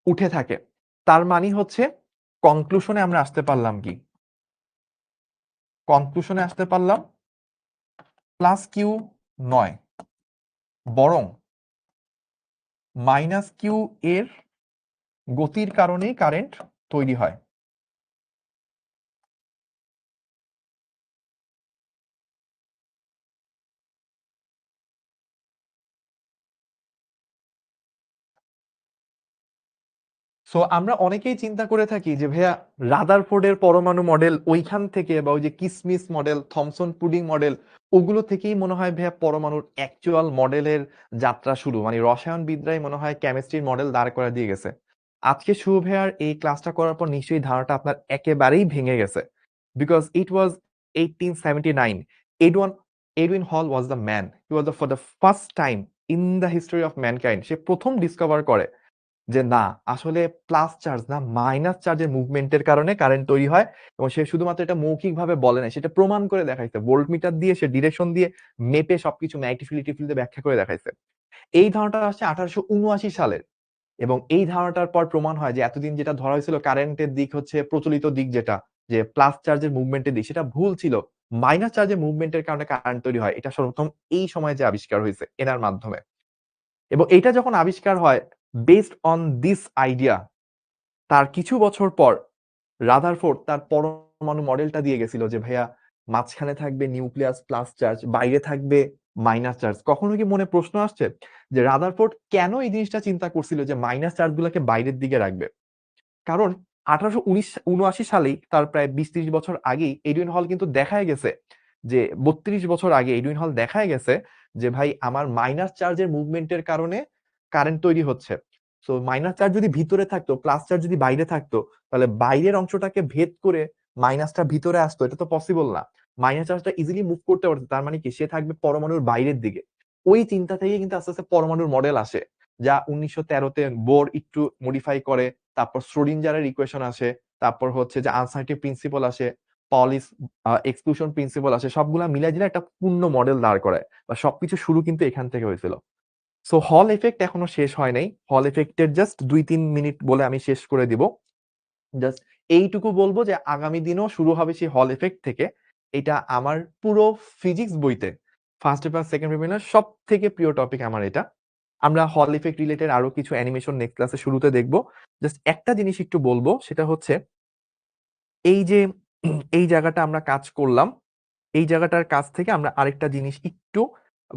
উঠে থাকে। তার মানে হচ্ছে কনক্লুশনে আমরা আসতে পারলাম কি? কনক্লুশনে আসতে পারলাম প্লাস কিউ নয়, বরং মাইনাস কিউ এর গতির কারণেই কারেন্ট তৈরি হয়। সো আমরা অনেকেই চিন্তা করে থাকি যে ভাইয়া রাদারফোর্ডের পরমাণু মডেল ওইখান থেকে বা ওই যে কিসমিস মডেল, থমসন পুডিং মডেল, ওগুলো থেকেই মনে হয় ভাইয়া পরমাণুর অ্যাকচুয়াল মডেলের যাত্রা শুরু। মানে রসায়নবিদরাই মনে হয় কেমিস্ট্রির মডেল দাঁড় করে দিয়ে গেছে। আজকে শুভ ভাইয়ার এই ক্লাসটা করার পর নিশ্চয়ই ধারণাটা আপনার একেবারেই ভেঙে গেছে, because it was 1879. Edwin Hall was the man, he was for the first time in the history of mankind, সে প্রথম ডিসকভার করে যে না, আসলে প্লাস চার্জ না মাইনাস চার্জের মুভমেন্টের কারণে কারেন্ট তৈরি হয়। এবং সে শুধুমাত্র এটা মৌখিকভাবে বলে না, সেটা প্রমাণ করে দেখাইছে, ভোল্টমিটার দিয়ে সে ডিরেকশন দিয়ে মেপে সবকিছু ম্যাগনিফিলিটি ফিল্ডে ব্যাখ্যা করে দেখাইছে। এই ধারণাটা আসছে 1879 সালের। এবং এই ধারণাটার পর প্রমাণ হয় যে এতদিন যেটা ধরা হয়েছিল কারেন্টের দিক হচ্ছে প্রচলিত দিক, যেটা যে প্লাস চার্জের মুভমেন্টের দিক, সেটা ভুল ছিল। মাইনাস চার্জের মুভমেন্টের কারণে কারেন্ট তৈরি হয়। এটা সর্বপ্রথম এই সময় যে আবিষ্কার হয়েছে এনার মাধ্যমে। এবং এটা যখন আবিষ্কার হয় বেসড অন দিস আইডিয়া, তার কিছু বছর পর রাদারফোর্ড তার পরমাণু মডেলটা দিয়ে গেছিল যে ভাইয়া মাঝখানে থাকবে নিউক্লিয়াস প্লাস চার্জ, বাইরে থাকবে মাইনাস চার্জ। কখনো কি মনে প্রশ্ন আসছে যে রাদারফোর্ড কেন এই জিনিসটা চিন্তা করছিল যে মাইনাস চার্জ গুলাকে বাইরের দিকে রাখবে? কারণ 1879 সালেই, তার প্রায় 20-30 বছর আগেই এডুইন হল কিন্তু দেখায় গেছে যে 32 বছর আগে এডুইন হল দেখায় গেছে যে ভাই আমার মাইনাস চার্জের মুভমেন্টের কারণে কারেন্ট তৈরি হচ্ছে। সো মাইনাস চার্জ যদি ভিতরে থাকতো, প্লাস চার্জ যদি বাইরে থাকতো, তাহলে বাইরের অংশটাকে ভেদ করে মাইনাসটা ভিতরে আসতো, এটা তো পসিবল না। মাইনাস চার্জটা ইজিলি মুভ করতে পারতো, তার মানে কি সে থাকবে পরমাণুর বাইরের দিকে। ওই চিন্তা থেকে কিন্তু আস্তে আস্তে পরমাণুর মডেল আসে, যা 1913-তে বোর একটু মডিফাই করে। তারপর শ্রোডিঞ্জারের ইকুয়েশন আসে, তারপর হচ্ছে যে আনসার্টিভ প্রিন্সিপাল আসে, পলিস এক্সক্লুশন প্রিন্সিপাল আসে, সবগুলা মিলাই দিলে একটা পূর্ণ মডেল দাঁড় করায়। বা সবকিছু শুরু কিন্তু এখান থেকে হয়েছিল। সো হল এফেক্ট এখনো শেষ হয় নাই। হল এফেক্টের জাস্ট 2-3 মিনিট বলে আমি শেষ করে দিব। জাস্ট এইটুকু বলবো যে আগামী দিনও শুরু হবে সেই হল এফেক্ট থেকে। এটা আমার পুরো ফিজিক্স বইতে ফার্স্ট পেপার সেকেন্ড পেপার সব থেকে প্রিয় টপিক আমার এটা। আমরা হল ইফেক্ট রিলেটেড আরো কিছু অ্যানিমেশন নেক্সট ক্লাসে শুরুতে দেখবো। জাস্ট একটা জিনিস একটু বলবো, সেটা হচ্ছে এই যে এই জায়গাটা আমরা কাজ করলাম, এই জায়গাটার কাছ থেকে আমরা আরেকটা জিনিস একটু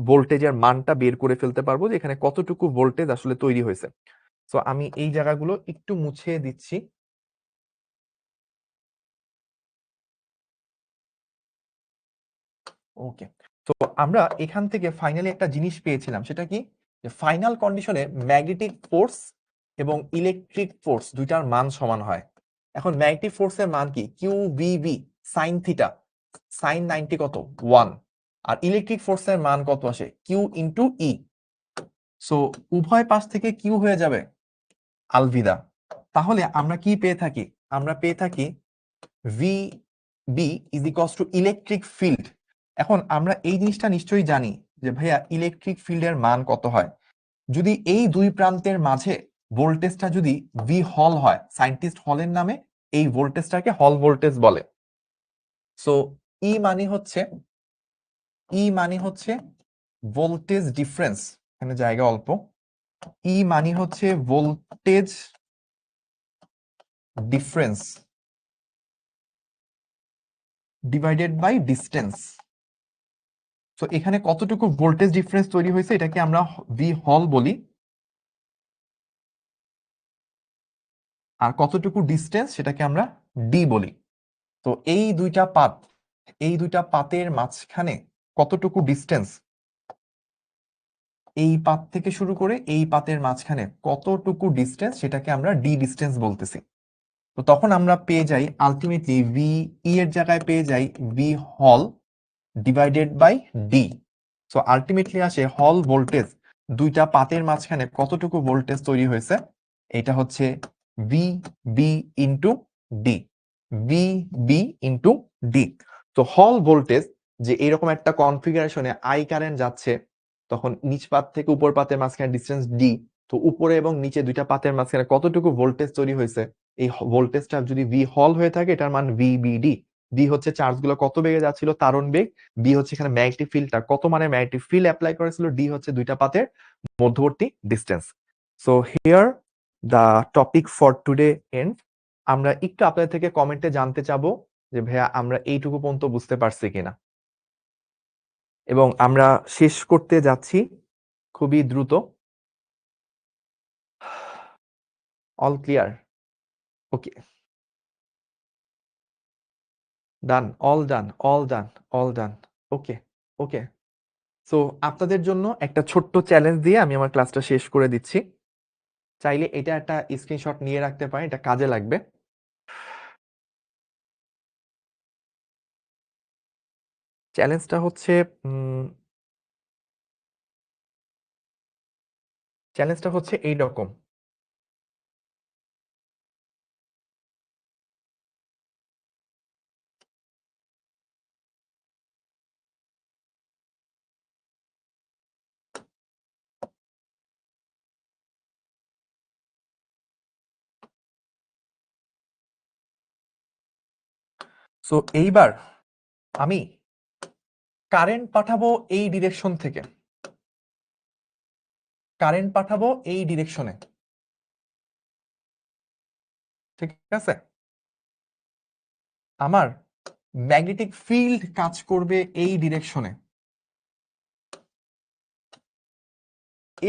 ভোল্টেজের মানটা বের করে ফেলতে পারবো যে এখানে কতটুকু ভোল্টেজ আসলে তৈরি হয়েছে। সো আমি এই জায়গাগুলো একটু মুছে দিচ্ছি। ওকে, তো আমরা এখান থেকে ফাইনালি একটা জিনিস পেয়েছিলাম, সেটা কি যে ফাইনাল কন্ডিশনে ম্যাগনেটিক ফোর্স এবং ইলেকট্রিক ফোর্স দুইটার মান সমান হয়। এখন ম্যাগনেটিক ফোর্সের মান কি? Q V sine theta, sine 90 কত 1। আর ইলেকট্রিক ফোর্সের মান কত আসে? কিউ ইন্টু ই। সো উভয় পাশ থেকে কিউ হয়ে যাবে আলভিদা। তাহলে আমরা কি পেয়ে থাকি? আমরা পেয়ে থাকি V B is equals to electric field. এখন আমরা এই জিনিসটা নিশ্চয়ই জানি যে ভাইয়া ইলেকট্রিক ফিল্ডের মান কত হয়। যদি এই দুই প্রান্তের মাঝে ভোল্টেজটা যদি ভি হল হয়, সায়েন্টিস্ট হলের নামে এই ভোল্টেজটাকে হল ভোল্টেজ বলে। সো ই মানে হচ্ছে ভোল্টেজ ডিফারেন্স, এখানে জায়গা অল্প। ই মানে হচ্ছে voltage difference divided by distance. তো এখানে কতটুকু ভোল্টেজ ডিফারেন্স তৈরি হয়েছে এটাকে আমরা ভি হল বলি, আর কতটুকু ডিস্টেন্স সেটাকে আমরা ডি বলি। তো এই দুইটা পাতের মাঝখানে কতটুকু ডিস্টেন্স, এই পাত থেকে শুরু করে এই পাতের মাঝখানে কতটুকু ডিস্টেন্স সেটাকে আমরা ডি ডিস্টেন্স বলতেছি। তো তখন আমরা পেয়ে যাই আলটিমেটলি ভি ই এর জায়গায় পেয়ে যাই ভি হল divided by D. So ultimately আসে হল ভোল্টেজ দুইটা পাতের মাঝখানে কতটুকু ভোল্টেজ তৈরি হয়েছে, এটা হচ্ছে V B into D, V B into D. তো হল ভোল্টেজ যে এরকম একটা কনফিগারেশনে আই কারেন্ট যাচ্ছে, তখন নিচ পাত থেকে উপর পাতের মাঝখানে ডিস্টেন্স ডি। তো উপরে এবং নিচে দুইটা পাতের মাঝখানে কতটুকু ভোল্টেজ তৈরি হয়েছে, এই ভোল্টেজটা যদি ভি হল হয়ে থাকে এটার মান ভি বি ডি। ডি হচ্ছে চার্জ গুলো কত বেগে যাচ্ছিল, তারণ বেগ। বি হচ্ছে এখানে ম্যাগনেটিক ফিল্ডটা কত মানে ম্যাগনেটিক ফিল্ড অ্যাপ্লাই করেছিল। ডি হচ্ছে দুইটা পাতের মধ্যবর্তী distance. So here the topic for today end. আমরা একটু আপনাদের থেকে কমেন্টে জানতে চাবো যে ভাইয়া আমরা এইটুকু পর্যন্ত বুঝতে পারছি কিনা, এবং আমরা শেষ করতে যাচ্ছি খুবই দ্রুত। All clear? Okay, done, all done, all done, all done. Okay, okay. So আপনাদের জন্য একটা ছোট্ট চ্যালেঞ্জ দিয়ে আমি আমার ক্লাসটা শেষ করে দিচ্ছি। চাইলে এটা একটা স্ক্রিনশট নিয়ে রাখতে পারেন, এটা কাজে লাগবে। চ্যালেঞ্জটা হচ্ছে এইরকম। সো এইবার আমি কারেন্ট পাঠাবো এই ডিরেকশন থেকে, কারেন্ট পাঠাবো এই ডিরেকশনে, ঠিক আছে? আমার ম্যাগনেটিক ফিল্ড কাজ করবে এই ডিরেকশনে।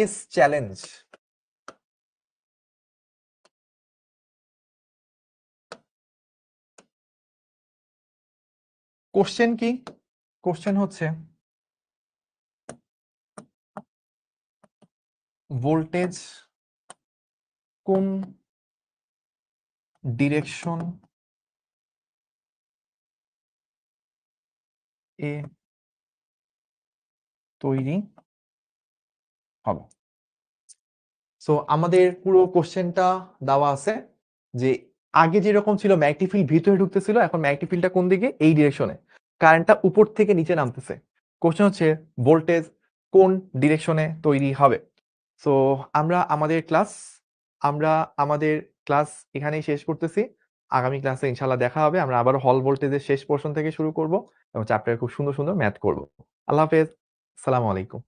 এস চ্যালেঞ্জ। কোশ্চেন কি? কোশ্চেন হচ্ছে ভোল্টেজ কোন ডিরেকশন এ তৈরি হবে। সো আমাদের পুরো কোশ্চেনটা দেওয়া আছে যে আগে যেরকম ছিল ম্যাগনেটিক ফিল্ড ভিতরে ঢুকতেছিল, এখন ম্যাগনেটিক ফিল্ডটা কোন দিকে? এই ডিরেকশনে। কারেন্টটা উপর থেকে নিচে নামতেছে। কোশ্চেন হচ্ছে ভোল্টেজ কোন ডিরেকশনে তৈরি হবে। সো আমরা আমাদের ক্লাস এখানেই শেষ করতেছি। আগামী ক্লাসে ইনশাআল্লাহ দেখা হবে। আমরা আবারও হল ভোল্টেজের শেষ পোরশন থেকে শুরু করব এবং চ্যাপ্টারে খুব সুন্দর সুন্দর ম্যাথ করব। আল্লাহ হাফেজ। আসসালামু আলাইকুম।